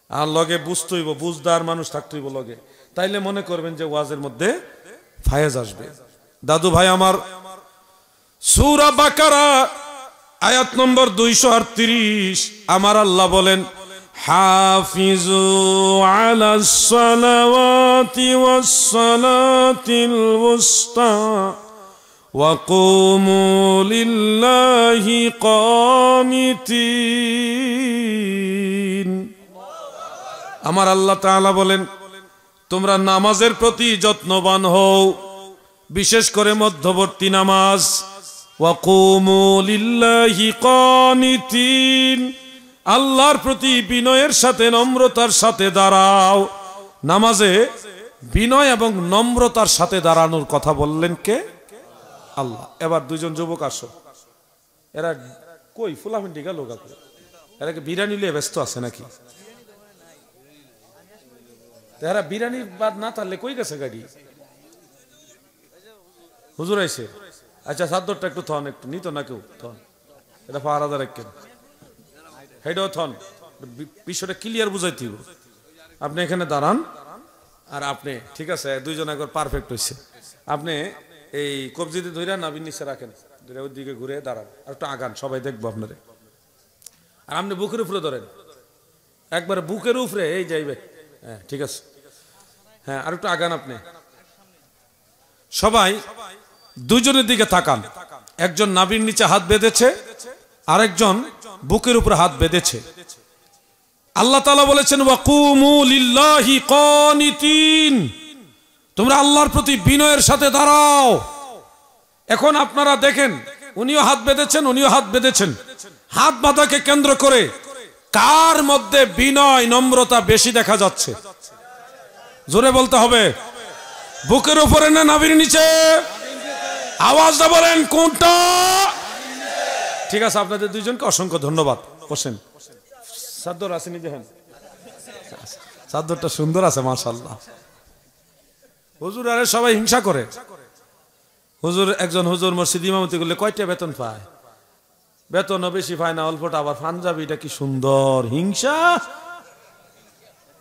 আর লগে বুঝতে হইব, বুঝদার মানুষ থাকতে হইব লগে, তাইলে মনে করবেন যে ওয়াজের মধ্যে ফায়েজ আসবে। দাদু ভাই আমার, সূরা বাকারা আয়াত নম্বর 238 আমার আল্লাহ বলেন, হাফিজু আলাস সালাওয়াতি ওয়াস সালাতিল উসতা ওয়া কুমু লিল্লাহি কানিতিন। আমার আল্লাহ তাআলা বলেন, তোমরা নামাজের প্রতি যত্নবান হও, বিশেষ করে মধ্যবর্তী নামাজ। ওয়া কুমু লিল্লাহি কানিতিন, আল্লাহর প্রতি বিনয়ের সাথে, নম্রতার সাথে দাঁড়াও। নামাজে বিনয় এবং নম্রতার সাথে দাঁড়ানোর কথা বললেন কে? আল্লাহ। এবার দুইজন যুবক আসো। এরা কই? ফুলাফিন্ডি গেল কাকু? এরা কি বিরিয়ানি নিয়ে ব্যস্ত আছে নাকি? এরা বিরিয়ানি বাদ না তাহলে কই গেছে গাড়ি? হুজুর আইছে। আচ্ছা, সাদ্দরটা একটু থন, একটু নিত না কেউ থন, এটা পাহারাদার একজন হেডও থন, বিষয়টা ক্লিয়ার বুঝাইতে হবে। আপনি এখানে দাঁড়ান, আর আপনি ঠিক আছে, দুইজন একবার পারফেক্ট হয়েছে। আপনি এই কবজিতে ধরে নাবির নিচে রাখেন, ধরে ওই দিকে ঘুরে দাঁড়ান, আর একটু আগান, সবাই দেখবো আপনারে। আর আপনি বুকের উপরে ধরেন, একবার বুকের উপরে, এই যাইবে। হ্যাঁ ঠিক আছে, হ্যাঁ আর একটু আগান আপনি। সবাই দুজনের দিকে তাকান। একজন নাভির নিচে হাত বেঁধেছে, আরেকজন বুকের উপর হাত বেঁধেছে। আল্লাহ তাআলা বলেছেন ওয়াকুমু লিল্লাহি কানিতিন, তোমরা আল্লাহর প্রতি বিনয়ের সাথে দাঁড়াও। এখন আপনারা দেখেন, উনিও হাত বেঁধেছেন, উনিও হাত বেঁধেছেন। হাত বাঁধাকে কেন্দ্র করে কার মধ্যে বিনয় নম্রতা বেশি দেখা যাচ্ছে? জোরে বলতে হবে। বুকের উপরে না নাভির নিচে? আওয়াজটা বলেন কোনটা? ঠিক আছে, আপনাদের দুইজনকে অসংখ্য ধন্যবাদ। বসেন। চাদর আছে নিজে, হ্যাঁ চাদরটা সুন্দর আছে মাশাআল্লাহ। হুজুর আরে সবাই হিংসা করে। হুজুর, একজন হুজুর মসজিদ ইমামতি করলে কয়টা বেতন পায়? বেতনও বেশি পায় না, অল্পটা। আবার পাঞ্জাবিটা কি সুন্দর। হিংসা,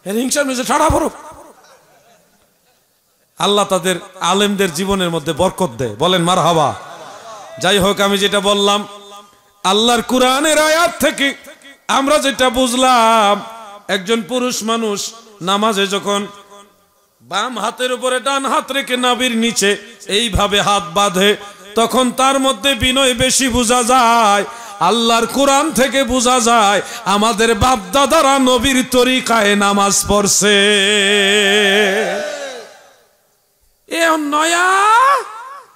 হিংসার মেঝে ঠাড়া পড়ুক। আল্লাহ তাদের আলেমদের জীবনের মধ্যে বরকত দেয়, বলেন মারহাবা। যাই হোক, আমি যেটা বললাম, আল্লাহর কুরআনের আয়াত থেকে আমরা যেটা বুঝলাম, একজন পুরুষ মানুষ নামাজে যখন বাম হাতের উপরে ডান হাত রেখে নাভির নিচে এইভাবে হাত বাঁধে, তখন তার মধ্যে বিনয় বেশি বোঝা যায়। আল্লাহর কোরআন থেকে বোঝা যায় আমাদের বাপ দাদারা নবীর তরিকায় নামাজ পড়ছে। এ নয়া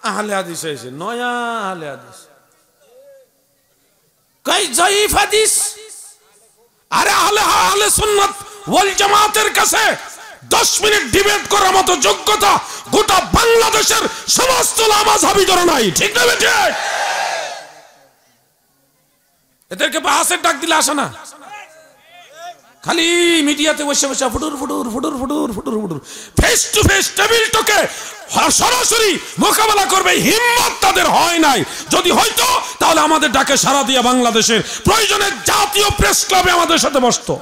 আহলে হাদিস হয়েছে, নয়া আহলে হাদিস। কই জয়ীফ হাদিস? আরে আহলে সুন্নাত ওয়াল জামাতের কাছে 10 মিনিট ডিবেট করার মতো যোগ্যতা গোটা বাংলাদেশের সমস্ত মাযহাবীদের নাই। ঠিক না বেঠিক? এদেরকে বাহাসের ডাক দিলে আসে না, খালি মিডিয়াতে বসে বসে ফুটুর ফুটুর ফুটুর ফুটুর ফুটুর ফুটুর। ফেস টু ফেস টেবিল টকে সরাসরি মোকাবেলা করবে হিম্মত তাদের হয় নাই। যদি হয়তো তাহলে আমাদের ডাকে সাড়া দিয়ে বাংলাদেশের প্রয়োজনে জাতীয় প্রেস ক্লাবে আমাদের সাথে বসতো।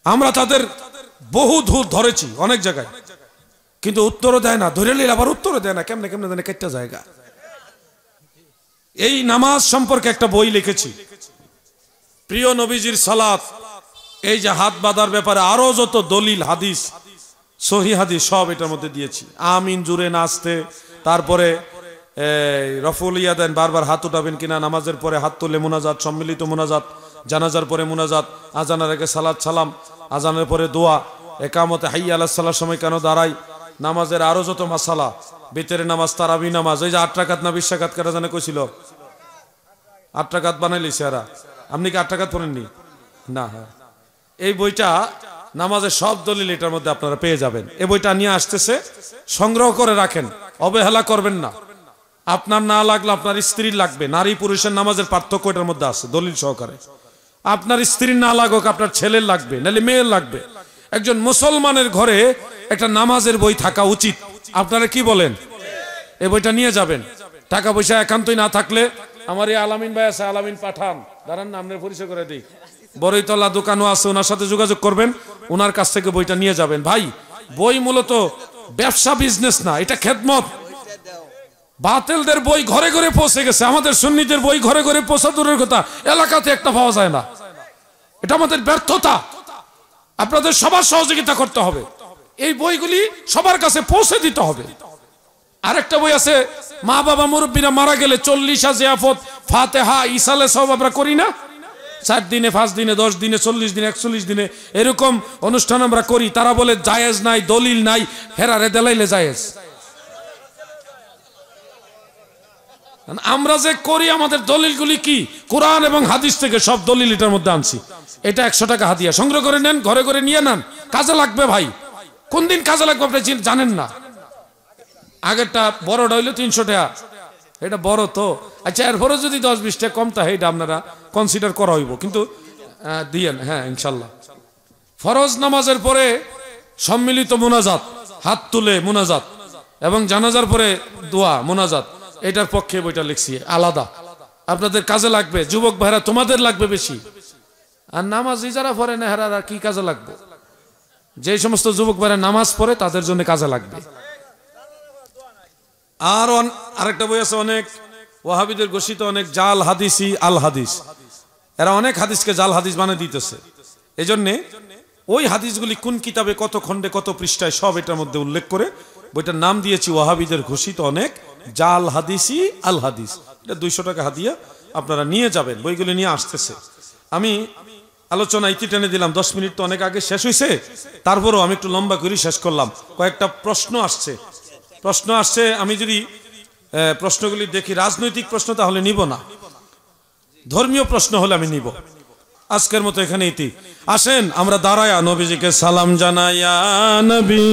আমরা তাদের বহু ধূর ধরেছি অনেক জায়গায়, কিন্তু উত্তরও দেয় না। ধরে নিলে আবার উত্তরও দেয় না, কেমনে কেমনে জানে কেটে জায়গা। এই নামাজ সম্পর্কে একটা বই লিখেছি, প্রিয় নবীজির সালাত, এই যে হাত বাঁধার ব্যাপারে আরো যত দলিল হাদিস, সহি হাদিস সব এটার মধ্যে দিয়েছি। আমিন জুড়ে নাচতে, তারপরে রফুল ইয়াদান, বারবার হাত উঠাবেন কিনা, নামাজের পরে হাত তুলে মুনাজাত, সম্মিলিত মুনাজাত, জানাজার পরে মুনাজাত, আজানের আগে সালাত সালাম, আজানের পরে দোয়া, একামতে হাইয়া আলাস সালার সময় কেন দাঁড়াই, নামাজের আরো যত মাসালা, বেতের নামাজ, তারাবি নামাজ, ওই যে 8 রাকাত না 20 রাকাত কারা জানে কইছিল? 8 রাকাত বানাইলিছে এরা। আপনি কি 8 রাকাত পড়েননি? না। হ্যাঁ, এই বইটা নামাজের সব দলিল এটার মধ্যে আপনারা পেয়ে যাবেন। এই বইটা নিয়ে আসতেছে, সংগ্রহ করে রাখেন, অবহেলা করবেন না। আপনার না লাগলে আপনার স্ত্রীর লাগবে। নারী পুরুষের নামাজের পার্থক্য এটার মধ্যে আছে দলিল সহকারে। আপনার স্ত্রীর না লাগুক, আপনার ছেলের লাগবে, নাহলে মেয়ের লাগবে। একজন মুসলমানের ঘরে একটা নামাজের বই থাকা উচিত। আপনারা কি বলেন? এই বইটা নিয়ে যাবেন। টাকা পয়সা একান্তই না থাকলে আমার এই আলামিন ভাই আছে, আলামিন পাঠান, দাঁড়ান না, আপনার পরিচয় করে দিই। বড়ইতলা দোকানও আছে, ওনার সাথে যোগাযোগ করবেন, ওনার কাছ থেকে বইটা নিয়ে যাবেন। ভাই, বই মূলত ব্যবসা, বিজনেস না, এটা খেদমত। বাতিলদের বই ঘরে ঘরে পৌঁছে গেছে, আমাদের সুন্নিদের বই ঘরে ঘরে পৌঁছা দূরের কথা, এলাকাতে একটা পাওয়া যায় না। এটা আমাদের ব্যর্থতা। আপনাদের সবার সহযোগিতা করতে হবে, এই বইগুলি সবার কাছে পৌঁছে দিতে হবে। আরেকটা বই আছে, মা বাবা মুরব্বীরা মারা গেলে 40 জিয়াফত, ফাতেহা, ইসালে সব আমরা করি না? 4 দিনে, 5 দিনে, 10 দিনে, 40 দিনে, 41 দিনে এরকম অনুষ্ঠান আমরা করি। তারা বলে জায়েজ নাই, দলিল নাই। হেরারে দেলাইলে জায়েজ। আমরা যে করি, আমাদের দলিলগুলি কি? কোরআন এবং হাদিস থেকে সব দলিল এটার মধ্যে আনছি। এটা 100 টাকা হাদিয়া, সংগ্রহ করে নেন, ঘরে ঘরে নিয়ে নেন, কাজে লাগবে ভাই। কোন দিন কাজে লাগবে আপনি জানেন না। আগেরটা বড়টা হইলো 300 টাকা, এটা বড় তো। আচ্ছা, এরপরে যদি 10-20 টাকা কম থাকে, এটা আপনারা কনসিডার করা হইব, কিন্তু দিয়েন। হ্যাঁ, ইনশাল্লাহ। ফরজ নামাজের পরে সম্মিলিত মুনাজাত, হাত তুলে মুনাজাত, এবং জানাজার পরে দোয়া মুনাজাত, এটার পক্ষে বইটা লিখছি আলাদা। আপনাদের কাজে লাগবে। যুবক ভাইরা, তোমাদের লাগবে বেশি। আর নামাজি যারা পড়ে না, হেরা কি কাজে লাগবে? যে সমস্ত যুবক ভাইরা নামাজ পড়ে, তাদের জন্য কাজে লাগবে। আর আরেকটা বই আছে, অনেক ওয়াহাবিদের ঘোষিত অনেক জাল হাদিসি আল হাদিস। এরা অনেক হাদিসকে জাল হাদিস বানিয়ে দিতেছে। এই জন্যে ওই হাদিসগুলি কোন কিতাবে, কত খণ্ডে, কত পৃষ্ঠায়, সব এটার মধ্যে উল্লেখ করে বইটার নাম দিয়েছি ওয়াহাবিদের ঘোষিত অনেক জাল হাদিসি আল হাদিস, এটা 200 টাকা হাদিয়া, আপনারা নিয়ে যাবেন, বইগুলি নিয়ে আসতেছে। আমি আলোচনা ইতি টেনে দিলাম, 10 মিনিট তো অনেক আগে শেষ হয়েছে, তারপরও আমি একটু লম্বা করে শেষ করলাম। কয়েকটা প্রশ্ন আসছে, আমি যদি প্রশ্নগুলি দেখি রাজনৈতিক প্রশ্ন তাহলে নিব না, ধর্মীয় প্রশ্ন হলে আমি নিব। আজকের মতো এখানে ইতি। আসেন আমরা দাঁড়ায়া নবীজিকে সালাম জানাইয়া নবী